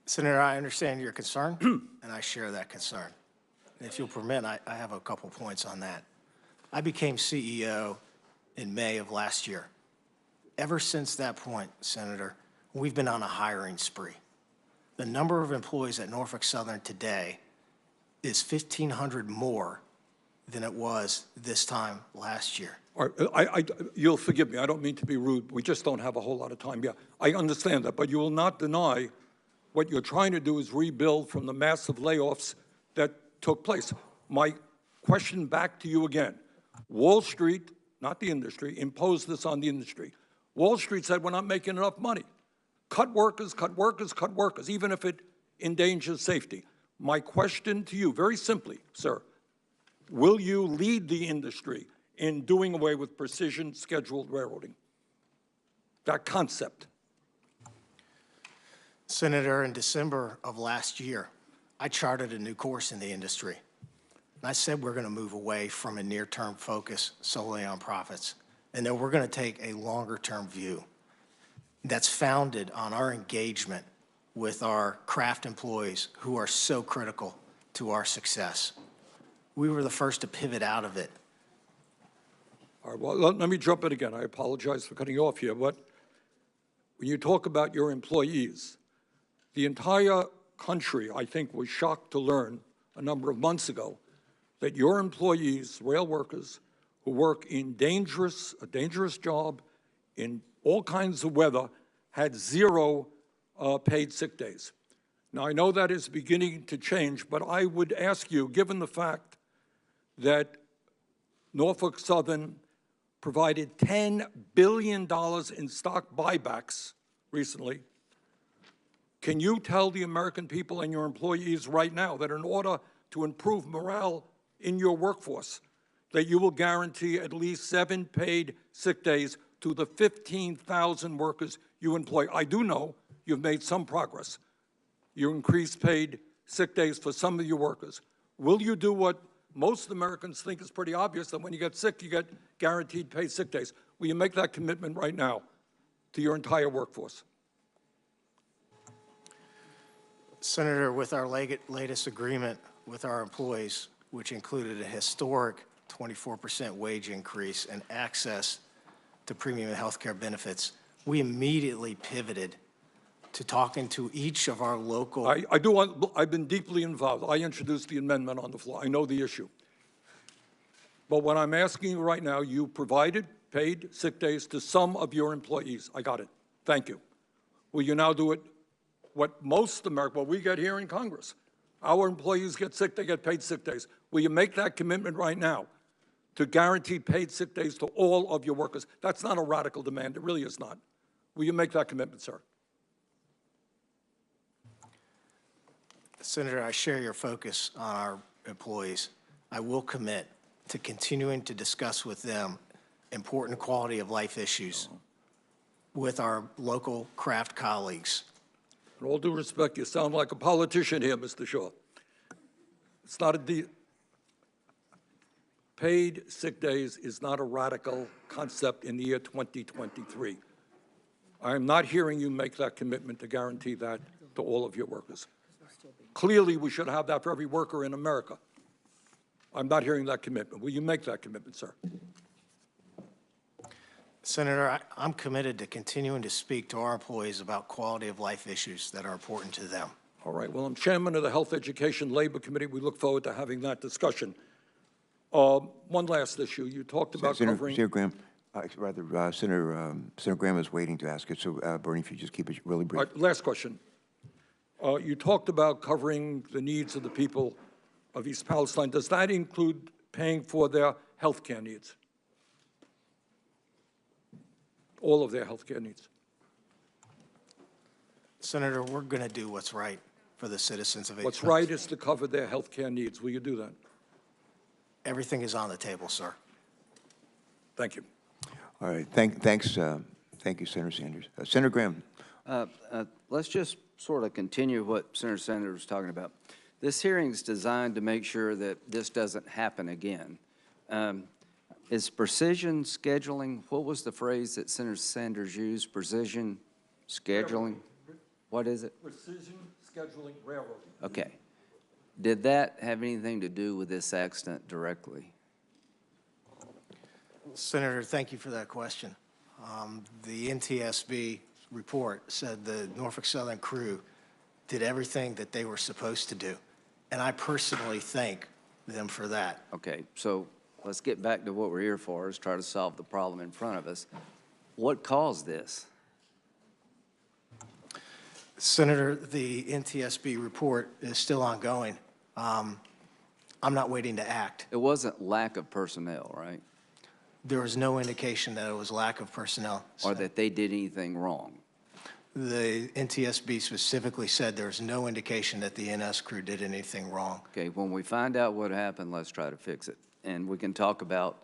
Senator, I understand your concern, and I share that concern. And if you'll permit, I have a couple points on that. I became CEO in May of last year. Ever since that point, Senator, we've been on a hiring spree. The number of employees at Norfolk Southern today is 1,500 more than it was this time last year. All right, you'll forgive me, I don't mean to be rude. We just don't have a whole lot of time. Yeah, I understand that, but you will not deny what you're trying to do is rebuild from the massive layoffs that took place. My question back to you again. Wall Street, not the industry, imposed this on the industry. Wall Street said we're not making enough money. Cut workers, cut workers, cut workers, even if it endangers safety. My question to you, very simply, sir, will you lead the industry in doing away with precision scheduled railroading? That concept. Senator, in December of last year, I charted a new course in the industry. And I said we're going to move away from a near-term focus solely on profits, and that we're going to take a longer-term view that's founded on our engagement with our craft employees who are so critical to our success. We were the first to pivot out of it. All right, well, let me jump in again. I apologize for cutting you off here, but when you talk about your employees, the entire country, I think, was shocked to learn a number of months ago that your employees, rail workers, who work in a dangerous job in all kinds of weather, had 0 paid sick days. Now, I know that is beginning to change, but I would ask you, given the fact that Norfolk Southern provided $10 billion in stock buybacks recently, can you tell the American people and your employees right now that in order to improve morale in your workforce, that you will guarantee at least 7 paid sick days to the 15,000 workers you employ? I do know you've made some progress. You increased paid sick days for some of your workers. Will you do what most Americans think is pretty obvious, that when you get sick, you get guaranteed paid sick days? Will you make that commitment right now to your entire workforce? Senator, with our latest agreement with our employees, which included a historic 24% wage increase and access to premium health care benefits, we immediately pivoted to talking to each of our local... I've been deeply involved. I introduced the amendment on the floor. I know the issue. But what I'm asking you right now, you provided paid sick days to some of your employees. I got it. Thank you. Will you now do it what we get here in Congress? Our employees get sick, they get paid sick days. Will you make that commitment right now to guarantee paid sick days to all of your workers? That's not a radical demand. It really is not. Will you make that commitment, sir? Senator, I share your focus on our employees. I will commit to continuing to discuss with them important quality of life issues with our local craft colleagues. In all due respect, you sound like a politician here, Mr. Shaw. It's not paid sick days is not a radical concept in the year 2023. I am not hearing you make that commitment to guarantee that to all of your workers. Clearly, we should have that for every worker in America. I'm not hearing that commitment. Will you make that commitment, sir? Senator, I'm committed to continuing to speak to our employees about quality of life issues that are important to them. All right. Well, I'm chairman of the Health, Education, Labor Committee. We look forward to having that discussion. One last issue. You talked about covering... Senator Graham, Senator Graham is waiting to ask it, so Bernie, if you just keep it really brief. All right, last question. You talked about covering the needs of the people of East Palestine. Does that include paying for their health care needs? All of their health care needs? Senator, we're going to do what's right for the citizens of East What's Palestine. right is to cover their health care needs. Will you do that? Everything is on the table, sir. Thank you. All right. Thank you, Senator Sanders. Senator Graham. Let's just sort of continue what Senator Sanders was talking about. This hearing is designed to make sure that this doesn't happen again. Is precision scheduling, what was the phrase that Senator Sanders used? Precision scheduling? What is it? Precision scheduling railroading. Okay. Did that have anything to do with this accident directly? Senator, thank you for that question. The NTSB report said the Norfolk Southern crew did everything that they were supposed to do, and I personally thank them for that. Okay, so let's get back to what we're here for, is try to solve the problem in front of us. What caused this? Senator, the NTSB report is still ongoing. I'm not waiting to act. It wasn't lack of personnel, right? There was no indication that it was lack of personnel. Or that they did anything wrong? The NTSB specifically said there's no indication that the NS crew did anything wrong. Okay, when we find out what happened, let's try to fix it. And we can talk about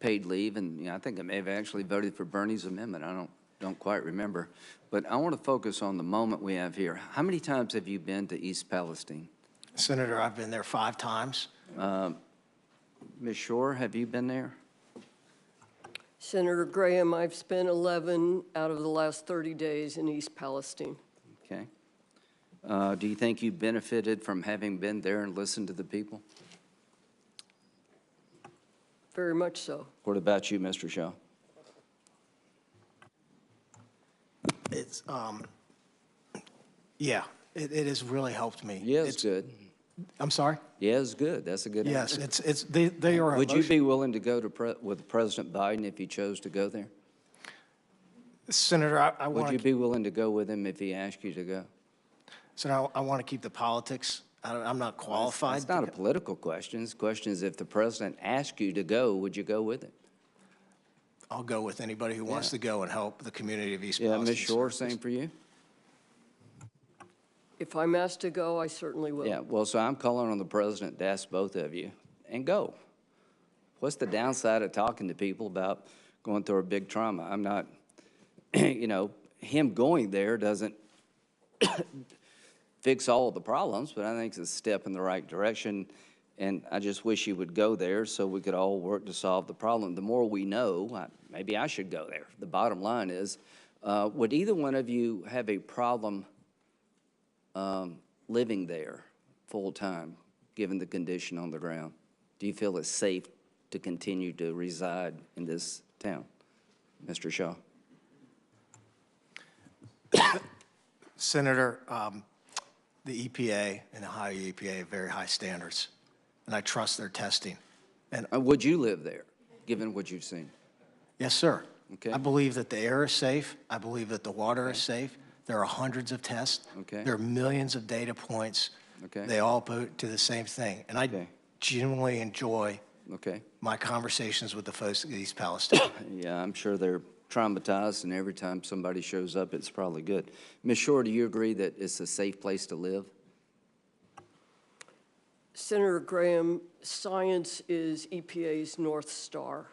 paid leave, and I think I may have actually voted for Bernie's amendment. I don't quite remember. But I want to focus on the moment we have here. How many times have you been to East Palestine? Senator, I've been there 5 times. Ms. Shore, have you been there? Senator Graham, I've spent 11 out of the last 30 days in East Palestine. Okay. Do you think you benefited from having been there and listened to the people? Very much so. What about you, Mr. Shaw? It's, yeah, it has really helped me. Yeah, it's good. I'm sorry? Yeah, it's good. That's a good Yes, answer. they are. Would you be willing to go to with President Biden if he chose to go there? Senator, I Would want you to, be willing to go with him if he asked you to go? Senator, I want to keep the politics. I'm not qualified. It's not a political question. The question is if the president asked you to go, would you go with him? I'll go with anybody who wants to go and help the community of East Yeah, Palestine. Ms. Shore, same for you? If I'm asked to go, I certainly will. Yeah, well, so I'm calling on the president to ask both of you, and go. What's the downside of talking to people about going through a big trauma? I'm not, you know, him going there doesn't fix all of the problems, but I think it's a step in the right direction, and I just wish he would go there so we could all work to solve the problem. The more we know, maybe I should go there. The bottom line is, would either one of you have a problem living there full-time, given the condition on the ground? Do you feel it's safe to continue to reside in this town? Mr. Shaw. Senator, the EPA and the Ohio EPA have very high standards, and I trust their testing. And would you live there, given what you've seen? yes, sir. Okay. I believe that the air is safe. I believe that the water is safe. There are hundreds of tests. Okay. There are millions of data points. Okay. They all point to the same thing. And I genuinely enjoy my conversations with the folks at East Palestine. Yeah, I'm sure they're traumatized, and every time somebody shows up, it's probably good. Ms. Shore, do you agree that it's a safe place to live? Senator Graham, science is EPA's North Star,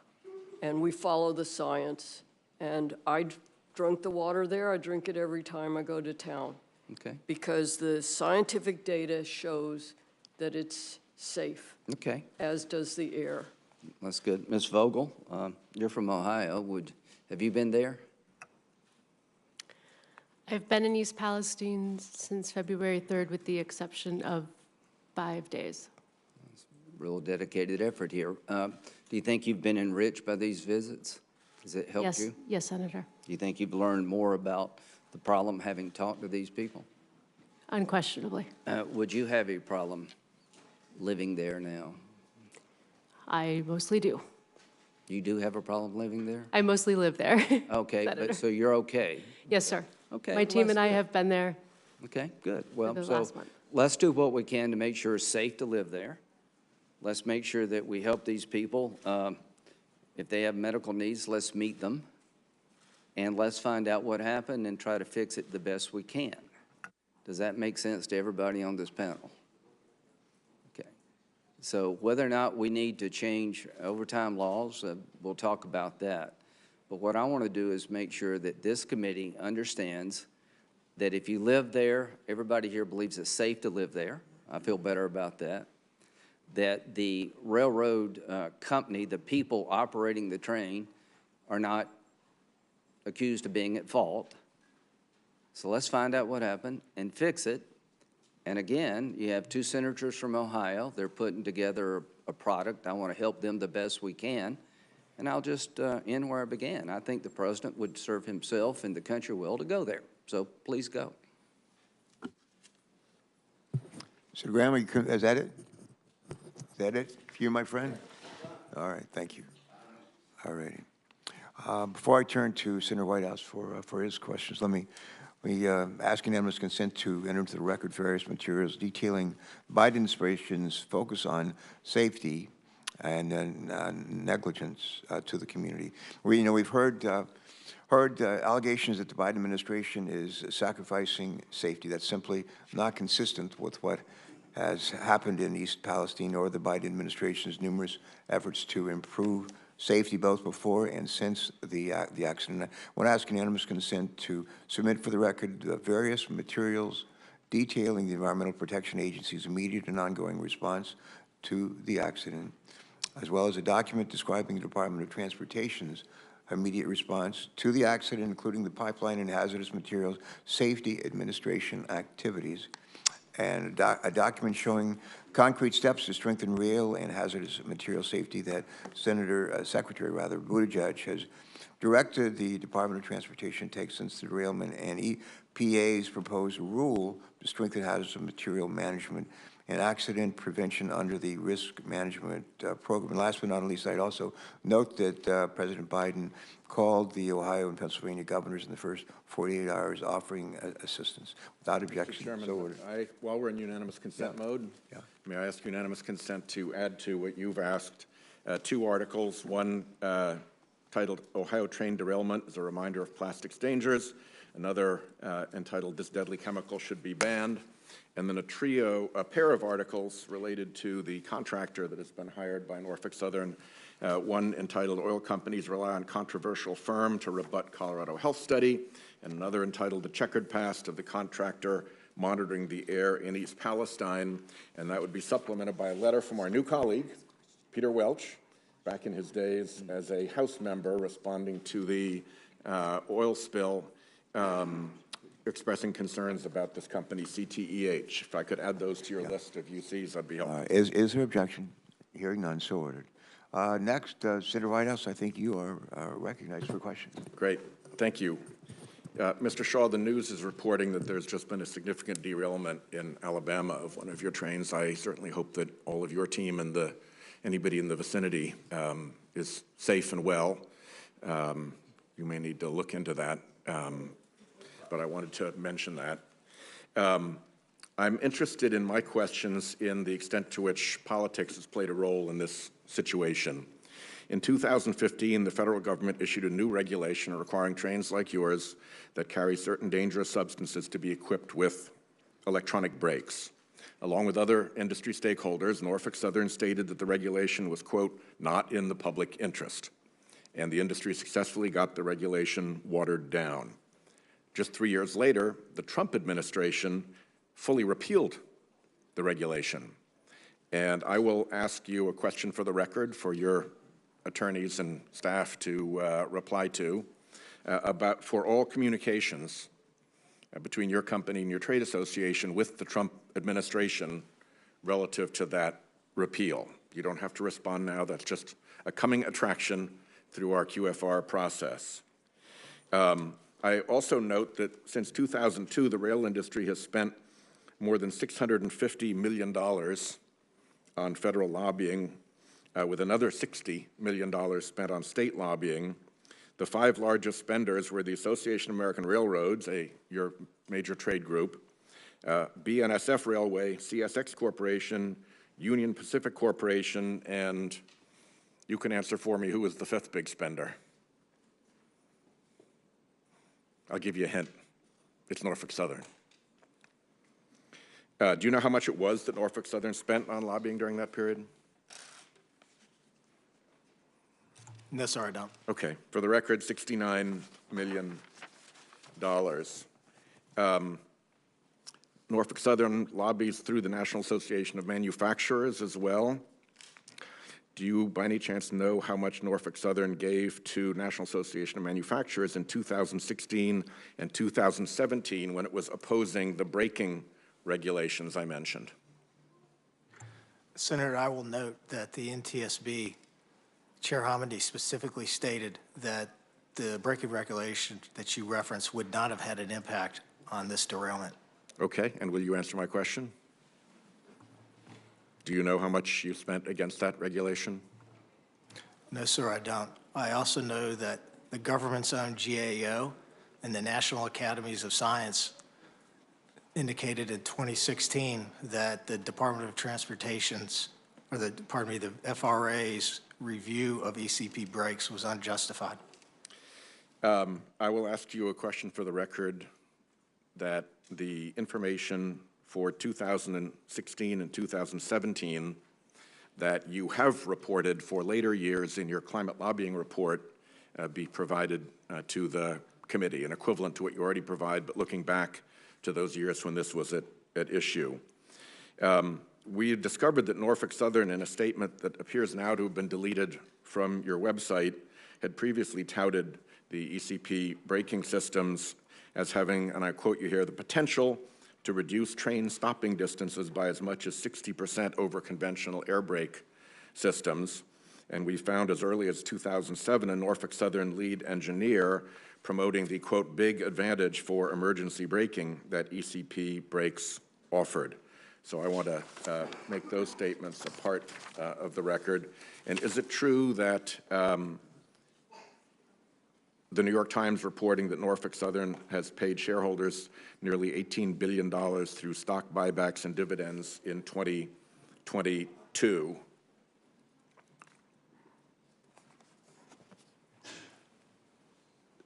and we follow the science. And I drunk the water there. I drink it every time I go to town. Okay. Because the scientific data shows that it's safe. Okay. As does the air. That's good. Ms. Vogel, you're from Ohio. Have you been there? I've been in East Palestine since February 3rd, with the exception of 5 days. Real dedicated effort here. Do you think you've been enriched by these visits? Has it helped you? Yes, Senator. Do you think you've learned more about the problem having talked to these people? Unquestionably. Would you have a problem living there now? I mostly do. You do have a problem living there? I mostly live there. Okay, Senator. but so you're okay? Yes, sir. Okay. My team well, and I that's have been there. good. Okay, good. Well, the so last month. let's do what we can to make sure it's safe to live there. Let's make sure that we help these people. If they have medical needs, let's meet them. And let's find out what happened and try to fix it the best we can. Does that make sense to everybody on this panel? Okay. So whether or not we need to change overtime laws, we'll talk about that. But what I want to do is make sure that this committee understands that if you live there, everybody here believes it's safe to live there. I feel better about that. That the railroad company, the people operating the train, are not accused of being at fault. So let's find out what happened and fix it. And again, you have two senators from Ohio. They're putting together a product. I want to help them the best we can. And I'll just end where I began. I think the president would serve himself and the country well to go there. So please go. So Graham, is that it? Is that it for you, my friend? All right, thank you. All righty. Before I turn to Senator Whitehouse for his questions, let me ask unanimous consent to enter into the record various materials detailing Biden administration's focus on safety and negligence to the community. We've heard allegations that the Biden administration is sacrificing safety. That's simply not consistent with what has happened in East Palestine or the Biden administration's numerous efforts to improve safety both before and since the accident. I want to ask unanimous consent to submit for the record various materials detailing the Environmental Protection Agency's immediate and ongoing response to the accident, as well as a document describing the Department of Transportation's immediate response to the accident, including the pipeline and hazardous materials safety administration activities. and a document showing concrete steps to strengthen rail and hazardous material safety that Secretary Buttigieg has directed the Department of Transportation to take since the derailment, and EPA's proposed rule to strengthen hazardous material management and accident prevention under the risk management program. And last but not least, I'd also note that President Biden called the Ohio and Pennsylvania governors in the first 48 hours offering assistance. Without objection, Mr. Chairman, so ordered. while we're in unanimous consent mode, may I ask unanimous consent to add to what you've asked two articles, one titled Ohio Train Derailment as a Reminder of Plastics Dangers, another entitled This Deadly Chemical Should Be Banned, and then a pair of articles related to the contractor that has been hired by Norfolk Southern, one entitled Oil Companies Rely on Controversial Firm to Rebut Colorado Health Study, and another entitled The Checkered Past of the Contractor Monitoring the Air in East Palestine, and that would be supplemented by a letter from our new colleague, Peter Welch, back in his days as a House member responding to the oil spill, expressing concerns about this company, CTEH. If I could add those to your list of UCs, that'd be helpful. Is there objection? Hearing none, so ordered. Next, Senator Whitehouse, I think you are recognized for questions. Great. Thank you. Mr. Shaw, the news is reporting that there's just been a significant derailment in Alabama of one of your trains. I certainly hope that all of your team and anybody in the vicinity is safe and well. You may need to look into that, but I wanted to mention that. I'm interested in my questions in the extent to which politics has played a role in this situation. In 2015, the federal government issued a new regulation requiring trains like yours that carry certain dangerous substances to be equipped with electronic brakes. Along with other industry stakeholders, Norfolk Southern stated that the regulation was, quote, not in the public interest, and the industry successfully got the regulation watered down. Just 3 years later, the Trump administration fully repealed the regulation. And I will ask you a question for the record for your attorneys and staff to reply to for all communications between your company and your trade association with the Trump administration relative to that repeal. You don't have to respond now. That's just a coming attraction through our QFR process. I also note that since 2002, the rail industry has spent more than $650 million on federal lobbying, with another $60 million spent on state lobbying. The 5 largest spenders were the Association of American Railroads, your major trade group, BNSF Railway, CSX Corporation, Union Pacific Corporation, and you can answer for me, who was the 5th big spender? I'll give you a hint. It's Norfolk Southern. Do you know how much it was that Norfolk Southern spent on lobbying during that period? No, sir, I don't. Okay. For the record, $69 million. Norfolk Southern lobbies through the National Association of Manufacturers as well. Do you, by any chance, know how much Norfolk Southern gave to National Association of Manufacturers in 2016 and 2017 when it was opposing the braking regulations I mentioned? Senator, I will note that the NTSB, Chair Hamady specifically stated that the braking regulation that you referenced would not have had an impact on this derailment. Okay, and will you answer my question? Do you know how much you spent against that regulation? No, sir, I don't. I also know that the government's own GAO and the National Academies of Science indicated in 2016 that the Department of Transportation's, or the FRA's review of ECP brakes was unjustified. I will ask you a question for the record that the information for 2016 and 2017 that you have reported for later years in your climate lobbying report be provided to the committee, an equivalent to what you already provide, but looking back to those years when this was at issue. We discovered that Norfolk Southern, in a statement that appears now to have been deleted from your website, had previously touted the ECP braking systems as having, and I quote you here, the potential to reduce train stopping distances by as much as 60% over conventional air brake systems. And we found as early as 2007 a Norfolk Southern lead engineer promoting the, quote, big advantage for emergency braking that ECP brakes offered. So I want to make those statements a part of the record. And is it true that the New York Times reporting that Norfolk Southern has paid shareholders nearly $18 billion through stock buybacks and dividends in 2022?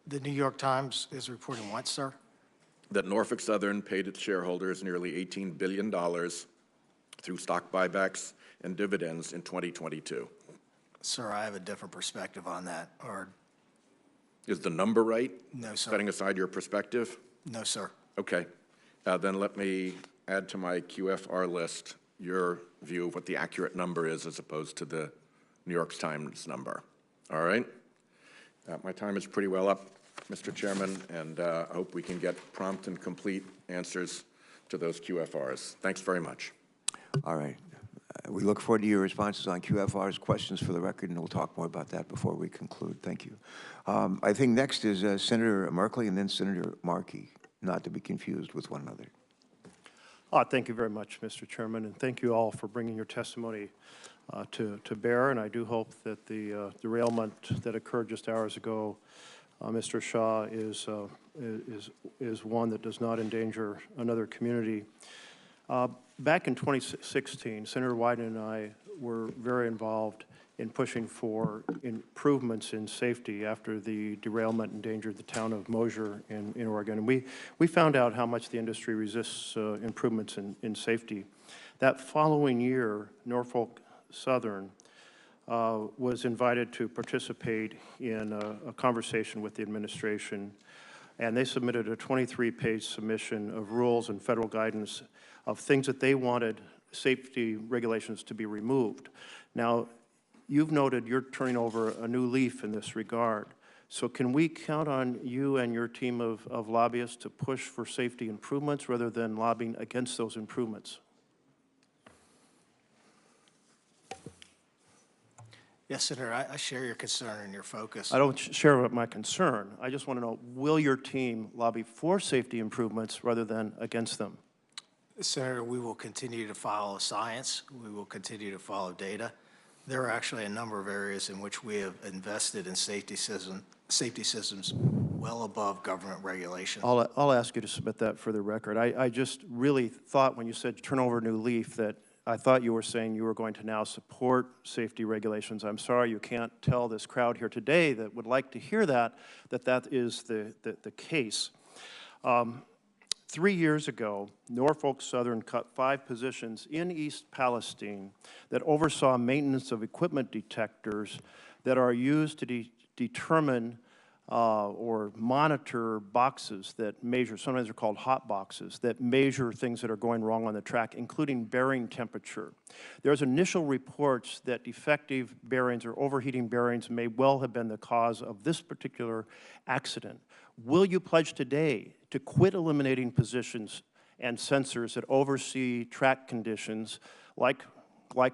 The New York Times is reporting what, sir? That Norfolk Southern paid its shareholders nearly $18 billion through stock buybacks and dividends in 2022. Sir, I have a different perspective on that. Or is the number right? No, sir. Setting aside your perspective? No, sir. Okay. Then let me add to my QFR list your view of what the accurate number is as opposed to the New York Times number. All right? My time is pretty well up, Mr. Chairman, and I hope we can get prompt and complete answers to those QFRs. Thanks very much. All right. We look forward to your responses on QFRs, questions for the record, and we'll talk more about that before we conclude. Thank you. I think next is Senator Merkley and then Senator Markey, not to be confused with one another. Thank you very much, Mr. Chairman, and thank you all for bringing your testimony to bear. And I do hope that the derailment that occurred just hours ago, Mr. Shaw, is one that does not endanger another community. Back in 2016, Senator Wyden and I were very involved in pushing for improvements in safety after the derailment endangered the town of Mosier in Oregon. And we found out how much the industry resists improvements in safety. That following year, Norfolk Southern was invited to participate in a conversation with the administration, and they submitted a 23-page submission of rules and federal guidance of things that they wanted safety regulations to be removed. Now, you've noted you're turning over a new leaf in this regard. So can we count on you and your team of lobbyists to push for safety improvements rather than lobbying against those improvements? Yes, Senator, I share your concern and your focus. I don't share my concern. I just want to know, will your team lobby for safety improvements rather than against them? Senator, we will continue to follow science. We will continue to follow data. There are actually a number of areas in which we have invested in safety systems well above government regulation. I'll ask you to submit that for the record. I just really thought when you said turn over a new leaf that I thought you were saying you were going to now support safety regulations. I'm sorry you can't tell this crowd here today that would like to hear that is the case. 3 years ago, Norfolk Southern cut 5 positions in East Palestine that oversaw maintenance of equipment detectors that are used to determine or monitor boxes that measure, sometimes they're called hot boxes, that measure things that are going wrong on the track, including bearing temperature. There's initial reports that defective bearings or overheating bearings may well have been the cause of this particular accident. Will you pledge today to quit eliminating positions and sensors that oversee track conditions, like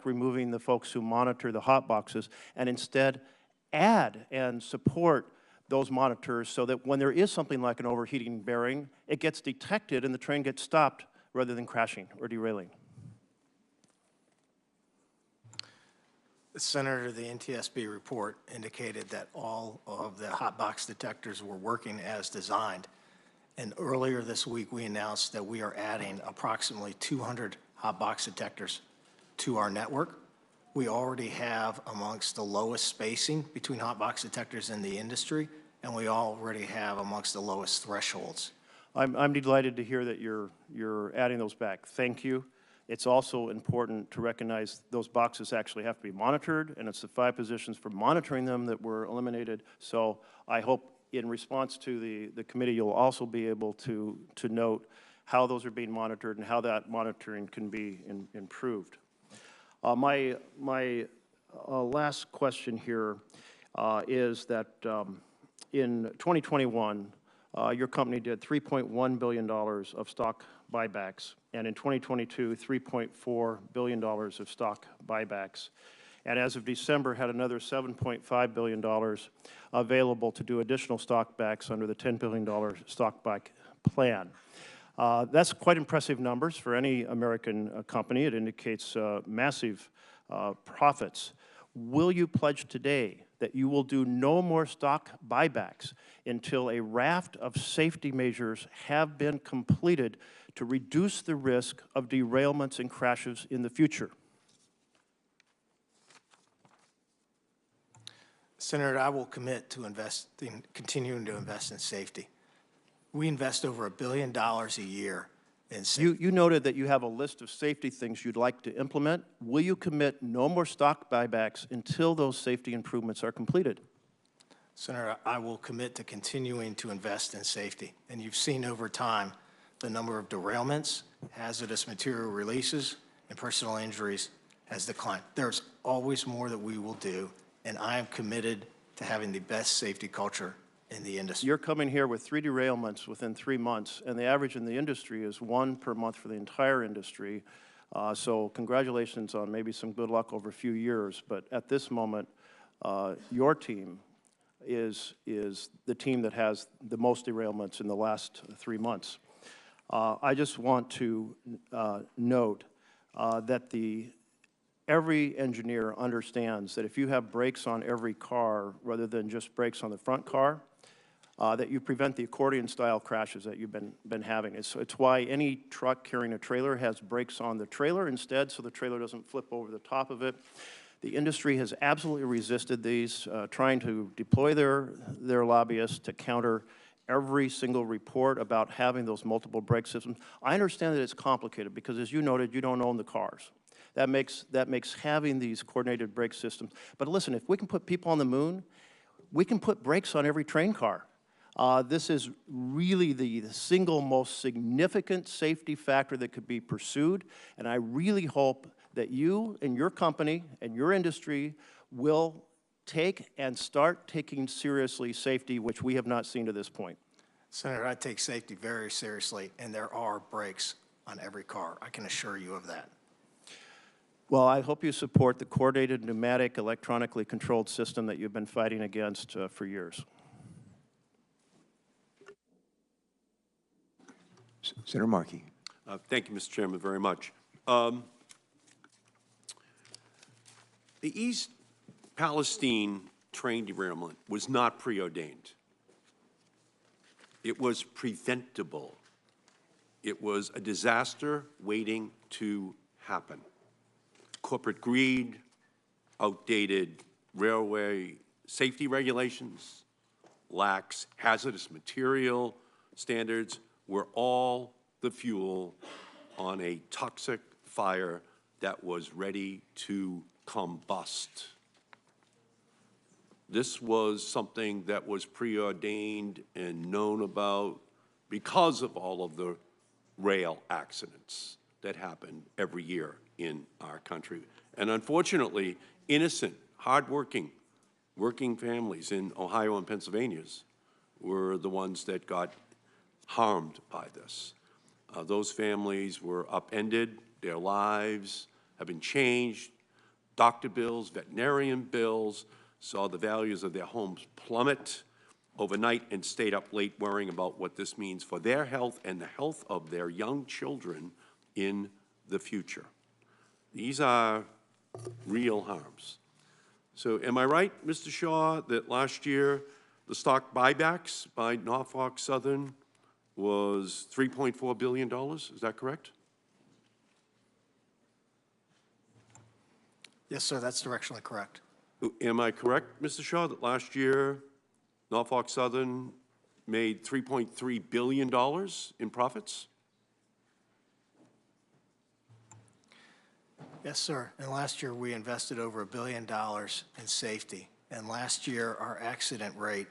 removing the folks who monitor the hot boxes, and instead add and support those monitors so that when there is something like an overheating bearing, it gets detected and the train gets stopped rather than crashing or derailing? Senator, the NTSB report indicated that all of the hot box detectors were working as designed. And earlier this week, we announced that we are adding approximately 200 hot box detectors to our network. We already have amongst the lowest spacing between hot box detectors in the industry, and we already have amongst the lowest thresholds. I'm delighted to hear that you're adding those back. Thank you. It's also important to recognize those boxes actually have to be monitored, and it's the 5 positions for monitoring them that were eliminated. So I hope in response to the committee, you'll also be able to note how those are being monitored and how that monitoring can be improved. My last question here is that in 2021, your company did $3.1 billion of stock buybacks, and in 2022, $3.4 billion of stock buybacks. And as of December, had another $7.5 billion available to do additional stock backs under the $10 billion stock back plan. That's quite impressive numbers for any American company. It indicates massive profits. Will you pledge today that you will do no more stock buybacks until a raft of safety measures have been completed to reduce the risk of derailments and crashes in the future? Senator, I will commit to continuing to invest in safety. We invest over $1 billion a year in safety. You noted that you have a list of safety things you'd like to implement. Will you commit no more stock buybacks until those safety improvements are completed? Senator, I will commit to continuing to invest in safety. And you've seen over time the number of derailments, hazardous material releases, and personal injuries has declined. There's always more that we will do, and I am committed to having the best safety culture in the industry. You're coming here with 3 derailments within 3 months, and the average in the industry is 1 per month for the entire industry. So congratulations on maybe some good luck over a few years, but at this moment, your team is the team that has the most derailments in the last 3 months. I just want to note that every engineer understands that if you have brakes on every car rather than just brakes on the front car, that you prevent the accordion-style crashes that you've been having. It's why any truck carrying a trailer has brakes on the trailer instead, so the trailer doesn't flip over the top of it. The industry has absolutely resisted these, trying to deploy their lobbyists to counter every single report about having those multiple brake systems. I understand that it's complicated because, as you noted, you don't own the cars. That makes having these coordinated brake systems. But listen, if we can put people on the moon, we can put brakes on every train car. This is really the single most significant safety factor that could be pursued, and I really hope that you and your company and your industry will take and start taking seriously safety, which we have not seen to this point. Senator, I take safety very seriously, and there are brakes on every car. I can assure you of that. Well, I hope you support the coordinated pneumatic electronically controlled system that you've been fighting against for years. Senator Markey. Thank you, Mr. Chairman, very much. The East Palestine train derailment was not preordained. It was preventable. It was a disaster waiting to happen. Corporate greed, outdated railway safety regulations, lax hazardous material standards were all the fuel on a toxic fire that was ready to combust. This was something that was preordained and known about because of all of the rail accidents that happen every year in our country. And unfortunately, innocent, hardworking, working families in Ohio and Pennsylvania were the ones that got harmed by this. Those families were upended, their lives have been changed, doctor bills, veterinarian bills, saw the values of their homes plummet overnight and stayed up late worrying about what this means for their health and the health of their young children in the future. These are real harms. So am I right, Mr. Shaw, that last year the stock buybacks by Norfolk Southern was $3.4 billion? Is that correct? Yes, sir, that's directionally correct. Am I correct, Mr. Shaw, that last year Norfolk Southern made $3.3 billion in profits? Yes, sir. And last year we invested over $1 billion in safety. And last year our accident rate,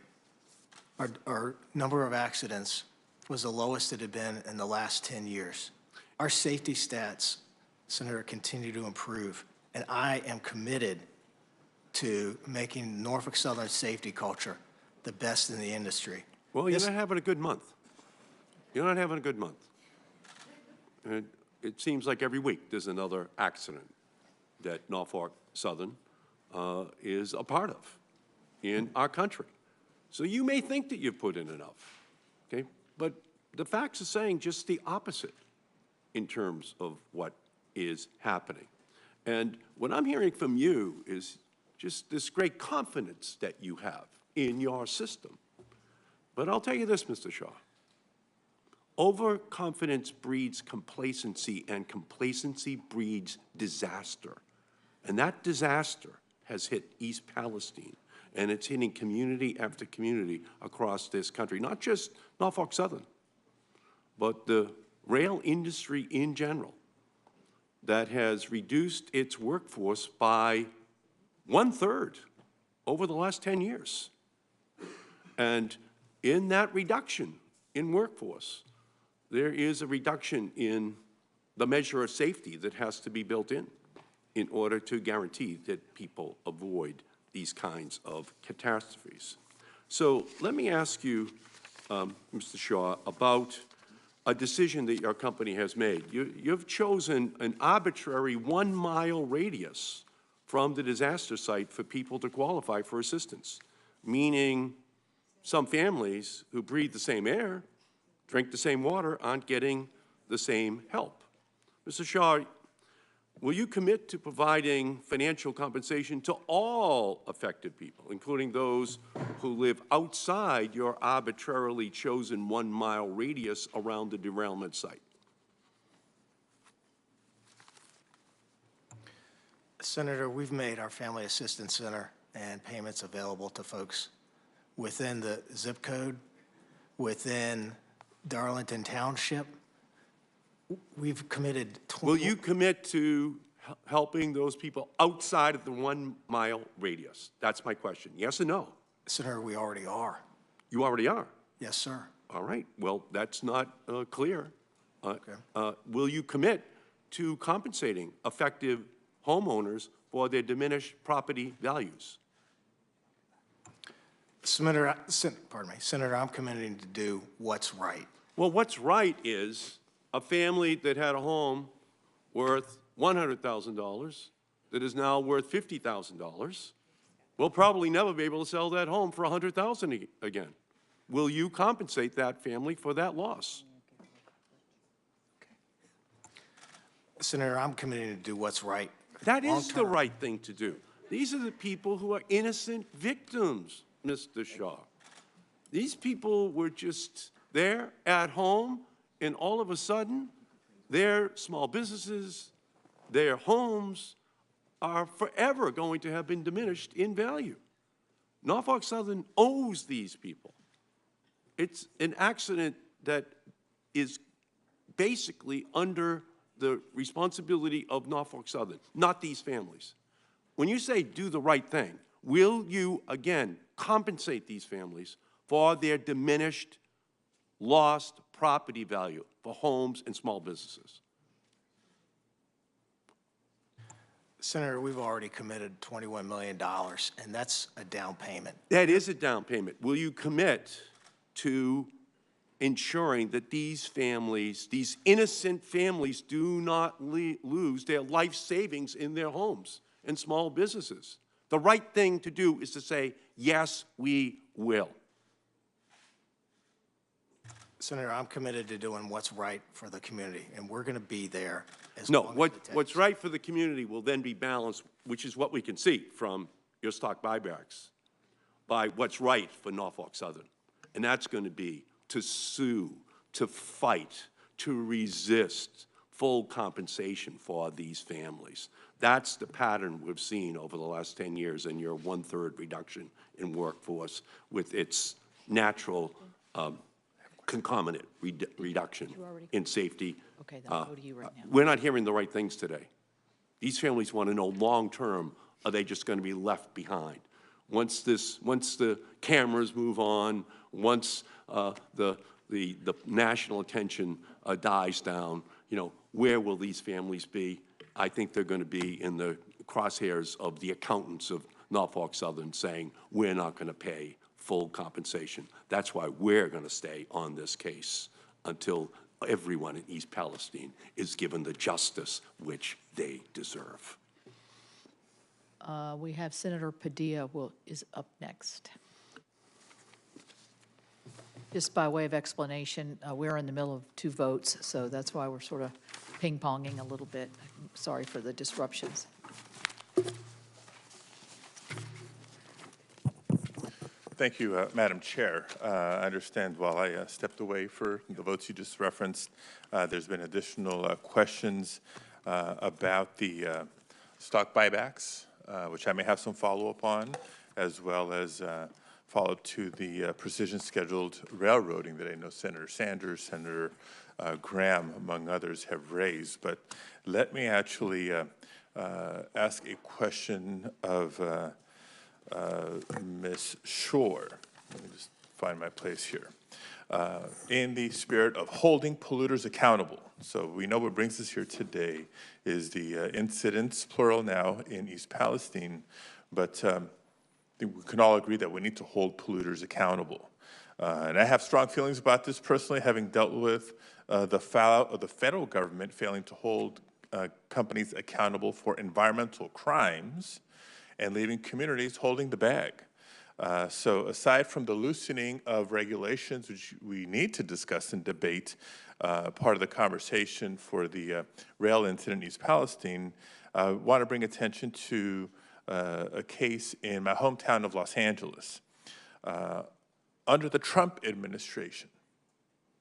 our number of accidents was the lowest it had been in the last 10 years. Our safety stats, Senator, continue to improve. And I am committed to making Norfolk Southern safety culture the best in the industry. Well, you're not having a good month. You're not having a good month. And it seems like every week there's another accident that Norfolk Southern is a part of in our country. So you may think that you've put in enough, okay? But the facts are saying just the opposite in terms of what is happening. And what I'm hearing from you is just this great confidence that you have in your system. But I'll tell you this, Mr. Shaw. Overconfidence breeds complacency, and complacency breeds disaster. And that disaster has hit East Palestine, and it's hitting community after community across this country, not just Norfolk Southern, but the rail industry in general that has reduced its workforce by 1/3 over the last 10 years. And in that reduction in workforce, there is a reduction in the measure of safety that has to be built in order to guarantee that people avoid these kinds of catastrophes. So let me ask you, Mr. Shaw, about a decision that your company has made. You've chosen an arbitrary 1-mile radius from the disaster site for people to qualify for assistance, meaning some families who breathe the same air, drink the same water, aren't getting the same help. Mr. Shaw, will you commit to providing financial compensation to all affected people, including those who live outside your arbitrarily chosen 1-mile radius around the derailment site? Senator, we've made our Family Assistance Center and payments available to folks within the zip code, within Darlington Township. We've committed 20. Will you commit to helping those people outside of the 1-mile radius? That's my question. Yes or no? Senator, we already are. You already are? Yes, sir. All right. Well, that's not clear. Okay. Will you commit to compensating affected homeowners for their diminished property values? Senator, I'm committing to do what's right. Well, what's right is a family that had a home worth $100,000 that is now worth $50,000 will probably never be able to sell that home for $100,000 again. Will you compensate that family for that loss? Senator, I'm committing to do what's right. That is the right thing to do. These are the people who are innocent victims, Mr. Shaw. These people were just there at home, and all of a sudden, their small businesses, their homes are forever going to have been diminished in value. Norfolk Southern owes these people. It's an accident that is basically under the responsibility of Norfolk Southern, not these families. When you say do the right thing, will you, again, compensate these families for their diminished, lost property value for homes and small businesses? Senator, we've already committed $21 million, and that's a down payment. That is a down payment. Will you commit to ensuring that these families, these innocent families, do not lose their life savings in their homes and small businesses? The right thing to do is to say, yes, we will. Senator, I'm committed to doing what's right for the community, and we're going to be there as No, long as it takes. what's right for the community will then be balanced, which is what we can see from your stock buybacks, by what's right for Norfolk Southern. And that's going to be to sue, to fight, to resist full compensation for these families. That's the pattern we've seen over the last 10 years in your 1/3 reduction in workforce with its natural concomitant reduction in safety. Okay, then I'll go to you right now. We're not hearing the right things today. These families want to know long-term, are they just going to be left behind? Once the cameras move on, once the national attention dies down, you know, where will these families be? I think they're going to be in the crosshairs of the accountants of Norfolk Southern saying, we're not going to pay full compensation. That's why we're going to stay on this case until everyone in East Palestine is given the justice which they deserve. We have Senator Padilla is up next. Just by way of explanation, we're in the middle of 2 votes, so that's why we're sort of ping-ponging a little bit. Sorry for the disruptions. Thank you, Madam Chair. I understand while I stepped away for the votes you just referenced, there's been additional questions about the stock buybacks, which I may have some follow-up on, as well as follow-up to the precision-scheduled railroading that I know Senator Sanders, Senator Graham, among others, have raised. But let me actually ask a question of Ms. Shore. Let me just find my place here. In the spirit of holding polluters accountable. So we know what brings us here today is the incidents, plural now, in East Palestine, but I think we can all agree that we need to hold polluters accountable. And I have strong feelings about this personally, having dealt with the fallout of the federal government failing to hold companies accountable for environmental crimes and leaving communities holding the bag. So aside from the loosening of regulations, which we need to discuss and debate, part of the conversation for the rail incident in East Palestine, I want to bring attention to a case in my hometown of Los Angeles. Under the Trump administration,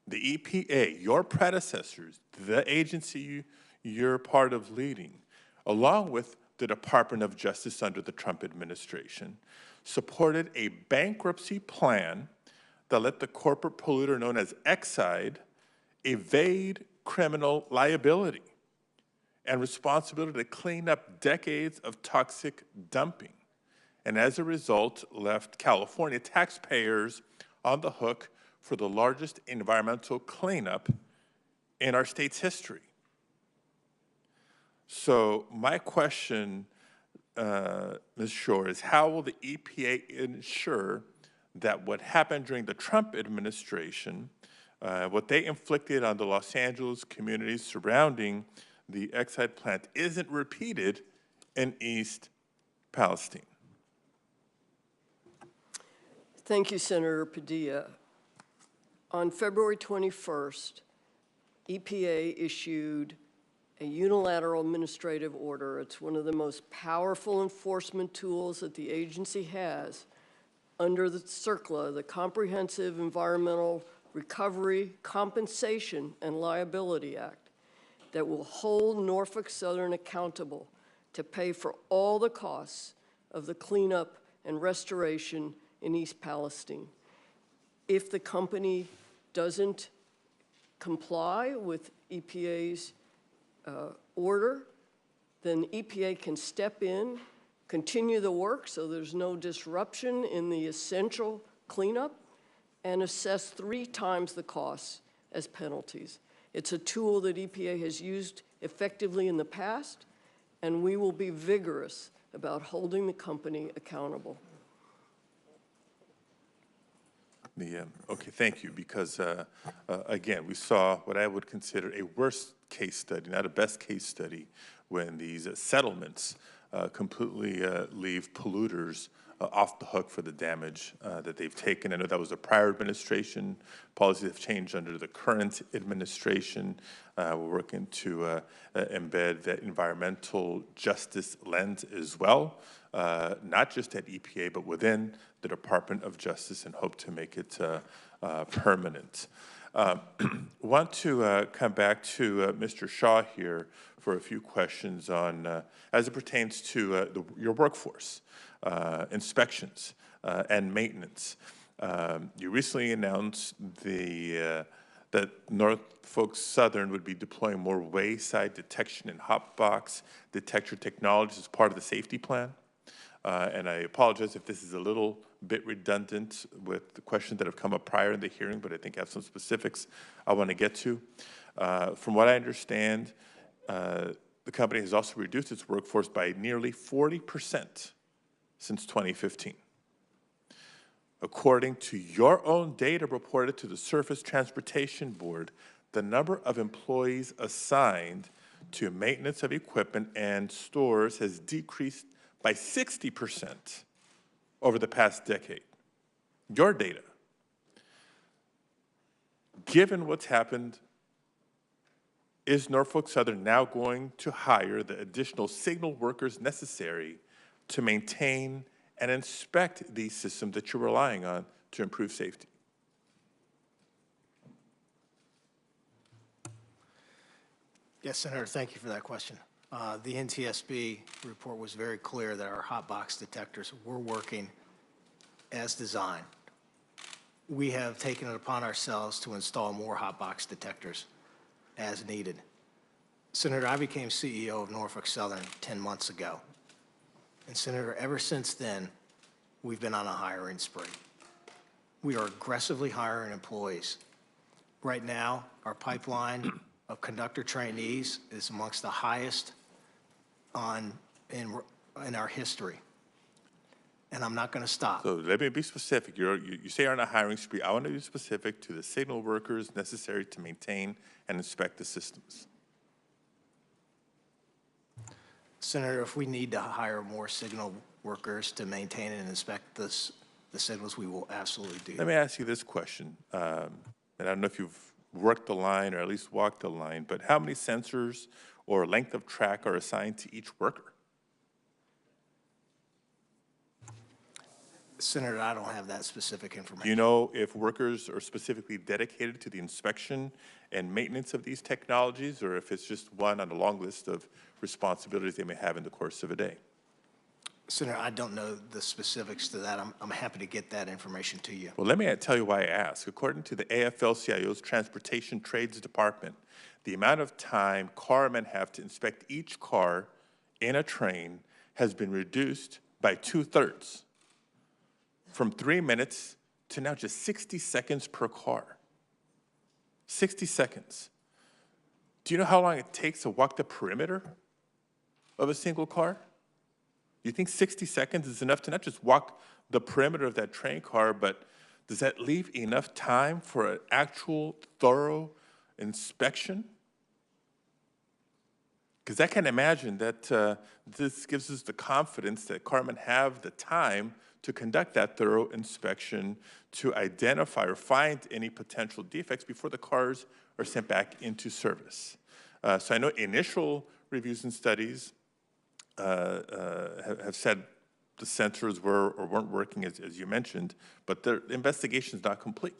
the EPA, your predecessors, the agency you're part of leading, along with the Department of Justice under the Trump administration, supported a bankruptcy plan that let the corporate polluter known as Exide evade criminal liability and responsibility to clean up decades of toxic dumping, and as a result left California taxpayers on the hook for the largest environmental cleanup in our state's history. So my question, Ms. Shore, is how will the EPA ensure that what happened during the Trump administration, what they inflicted on the Los Angeles communities surrounding the Exide plant, isn't repeated in East Palestine? Thank you, Senator Padilla. On February 21st, EPA issued a unilateral administrative order. It's one of the most powerful enforcement tools that the agency has under the CERCLA, the Comprehensive Environmental Recovery, Compensation, and Liability Act, that will hold Norfolk Southern accountable to pay for all the costs of the cleanup and restoration in East Palestine. If the company doesn't comply with EPA's order, then EPA can step in, continue the work so there's no disruption in the essential cleanup, and assess 3 times the costs as penalties. It's a tool that EPA has used effectively in the past, and we will be vigorous about holding the company accountable. Okay, thank you, because again, we saw what I would consider a worst case study, not a best case study, when these settlements completely leave polluters off the hook for the damage that they've taken. I know that was the prior administration. Policies have changed under the current administration. We're working to embed that environmental justice lens as well, not just at EPA, but within the Department of Justice, and hope to make it permanent. Want to come back to Mr. Shaw here for a few questions on, as it pertains to your workforce, inspections, and maintenance. You recently announced that Norfolk Southern would be deploying more wayside detection and hotbox detector technologies as part of the safety plan. And I apologize if this is a little bit redundant with the questions that have come up prior in the hearing, but I think I have some specifics I want to get to. From what I understand, the company has also reduced its workforce by nearly 40% since 2015. According to your own data reported to the Surface Transportation Board, the number of employees assigned to maintenance of equipment and stores has decreased by 60% over the past decade. Your data. Given what's happened, is Norfolk Southern now going to hire the additional signal workers necessary to maintain and inspect these systems that you're relying on to improve safety? Yes, Senator, thank you for that question. The NTSB report was very clear that our hot box detectors were working as designed. We have taken it upon ourselves to install more hot box detectors as needed. Senator, I became CEO of Norfolk Southern 10 months ago. And Senator, ever since then, we've been on a hiring spree. We are aggressively hiring employees. Right now, our pipeline of conductor trainees is amongst the highest in our history. And I'm not going to stop. So let me be specific. You say you're on a hiring spree. I want to be specific to the signal workers necessary to maintain and inspect the systems. Senator, if we need to hire more signal workers to maintain and inspect the signals, we will absolutely do that. Let me ask you this question, and I don't know if you've worked the line or at least walked the line, but how many sensors or length of track are assigned to each worker? Senator, I don't have that specific information. Do you know if workers are specifically dedicated to the inspection and maintenance of these technologies, or if it's just one on a long list of responsibilities they may have in the course of a day? Senator, I don't know the specifics to that. I'm happy to get that information to you. Well, let me tell you why I ask. According to the AFL-CIO's Transportation Trades Department, the amount of time carmen have to inspect each car in a train has been reduced by 2/3, from 3 minutes to now just 60 seconds per car. 60 seconds. Do you know how long it takes to walk the perimeter of a single car? You think 60 seconds is enough to not just walk the perimeter of that train car, but does that leave enough time for an actual thorough inspection? Because I can imagine that this gives us the confidence that carmen have the time to conduct that thorough inspection to identify or find any potential defects before the cars are sent back into service. So I know initial reviews and studies have said the sensors were or weren't working as you mentioned, but the investigation is not complete,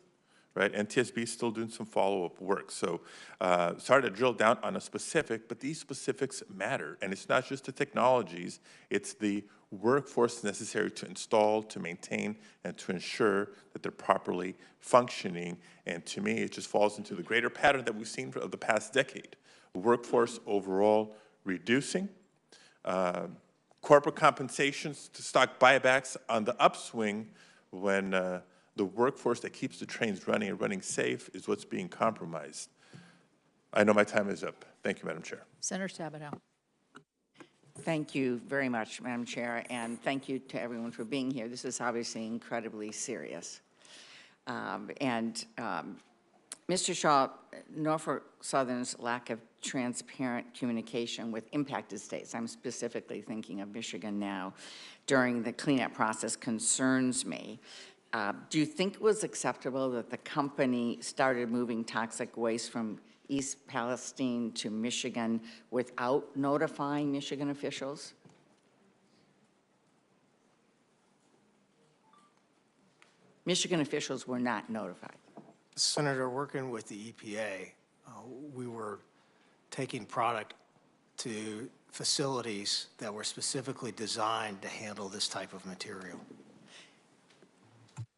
right? NTSB is still doing some follow-up work. So sorry to drill down on a specific, but these specifics matter. And it's not just the technologies, it's the workforce necessary to install, to maintain, and to ensure that they're properly functioning. And to me, it just falls into the greater pattern that we've seen for the past decade. Workforce overall reducing, corporate compensations to stock buybacks on the upswing when the workforce that keeps the trains running and running safe is what's being compromised. I know my time is up. Thank you, Madam Chair. Senator Stabenow. Thank you very much, Madam Chair, and thank you to everyone for being here. This is obviously incredibly serious. Mr. Shaw, Norfolk Southern's lack of transparent communication with impacted states, I'm specifically thinking of Michigan now, during the cleanup process concerns me. Do you think it was acceptable that the company started moving toxic waste from East Palestine to Michigan without notifying Michigan officials? Michigan officials were not notified. Senator, working with the EPA, we were taking product to facilities that were specifically designed to handle this type of material.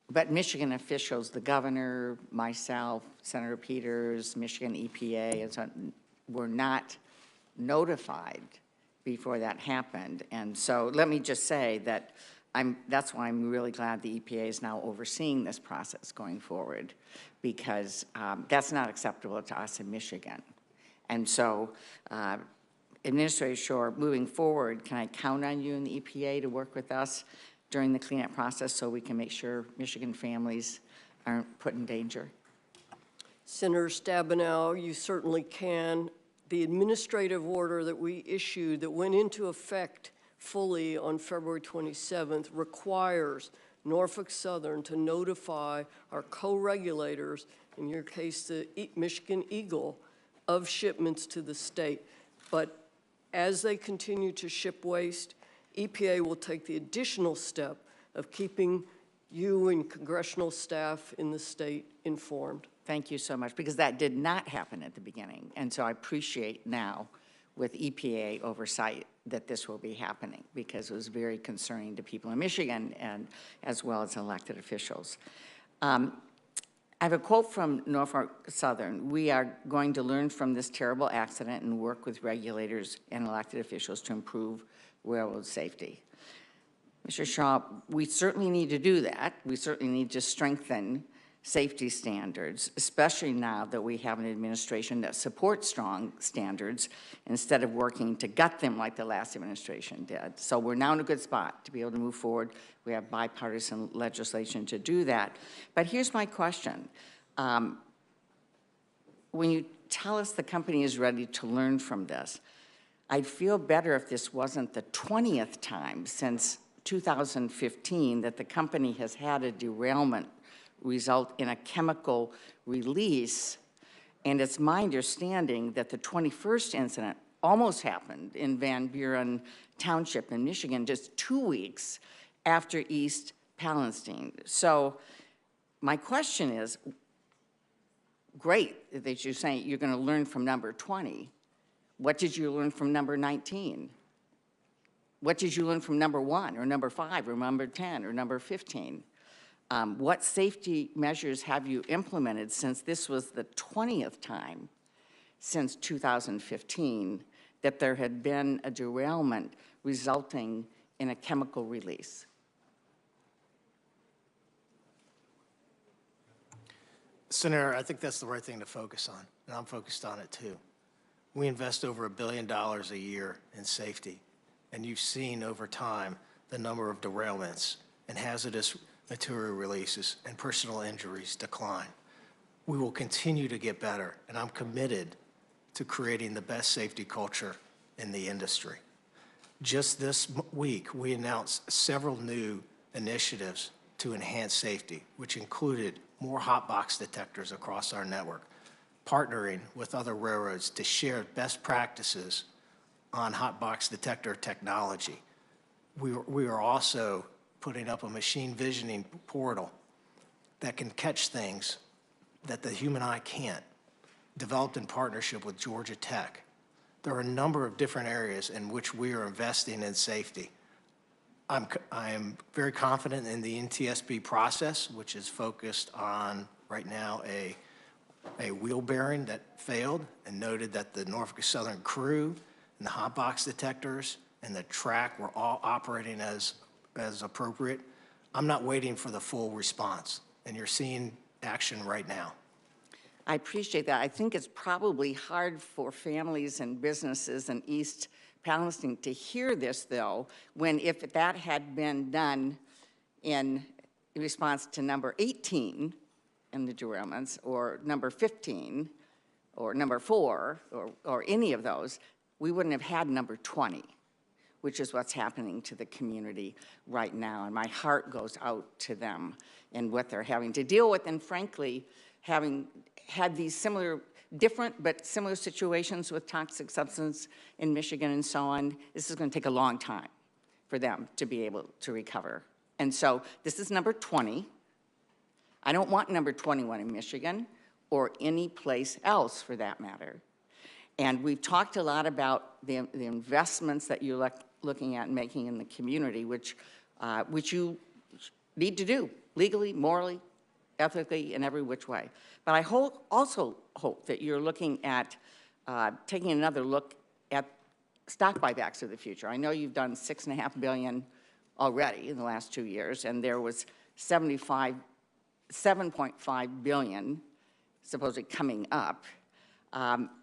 But Michigan officials, the governor, myself, Senator Peters, Michigan EPA, and so on, were not notified before that happened. And so let me just say that that's why I'm really glad the EPA is now overseeing this process going forward, because that's not acceptable to us in Michigan. And so, Administrator Shore, moving forward, can I count on you and the EPA to work with us during the cleanup process so we can make sure Michigan families aren't put in danger? Senator Stabenow, you certainly can. The administrative order that we issued that went into effect fully on February 27th requires Norfolk Southern to notify our co-regulators, in your case the Michigan Eagle, of shipments to the state. But as they continue to ship waste, EPA will take the additional step of keeping you and congressional staff in the state informed. Thank you so much, because that did not happen at the beginning. And so I appreciate now with EPA oversight that this will be happening, because it was very concerning to people in Michigan and as well as elected officials. I have a quote from Norfolk Southern. "We are going to learn from this terrible accident and work with regulators and elected officials to improve railroad safety." Mr. Shaw, we certainly need to do that. We certainly need to strengthen safety standards, especially now that we have an administration that supports strong standards instead of working to gut them like the last administration did. So we're now in a good spot to be able to move forward. We have bipartisan legislation to do that. But here's my question. When you tell us the company is ready to learn from this, I'd feel better if this wasn't the 20th time since 2015 that the company has had a derailment result in a chemical release. And it's my understanding that the 21st incident almost happened in Van Buren Township in Michigan just 2 weeks after East Palestine. So my question is, great that you're saying you're going to learn from number 20. What did you learn from number 19? What did you learn from number 1 or number 5 or number 10 or number 15? What safety measures have you implemented since this was the 20th time since 2015 that there had been a derailment resulting in a chemical release? Senator, I think that's the right thing to focus on, and I'm focused on it too. We invest over $1 billion a year in safety, and you've seen over time the number of derailments and hazardous material releases and personal injuries decline. We will continue to get better, and I'm committed to creating the best safety culture in the industry. Just this week, we announced several new initiatives to enhance safety, which included more hot box detectors across our network, partnering with other railroads to share best practices on hot box detector technology. We are also putting up a machine visioning portal that can catch things that the human eye can't, developed in partnership with Georgia Tech. There are a number of different areas in which we are investing in safety. I am very confident in the NTSB process, which is focused on, right now, a wheel bearing that failed and noted that the Norfolk Southern crew and the hot box detectors and the track were all operating as appropriate. I'm not waiting for the full response, and you're seeing action right now. I appreciate that. I think it's probably hard for families and businesses in East Palestine to hear this, though, when if that had been done in response to number 18 in the derailments, or number 15, or number 4, or any of those, we wouldn't have had number 20, which is what's happening to the community right now. And my heart goes out to them and what they're having to deal with, and frankly, having had these different but similar situations with toxic substance in Michigan and so on, this is going to take a long time for them to be able to recover. And so this is number 20. I don't want number 21 in Michigan or any place else for that matter. And we've talked a lot about the investments that you're looking at and making in the community, which you need to do legally, morally, ethically, in every which way. But I also hope that you're looking at taking another look at stock buybacks of the future. I know you've done $6.5 billion already in the last 2 years, and there was $7.5 billion supposedly coming up.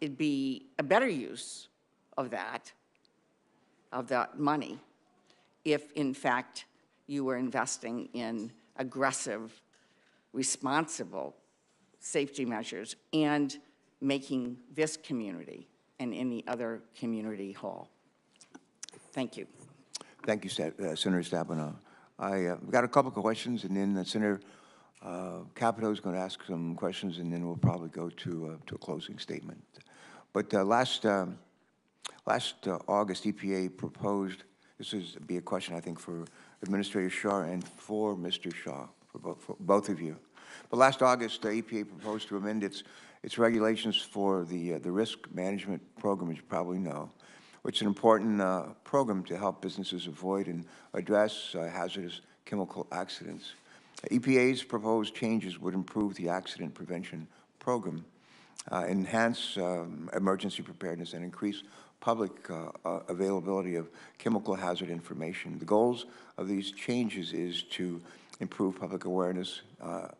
It'd be a better use of that money if, in fact, you were investing in aggressive, responsible safety measures and making this community and any other community whole. Thank you. Thank you, Senator Stabenow. We've got a couple of questions, and then Senator Capito is going to ask some questions, and then we'll probably go to a closing statement. But last August, EPA proposed, this is be a question, I think, for Administrator Shaw and for Mr. Shaw, for both of you. But last August, the EPA proposed to amend its regulations for the risk management program, as you probably know, which is an important program to help businesses avoid and address hazardous chemical accidents. EPA's proposed changes would improve the accident prevention program, enhance emergency preparedness, and increase public availability of chemical hazard information. The goals of these changes is to improve public awareness,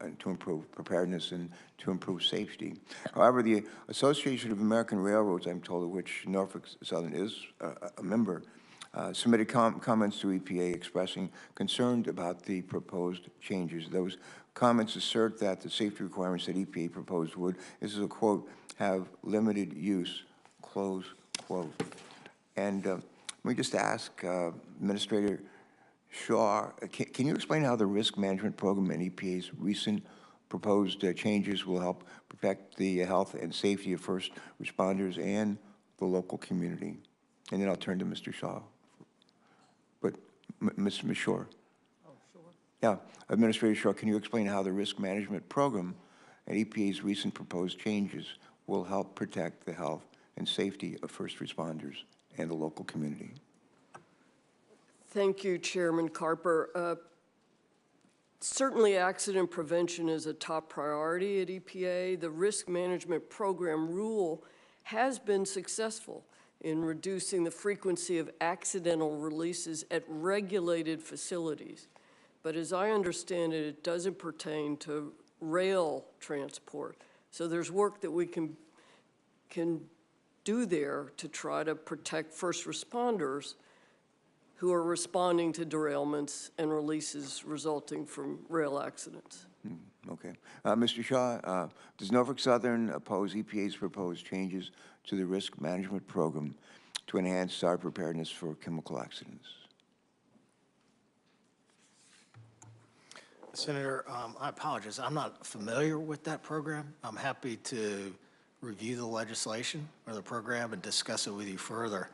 and to improve preparedness, and to improve safety. However, the Association of American Railroads, I'm told, of which Norfolk Southern is a member, submitted comments to EPA expressing concern about the proposed changes. Those comments assert that the safety requirements that EPA proposed would, this is a quote, have limited use, close quote. And let me just ask Administrator Shaw, can you explain how the risk management program and EPA's recent proposed changes will help protect the health and safety of first responders and the local community? And then I'll turn to Mr. Shaw. But Ms. Shore. Oh, sure. Yeah, Administrator Shaw, can you explain how the risk management program and EPA's recent proposed changes will help protect the health and safety of first responders and the local community? Thank you, Chairman Carper. Certainly, accident prevention is a top priority at EPA. The risk management program rule has been successful in reducing the frequency of accidental releases at regulated facilities. But as I understand it, it doesn't pertain to rail transport. So there's work that we can do there to try to protect first responders who are responding to derailments and releases resulting from rail accidents. Okay. Mr. Shaw, does Norfolk Southern oppose EPA's proposed changes to the risk management program to enhance our preparedness for chemical accidents? Senator, I apologize. I'm not familiar with that program. I'm happy to review the legislation or the program and discuss it with you further.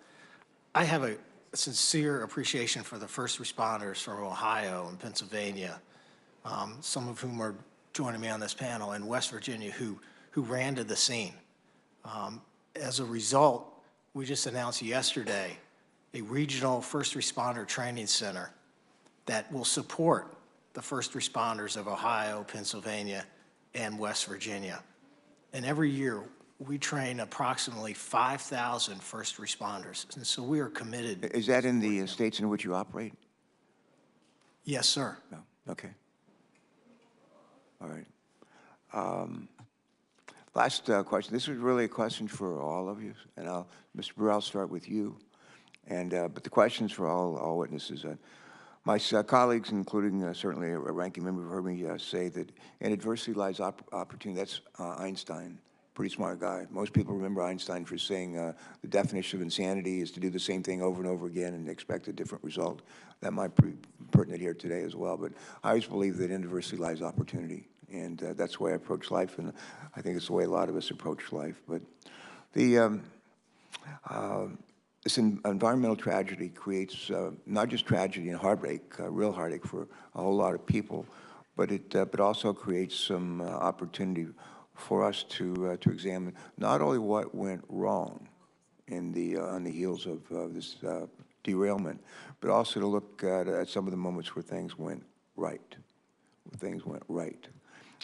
I have a sincere appreciation for the first responders from Ohio and Pennsylvania, some of whom are joining me on this panel, and West Virginia, who ran to the scene. As a result, we just announced yesterday a regional first responder training center that will support the first responders of Ohio, Pennsylvania, and West Virginia. And every year, we train approximately 5,000 first responders, and so we are committed. Is that in the states in which you operate? Yes, sir. No. Okay. All right. Last question. This is really a question for all of you, and Mr. Brewer, I'll start with you. And but the question's for all witnesses. My colleagues, including certainly a ranking member, have heard me say that in adversity lies opportunity. That's Einstein. Pretty smart guy. Most people remember Einstein for saying the definition of insanity is to do the same thing over and over again and expect a different result. That might be pertinent here today as well, but I always believe that in adversity lies opportunity, and that's the way I approach life, and I think it's the way a lot of us approach life. But the this environmental tragedy creates not just tragedy and heartbreak, real heartache for a whole lot of people, but it also creates some opportunity for us to examine not only what went wrong in the on the heels of this derailment, but also to look at some of the moments where things went right,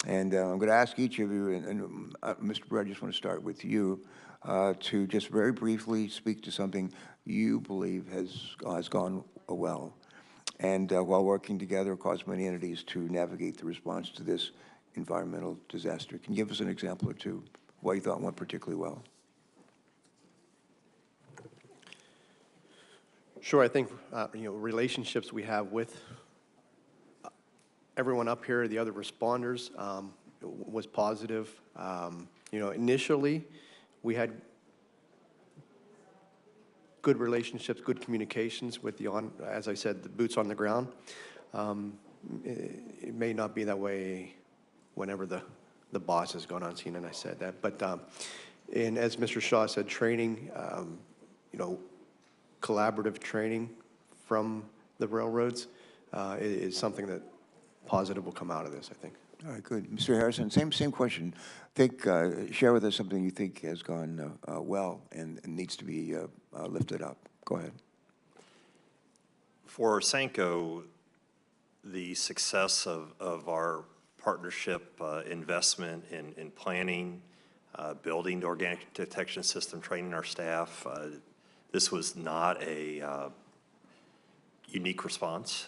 And I'm going to ask each of you, and Mr. Brewer, I just want to start with you, to just very briefly speak to something you believe has gone well, and while working together across many entities to navigate the response to this environmental disaster. Can you give us an example or two of what you thought went particularly well? Sure. I think relationships we have with everyone up here, the other responders, was positive. Initially, we had good relationships, good communications with as I said, the boots on the ground. It may not be that way whenever the boss has gone on scene, and I said that. But, and as Mr. Shaw said, training, collaborative training from the railroads is something that positive will come out of this, I think. All right, good. Mr. Harrison, same question. Share with us something you think has gone well and needs to be lifted up. Go ahead. For Orsanco, the success of our partnership investment in planning, building the organic detection system, training our staff, this was not a unique response.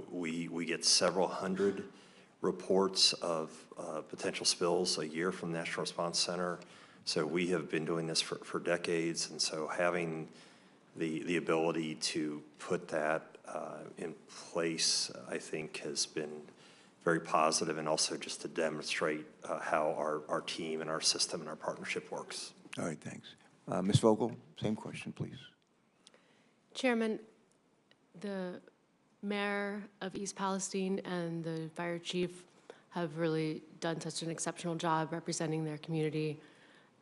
We get several hundred reports of potential spills a year from the National Response Center. So we have been doing this for decades, and so having the ability to put that in place, I think, has been very positive, and also just to demonstrate how our team and our system and our partnership works. All right, thanks. Ms. Vogel, same question, please. Chairman, the mayor of East Palestine and the fire chief have really done such an exceptional job representing their community,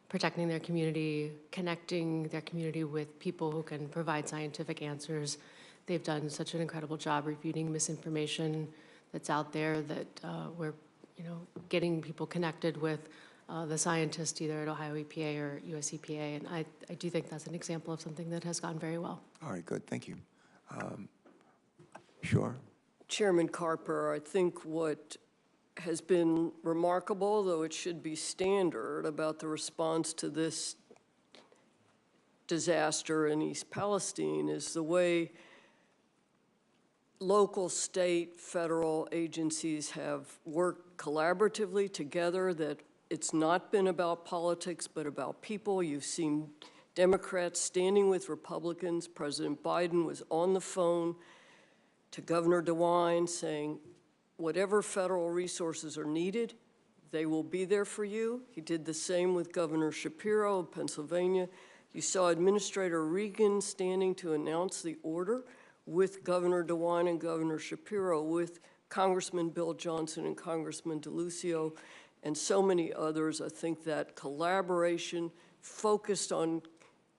protecting their community, connecting their community with people who can provide scientific answers. They've done such an incredible job refuting misinformation that's out there, that we're getting people connected with the scientists either at Ohio EPA or US EPA, and I do think that's an example of something that has gone very well. All right, good, thank you. Sure. Chairman Carper, I think what has been remarkable, though it should be standard, about the response to this disaster in East Palestine is the way local, state, federal agencies have worked collaboratively together, that it's not been about politics but about people. You've seen Democrats standing with Republicans. President Biden was on the phone to Governor DeWine saying, whatever federal resources are needed, they will be there for you. He did the same with Governor Shapiro of Pennsylvania. You saw Administrator Regan standing to announce the order with Governor DeWine and Governor Shapiro, with Congressman Bill Johnson and Congressman DeLucio, and so many others. I think that collaboration focused on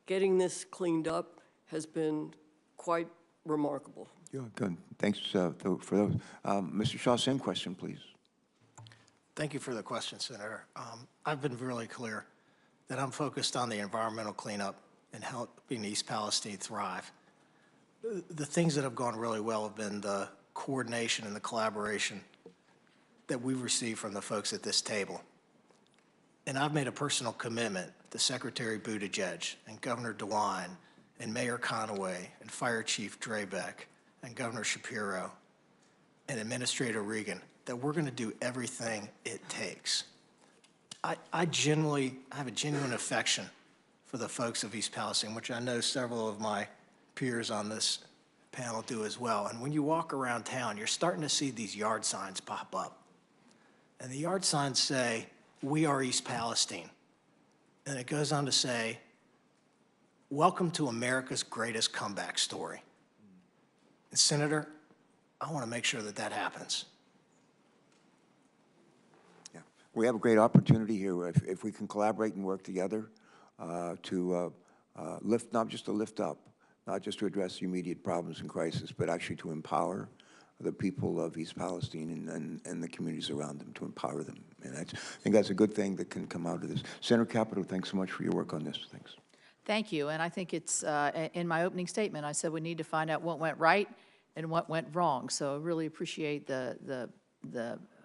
getting this cleaned up has been quite remarkable. Yeah, good. Thanks for those. Mr. Shaw, same question, please. Thank you for the question, Senator. I've been really clear that I'm focused on the environmental cleanup and helping East Palestine thrive. The things that have gone really well have been the coordination and the collaboration that we've received from the folks at this table. And I've made a personal commitment to Secretary Buttigieg and Governor DeWine and Mayor Conaway and Fire Chief Drebeck and Governor Shapiro and Administrator Regan that we're going to do everything it takes. I have a genuine affection for the folks of East Palestine, which I know several of my peers on this panel do as well. And when you walk around town, you're starting to see these yard signs pop up. And the yard signs say, "We are East Palestine." And it goes on to say, "Welcome to America's greatest comeback story." And Senator, I want to make sure that that happens. Yeah, we have a great opportunity here if we can collaborate and work together to lift, not just to lift up, not just to address immediate problems and crisis, but actually to empower the people of East Palestine and the communities around them, to empower them. And I think that's a good thing that can come out of this. Senator Capito, thanks so much for your work on this. Thanks. Thank you, and I think it's, in my opening statement, I said we need to find out what went right and what went wrong, so I really appreciate the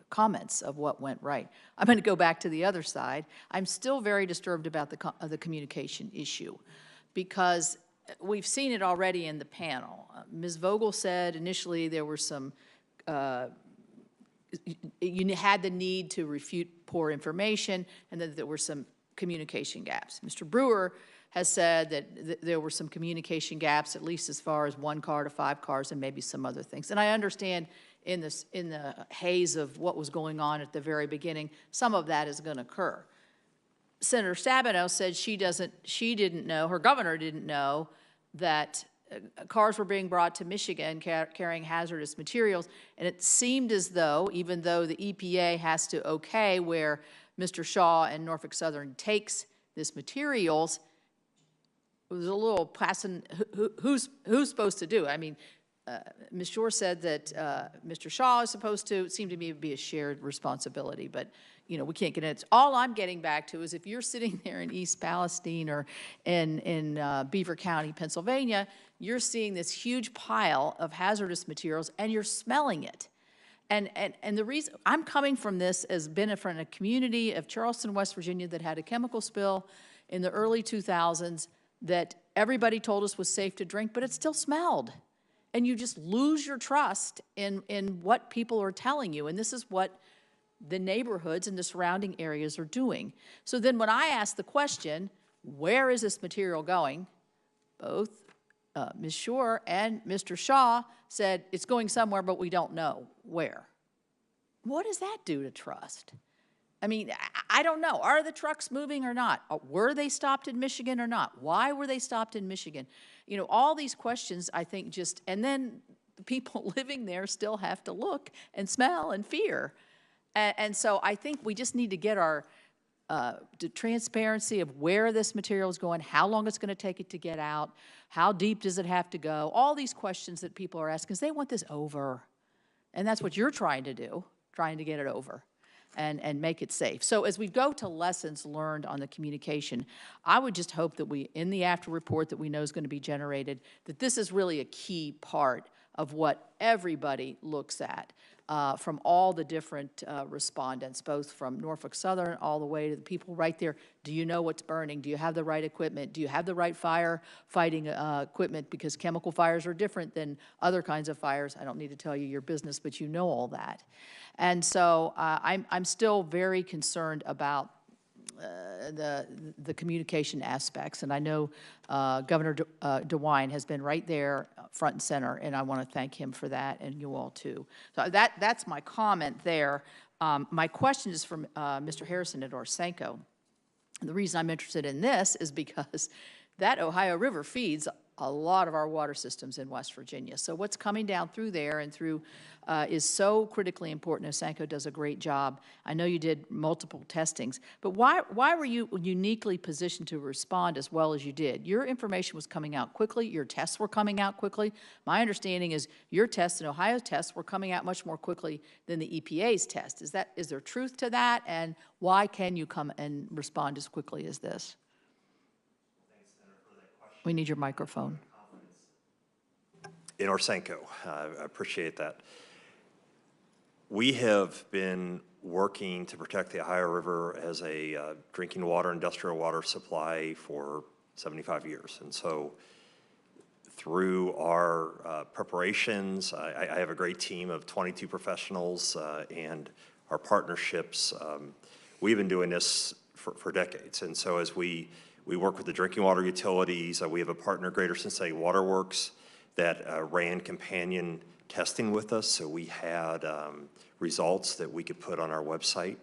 comments of what went right. I'm going to go back to the other side. I'm still very disturbed about the communication issue, because we've seen it already in the panel. Ms. Vogel said initially there were some, you had the need to refute poor information, and that there were some communication gaps. Mr. Brewer has said that there were some communication gaps, at least as far as 1 car to 5 cars and maybe some other things. And I understand in the haze of what was going on at the very beginning, some of that is going to occur. Senator Stabenow said she didn't know, her governor didn't know that cars were being brought to Michigan carrying hazardous materials, and it seemed as though, even though the EPA has to okay where Mr. Shaw and Norfolk Southern takes this materials, it was a little passing, who's supposed to do it? I mean, Ms. Shore said that Mr. Shaw is supposed to. It seemed to me to be a shared responsibility, but you know, we can't get into it. All I'm getting back to is if you're sitting there in East Palestine or in Beaver County, Pennsylvania, you're seeing this huge pile of hazardous materials and you're smelling it. And the reason I'm coming from this as been from a community of Charleston, West Virginia that had a chemical spill in the early 2000s that everybody told us was safe to drink, but it still smelled. And you just lose your trust in what people are telling you. And this is what the neighborhoods and the surrounding areas are doing. So then when I ask the question, where is this material going? Both Ms. Shore and Mr. Shaw said it's going somewhere, but we don't know where. What does that do to trust? I mean, I don't know. Are the trucks moving or not? Were they stopped in Michigan or not? Why were they stopped in Michigan? You know, all these questions, I think, just, and then the people living there still have to look and smell and fear. And so I think we just need to get our the transparency of where this material is going, how long it's going to take it to get out, how deep does it have to go, all these questions that people are asking, because they want this over. And that's what you're trying to do, trying to get it over and make it safe. So as we go to lessons learned on the communication, I would just hope that we, in the after report that we know is going to be generated, that this is really a key part of what everybody looks at from all the different respondents, both from Norfolk Southern all the way to the people right there. Do you know what's burning? Do you have the right equipment? Do you have the right fire fighting equipment? Because chemical fires are different than other kinds of fires. I don't need to tell you your business, but you know all that. And so I'm still very concerned about the communication aspects, and I know Governor DeWine has been right there front and center, and I want to thank him for that, and you all too. So that's my comment there. My question is from Mr. Harrison at Orsanco. And the reason I'm interested in this is because that Ohio River feeds a lot of our water systems in West Virginia. So what's coming down through there and through is so critically important. Orsanco does a great job. I know you did multiple testings, but why were you uniquely positioned to respond as well as you did? Your information was coming out quickly. Your tests were coming out quickly. My understanding is your tests and Ohio's tests were coming out much more quickly than the EPA's test. Is there truth to that? And why can you come and respond as quickly as this? We need your microphone. In Orsanco, I appreciate that. We have been working to protect the Ohio River as a drinking water, industrial water supply for 75 years. And so through our preparations, I have a great team of 22 professionals and our partnerships. We've been doing this for decades. And so as we work with the drinking water utilities. We have a partner, Greater Cincinnati Water Works, that ran companion testing with us. So we had results that we could put on our website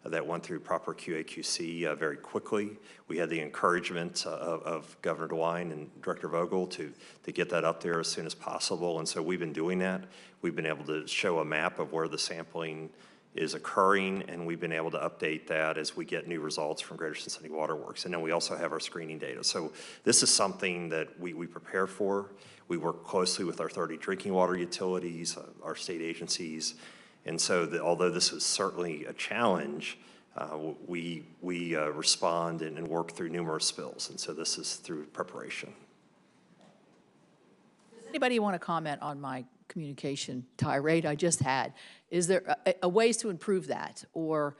that went through proper QA/QC very quickly. We had the encouragement of Governor DeWine and Director Vogel to get that up there as soon as possible. And so we've been doing that. We've been able to show a map of where the sampling is occurring, and we've been able to update that as we get new results from Greater Cincinnati Water Works. And then we also have our screening data. So this is something that we prepare for. We work closely with our 30 drinking water utilities, our state agencies. And so although this is certainly a challenge, we respond and work through numerous spills. And so this is through preparation. Does anybody want to comment on my communication tirade I just had? Is there a ways to improve that? Or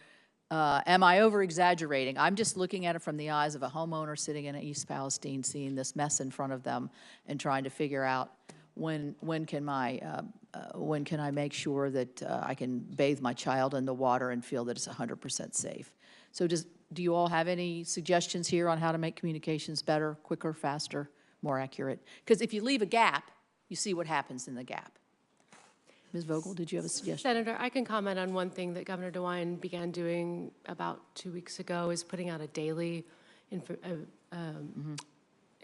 am I over-exaggerating? I'm just looking at it from the eyes of a homeowner sitting in East Palestine, seeing this mess in front of them and trying to figure out when can I make sure that I can bathe my child in the water and feel that it's 100% safe? So do you all have any suggestions here on how to make communications better, quicker, faster, more accurate? Because if you leave a gap, you see what happens in the gap. Ms. Vogel, did you have a suggestion? Senator, I can comment on one thing that Governor DeWine began doing about 2 weeks ago, is putting out a daily an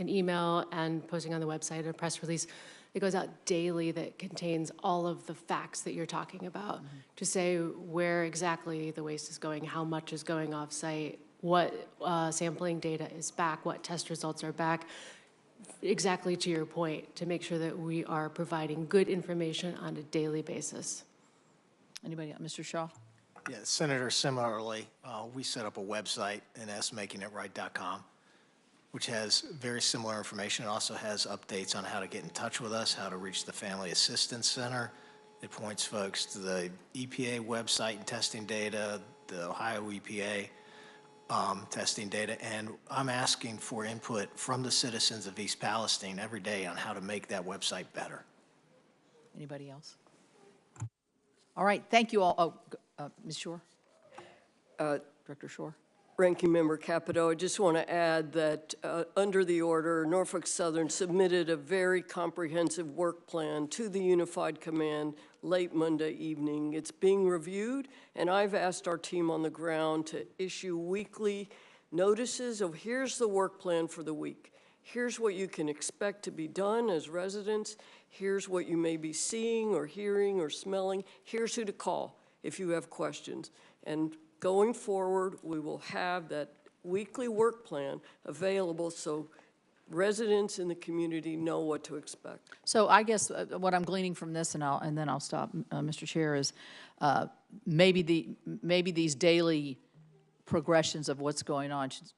email and posting on the website a press release that goes out daily that contains all of the facts that you're talking about, to say where exactly the waste is going, how much is going off-site, what sampling data is back, what test results are back, exactly to your point, to make sure that we are providing good information on a daily basis. Anybody, Mr. Shaw? Yeah, Senator, similarly, we set up a website, nsmakingItright.com, which has very similar information. It also has updates on how to get in touch with us, how to reach the Family Assistance Center. It points folks to the EPA website and testing data, the Ohio EPA testing data, and I'm asking for input from the citizens of East Palestine every day on how to make that website better. Anybody else? All right, thank you all. Oh, Ms. Shore? Director Shore? Ranking Member Capito, I just want to add that under the order, Norfolk Southern submitted a very comprehensive work plan to the Unified Command late Monday evening. It's being reviewed, and I've asked our team on the ground to issue weekly notices of here's the work plan for the week. Here's what you can expect to be done as residents. Here's what you may be seeing or hearing or smelling. Here's who to call if you have questions. And going forward, we will have that weekly work plan available so residents in the community know what to expect. So I guess what I'm gleaning from this, and then I'll stop, Mr. Chair, is maybe these daily progressions of what's going on should,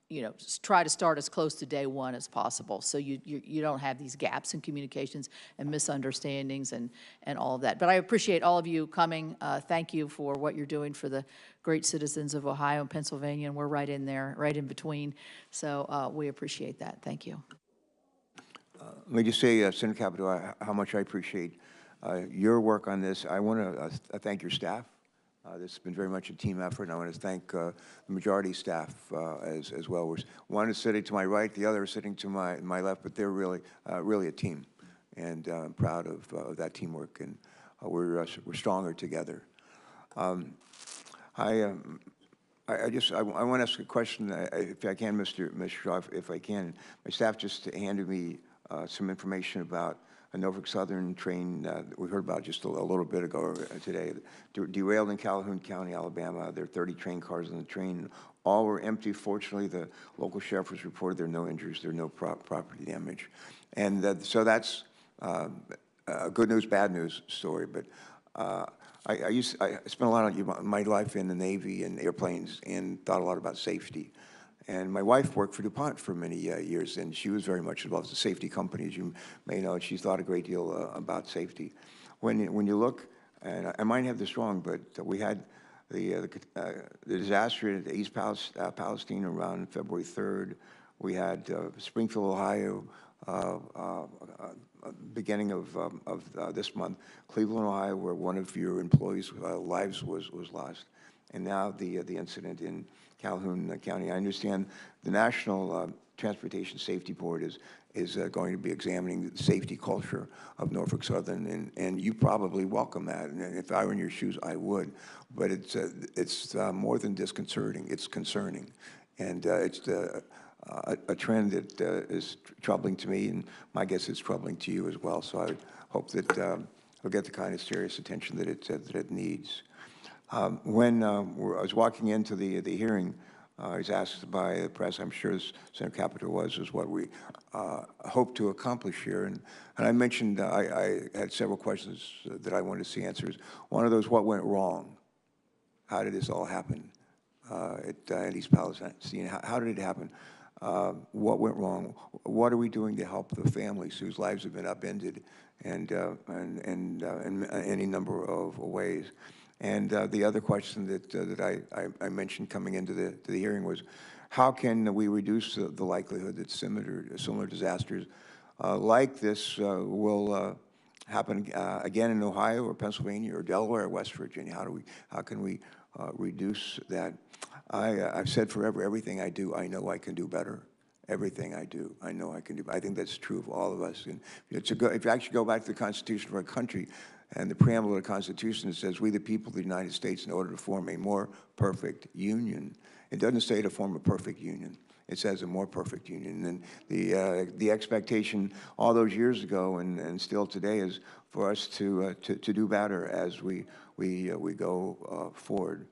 try to start as close to day one as possible, so you don't have these gaps in communications and misunderstandings and all of that. But I appreciate all of you coming. Thank you for what you're doing for the great citizens of Ohio and Pennsylvania, and we're right in there, right in between. So we appreciate that. Thank you. Let me just say, Senator Capito, how much I appreciate your work on this. I want to thank your staff. This has been very much a team effort, and I want to thank the majority staff as well. One is sitting to my right, the other is sitting to my left, but they're really a team, and I'm proud of that teamwork, and we're stronger together. I want to ask a question, if I can, Mr. Shaw, if I can. My staff just handed me some information about a Norfolk Southern train that we heard about just a little bit ago today, derailed in Calhoun County, Alabama. There are 30 train cars on the train. All were empty. Fortunately, the local sheriff was reported there are no injuries, there are no property damage. And so that's a good news, bad news story. But I spent a lot of my life in the Navy and airplanes and thought a lot about safety. And my wife worked for DuPont for many years, and she was very much involved with the safety company, as you may know, and she thought a great deal about safety. When you look, and I might have this wrong, but we had the disaster at East Palestine around February 3rd. We had Springfield, Ohio, beginning of this month, Cleveland, Ohio, where one of your employees' lives was lost. And now the incident in Calhoun County. I understand the National Transportation Safety Board is going to be examining the safety culture of Norfolk Southern, and you probably welcome that. And if I were in your shoes, I would. But it's more than disconcerting; it's concerning, and it's a trend that is troubling to me, and my guess is troubling to you as well. So I hope that it'll get the kind of serious attention that it needs. When I was walking into the hearing, I was asked by the press, I'm sure Senator Capito was what we hope to accomplish here. And I mentioned I had several questions that I wanted to see answers. One of those, what went wrong? How did this all happen at East Palestine? How did it happen? What went wrong? What are we doing to help the families whose lives have been upended and in any number of ways? And the other question that I mentioned coming into the hearing was, how can we reduce the likelihood that similar disasters like this will happen again in Ohio or Pennsylvania or Delaware or West Virginia? How can we reduce that? I've said forever, everything I do, I know I can do better. Everything I do, I know I can do. I think that's true of all of us. And if you actually go back to the Constitution of our country, And the preamble of the Constitution says, "We, the people of the United States, in order to form a more perfect union." It doesn't say to form a perfect union. It says a more perfect union. And the expectation all those years ago and still today is for us to do better as we go forward.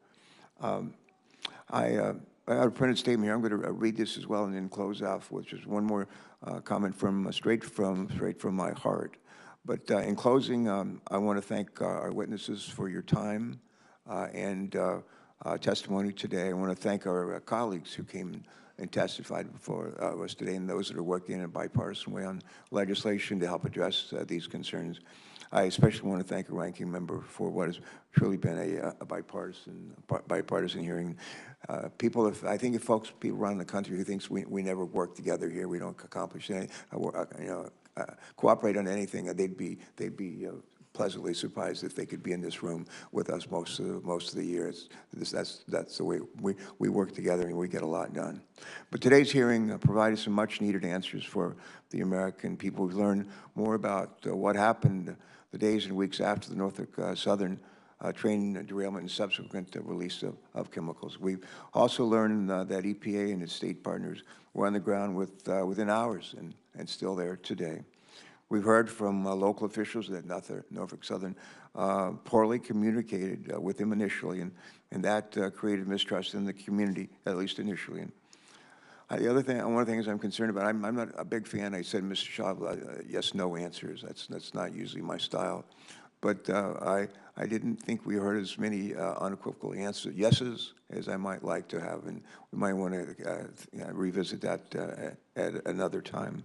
I have a printed statement here. I'm going to read this as well and then close off, which is one more comment from straight from my heart. But in closing, I want to thank our witnesses for your time and testimony today. I want to thank our colleagues who came and testified before us today, and those that are working in a bipartisan way on legislation to help address these concerns. I especially want to thank a ranking member for what has truly been a bipartisan hearing. People, people around the country who thinks we never work together here, we don't accomplish anything, cooperate on anything, they'd be pleasantly surprised if they could be in this room with us most of the year. That's the way we work together and we get a lot done. But today's hearing provided some much-needed answers for the American people. We've learned more about what happened the days and weeks after the Norfolk Southern train derailment and subsequent release of chemicals. We've also learned that EPA and its state partners were on the ground within hours and still there today. We've heard from local officials that Norfolk Southern poorly communicated with them initially, and that created mistrust in the community, at least initially. And one of the things I'm concerned about, I'm not a big fan. I said, Mr. Shaw, yes/no answers. That's not usually my style. But I didn't think we heard as many unequivocal yeses as I might like to have, and we might want to revisit that at another time.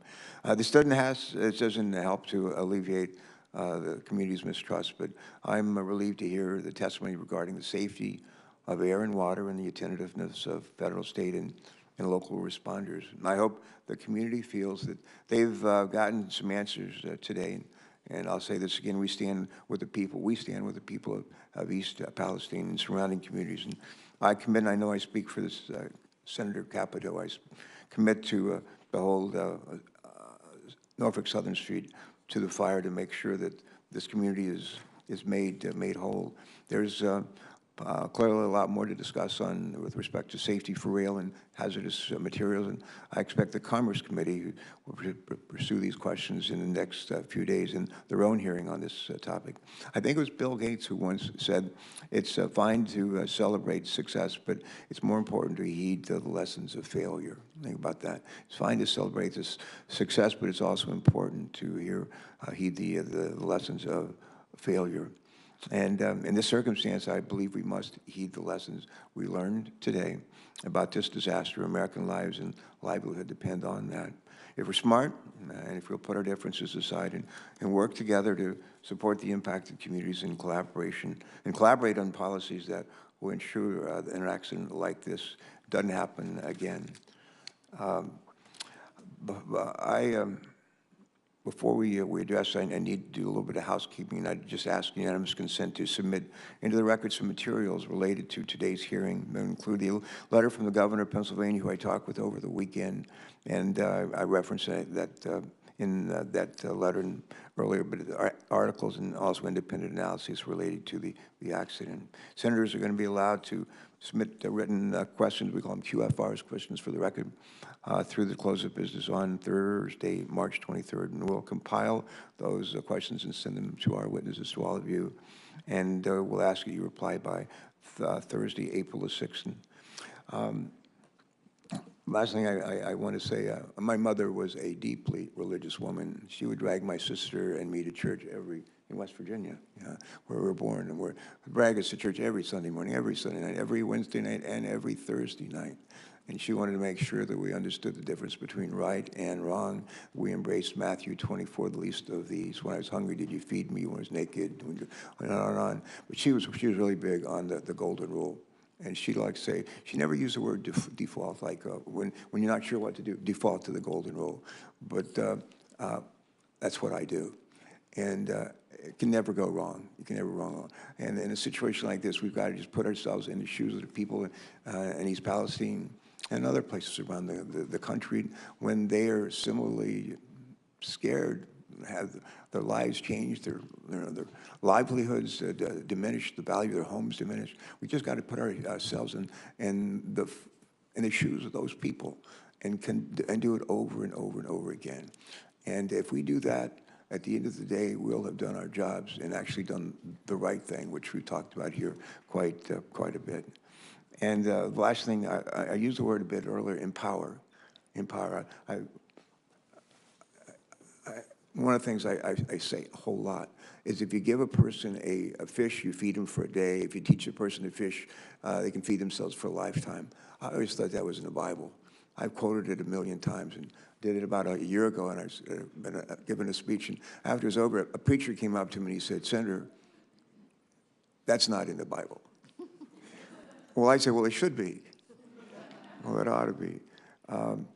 This doesn't help to alleviate the community's mistrust, but I'm relieved to hear the testimony regarding the safety of air and water and the attentiveness of federal, state, and local responders. And I hope the community feels that they've gotten some answers today. And I'll say this again, we stand with the people. We stand with the people of East Palestine and surrounding communities. And I commit, and I know I speak for this Senator Capito, I commit to hold Norfolk Southern Street to the fire to make sure that this community is made whole. There's clearly a lot more to discuss with respect to safety for rail and hazardous materials, and I expect the Commerce Committee will pursue these questions in the next few days in their own hearing on this topic. I think it was Bill Gates who once said, it's fine to celebrate success, but it's more important to heed the lessons of failure. Think about that. It's fine to celebrate this success, but it's also important to heed the lessons of failure. And in this circumstance, I believe we must heed the lessons we learned today about this disaster. American lives and livelihood depend on that. If we're smart, and if we'll put our differences aside and work together to support the impacted communities in collaboration, and collaborate on policies that will ensure an accident like this doesn't happen again. Before we address, I need to do a little bit of housekeeping, and I just ask unanimous consent to submit into the record some materials related to today's hearing. They include the letter from the governor of Pennsylvania, who I talked with over the weekend, and I referenced that in that letter and earlier, but articles and also independent analyses related to the accident. Senators are going to be allowed to submit written questions, we call them QFRs, questions for the record, through the close of business on Thursday, March 23rd, and we'll compile those questions and send them to our witnesses, to all of you, and we'll ask you to reply by Thursday, April the 6th. Last thing I want to say, my mother was a deeply religious woman. She would drag my sister and me to church in West Virginia, where we were born, and we're drag us to church every Sunday morning, every Sunday night, every Wednesday night, and every Thursday night. And she wanted to make sure that we understood the difference between right and wrong. We embraced Matthew 24, the least of these. When I was hungry, did you feed me? When I was naked, and on and on. But she was really big on the golden rule. And she'd like to say, she never used the word default, like when you're not sure what to do, default to the golden rule. But that's what I do. And it can never go wrong. You can never go wrong. And in a situation like this, we've got to just put ourselves in the shoes of the people in East Palestine and other places around the country when they are similarly scared have their lives changed, their livelihoods diminished, the value of their homes diminished. We just got to put ourselves in the shoes of those people and do it over and over and over again. And if we do that, at the end of the day, we'll have done our jobs and actually done the right thing, which we talked about here quite a bit. And the last thing, I used the word a bit earlier, empower. Empower. One of the things I say a whole lot is if you give a person a fish, you feed them for a day. If you teach a person to fish, they can feed themselves for a lifetime. I always thought that was in the Bible. I've quoted it a million times and did it about a year ago, and I've been giving a speech. And after it was over, a preacher came up to me and he said, "Senator, that's not in the Bible." Well, I said, well, it should be. Well, it ought to be. And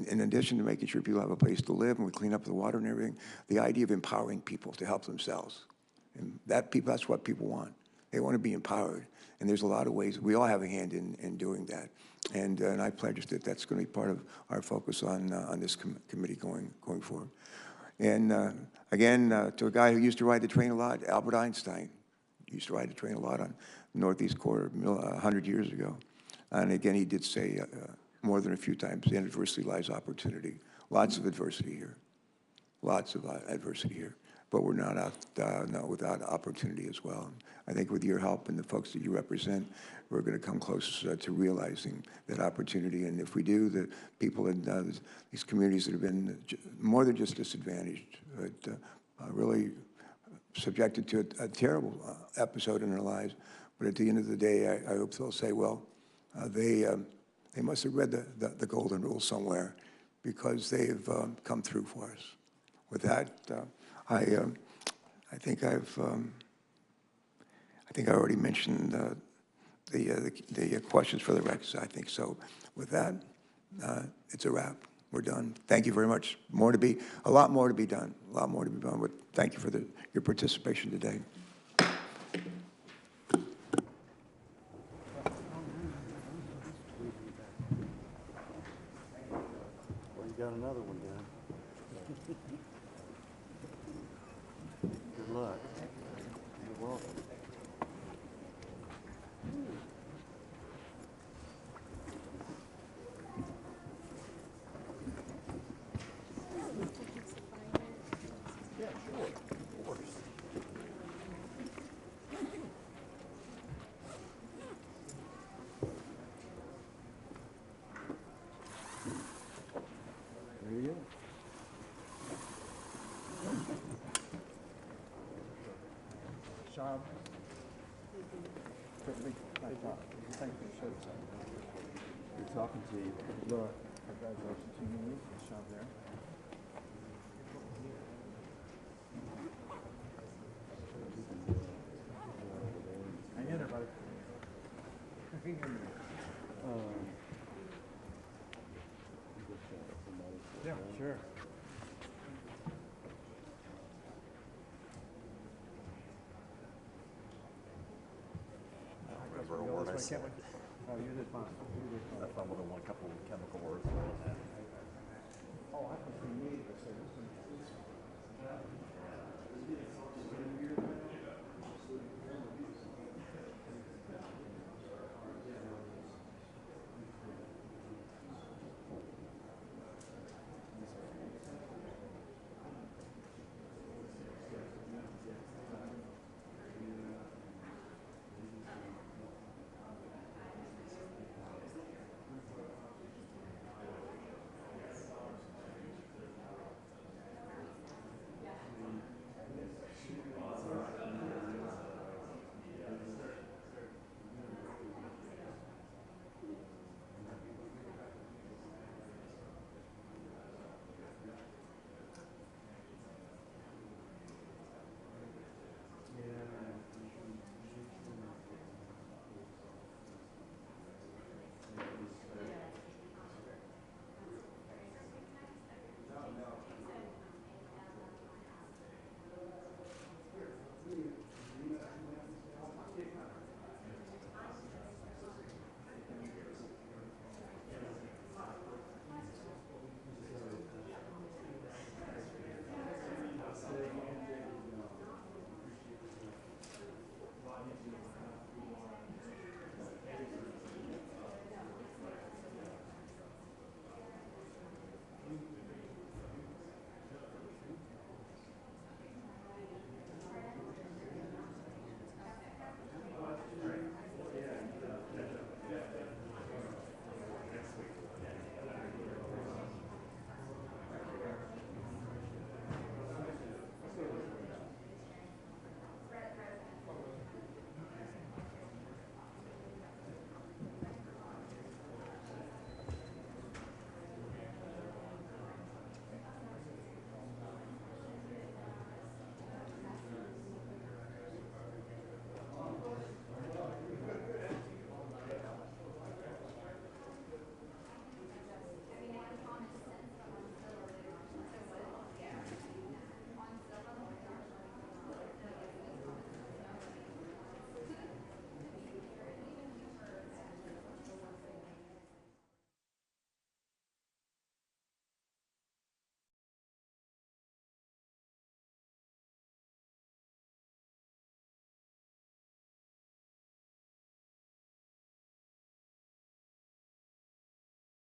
in addition to making sure people have a place to live and we clean up the water and everything, the idea of empowering people to help themselves. And that's what people want. They want to be empowered. And there's a lot of ways. We all have a hand in doing that. And I pledge that that's going to be part of our focus on this committee going forward. And again, to a guy who used to ride the train a lot, Albert Einstein used to ride the train a lot on the Northeast Corridor 100 years ago. And again, he did say more than a few times, in adversity lies opportunity. Lots of adversity here. Lots of adversity here. But we're not out without opportunity as well. I think with your help and the folks that you represent, we're going to come close to realizing that opportunity. And if we do, the people in these communities that have been more than just disadvantaged, but really subjected to a terrible episode in their lives. But at the end of the day, I hope they'll say, well, they must have read the golden rule somewhere because they've come through for us. With that, I think I already mentioned the questions for the records. I think so. With that, it's a wrap. We're done. Thank you very much. A lot more to be done. A lot more to be done. But thank you for your participation today. Well, you got another one done. Good luck. You're welcome. There you go. Sean. Thank you. Good talking to you. Look, congratulations to you. Sean there. Hang in there, buddy. Yeah, sure. Remember a word I said. Oh, you did fine. I fumbled on one couple of chemical words on that. Oh, I thought you needed to say this.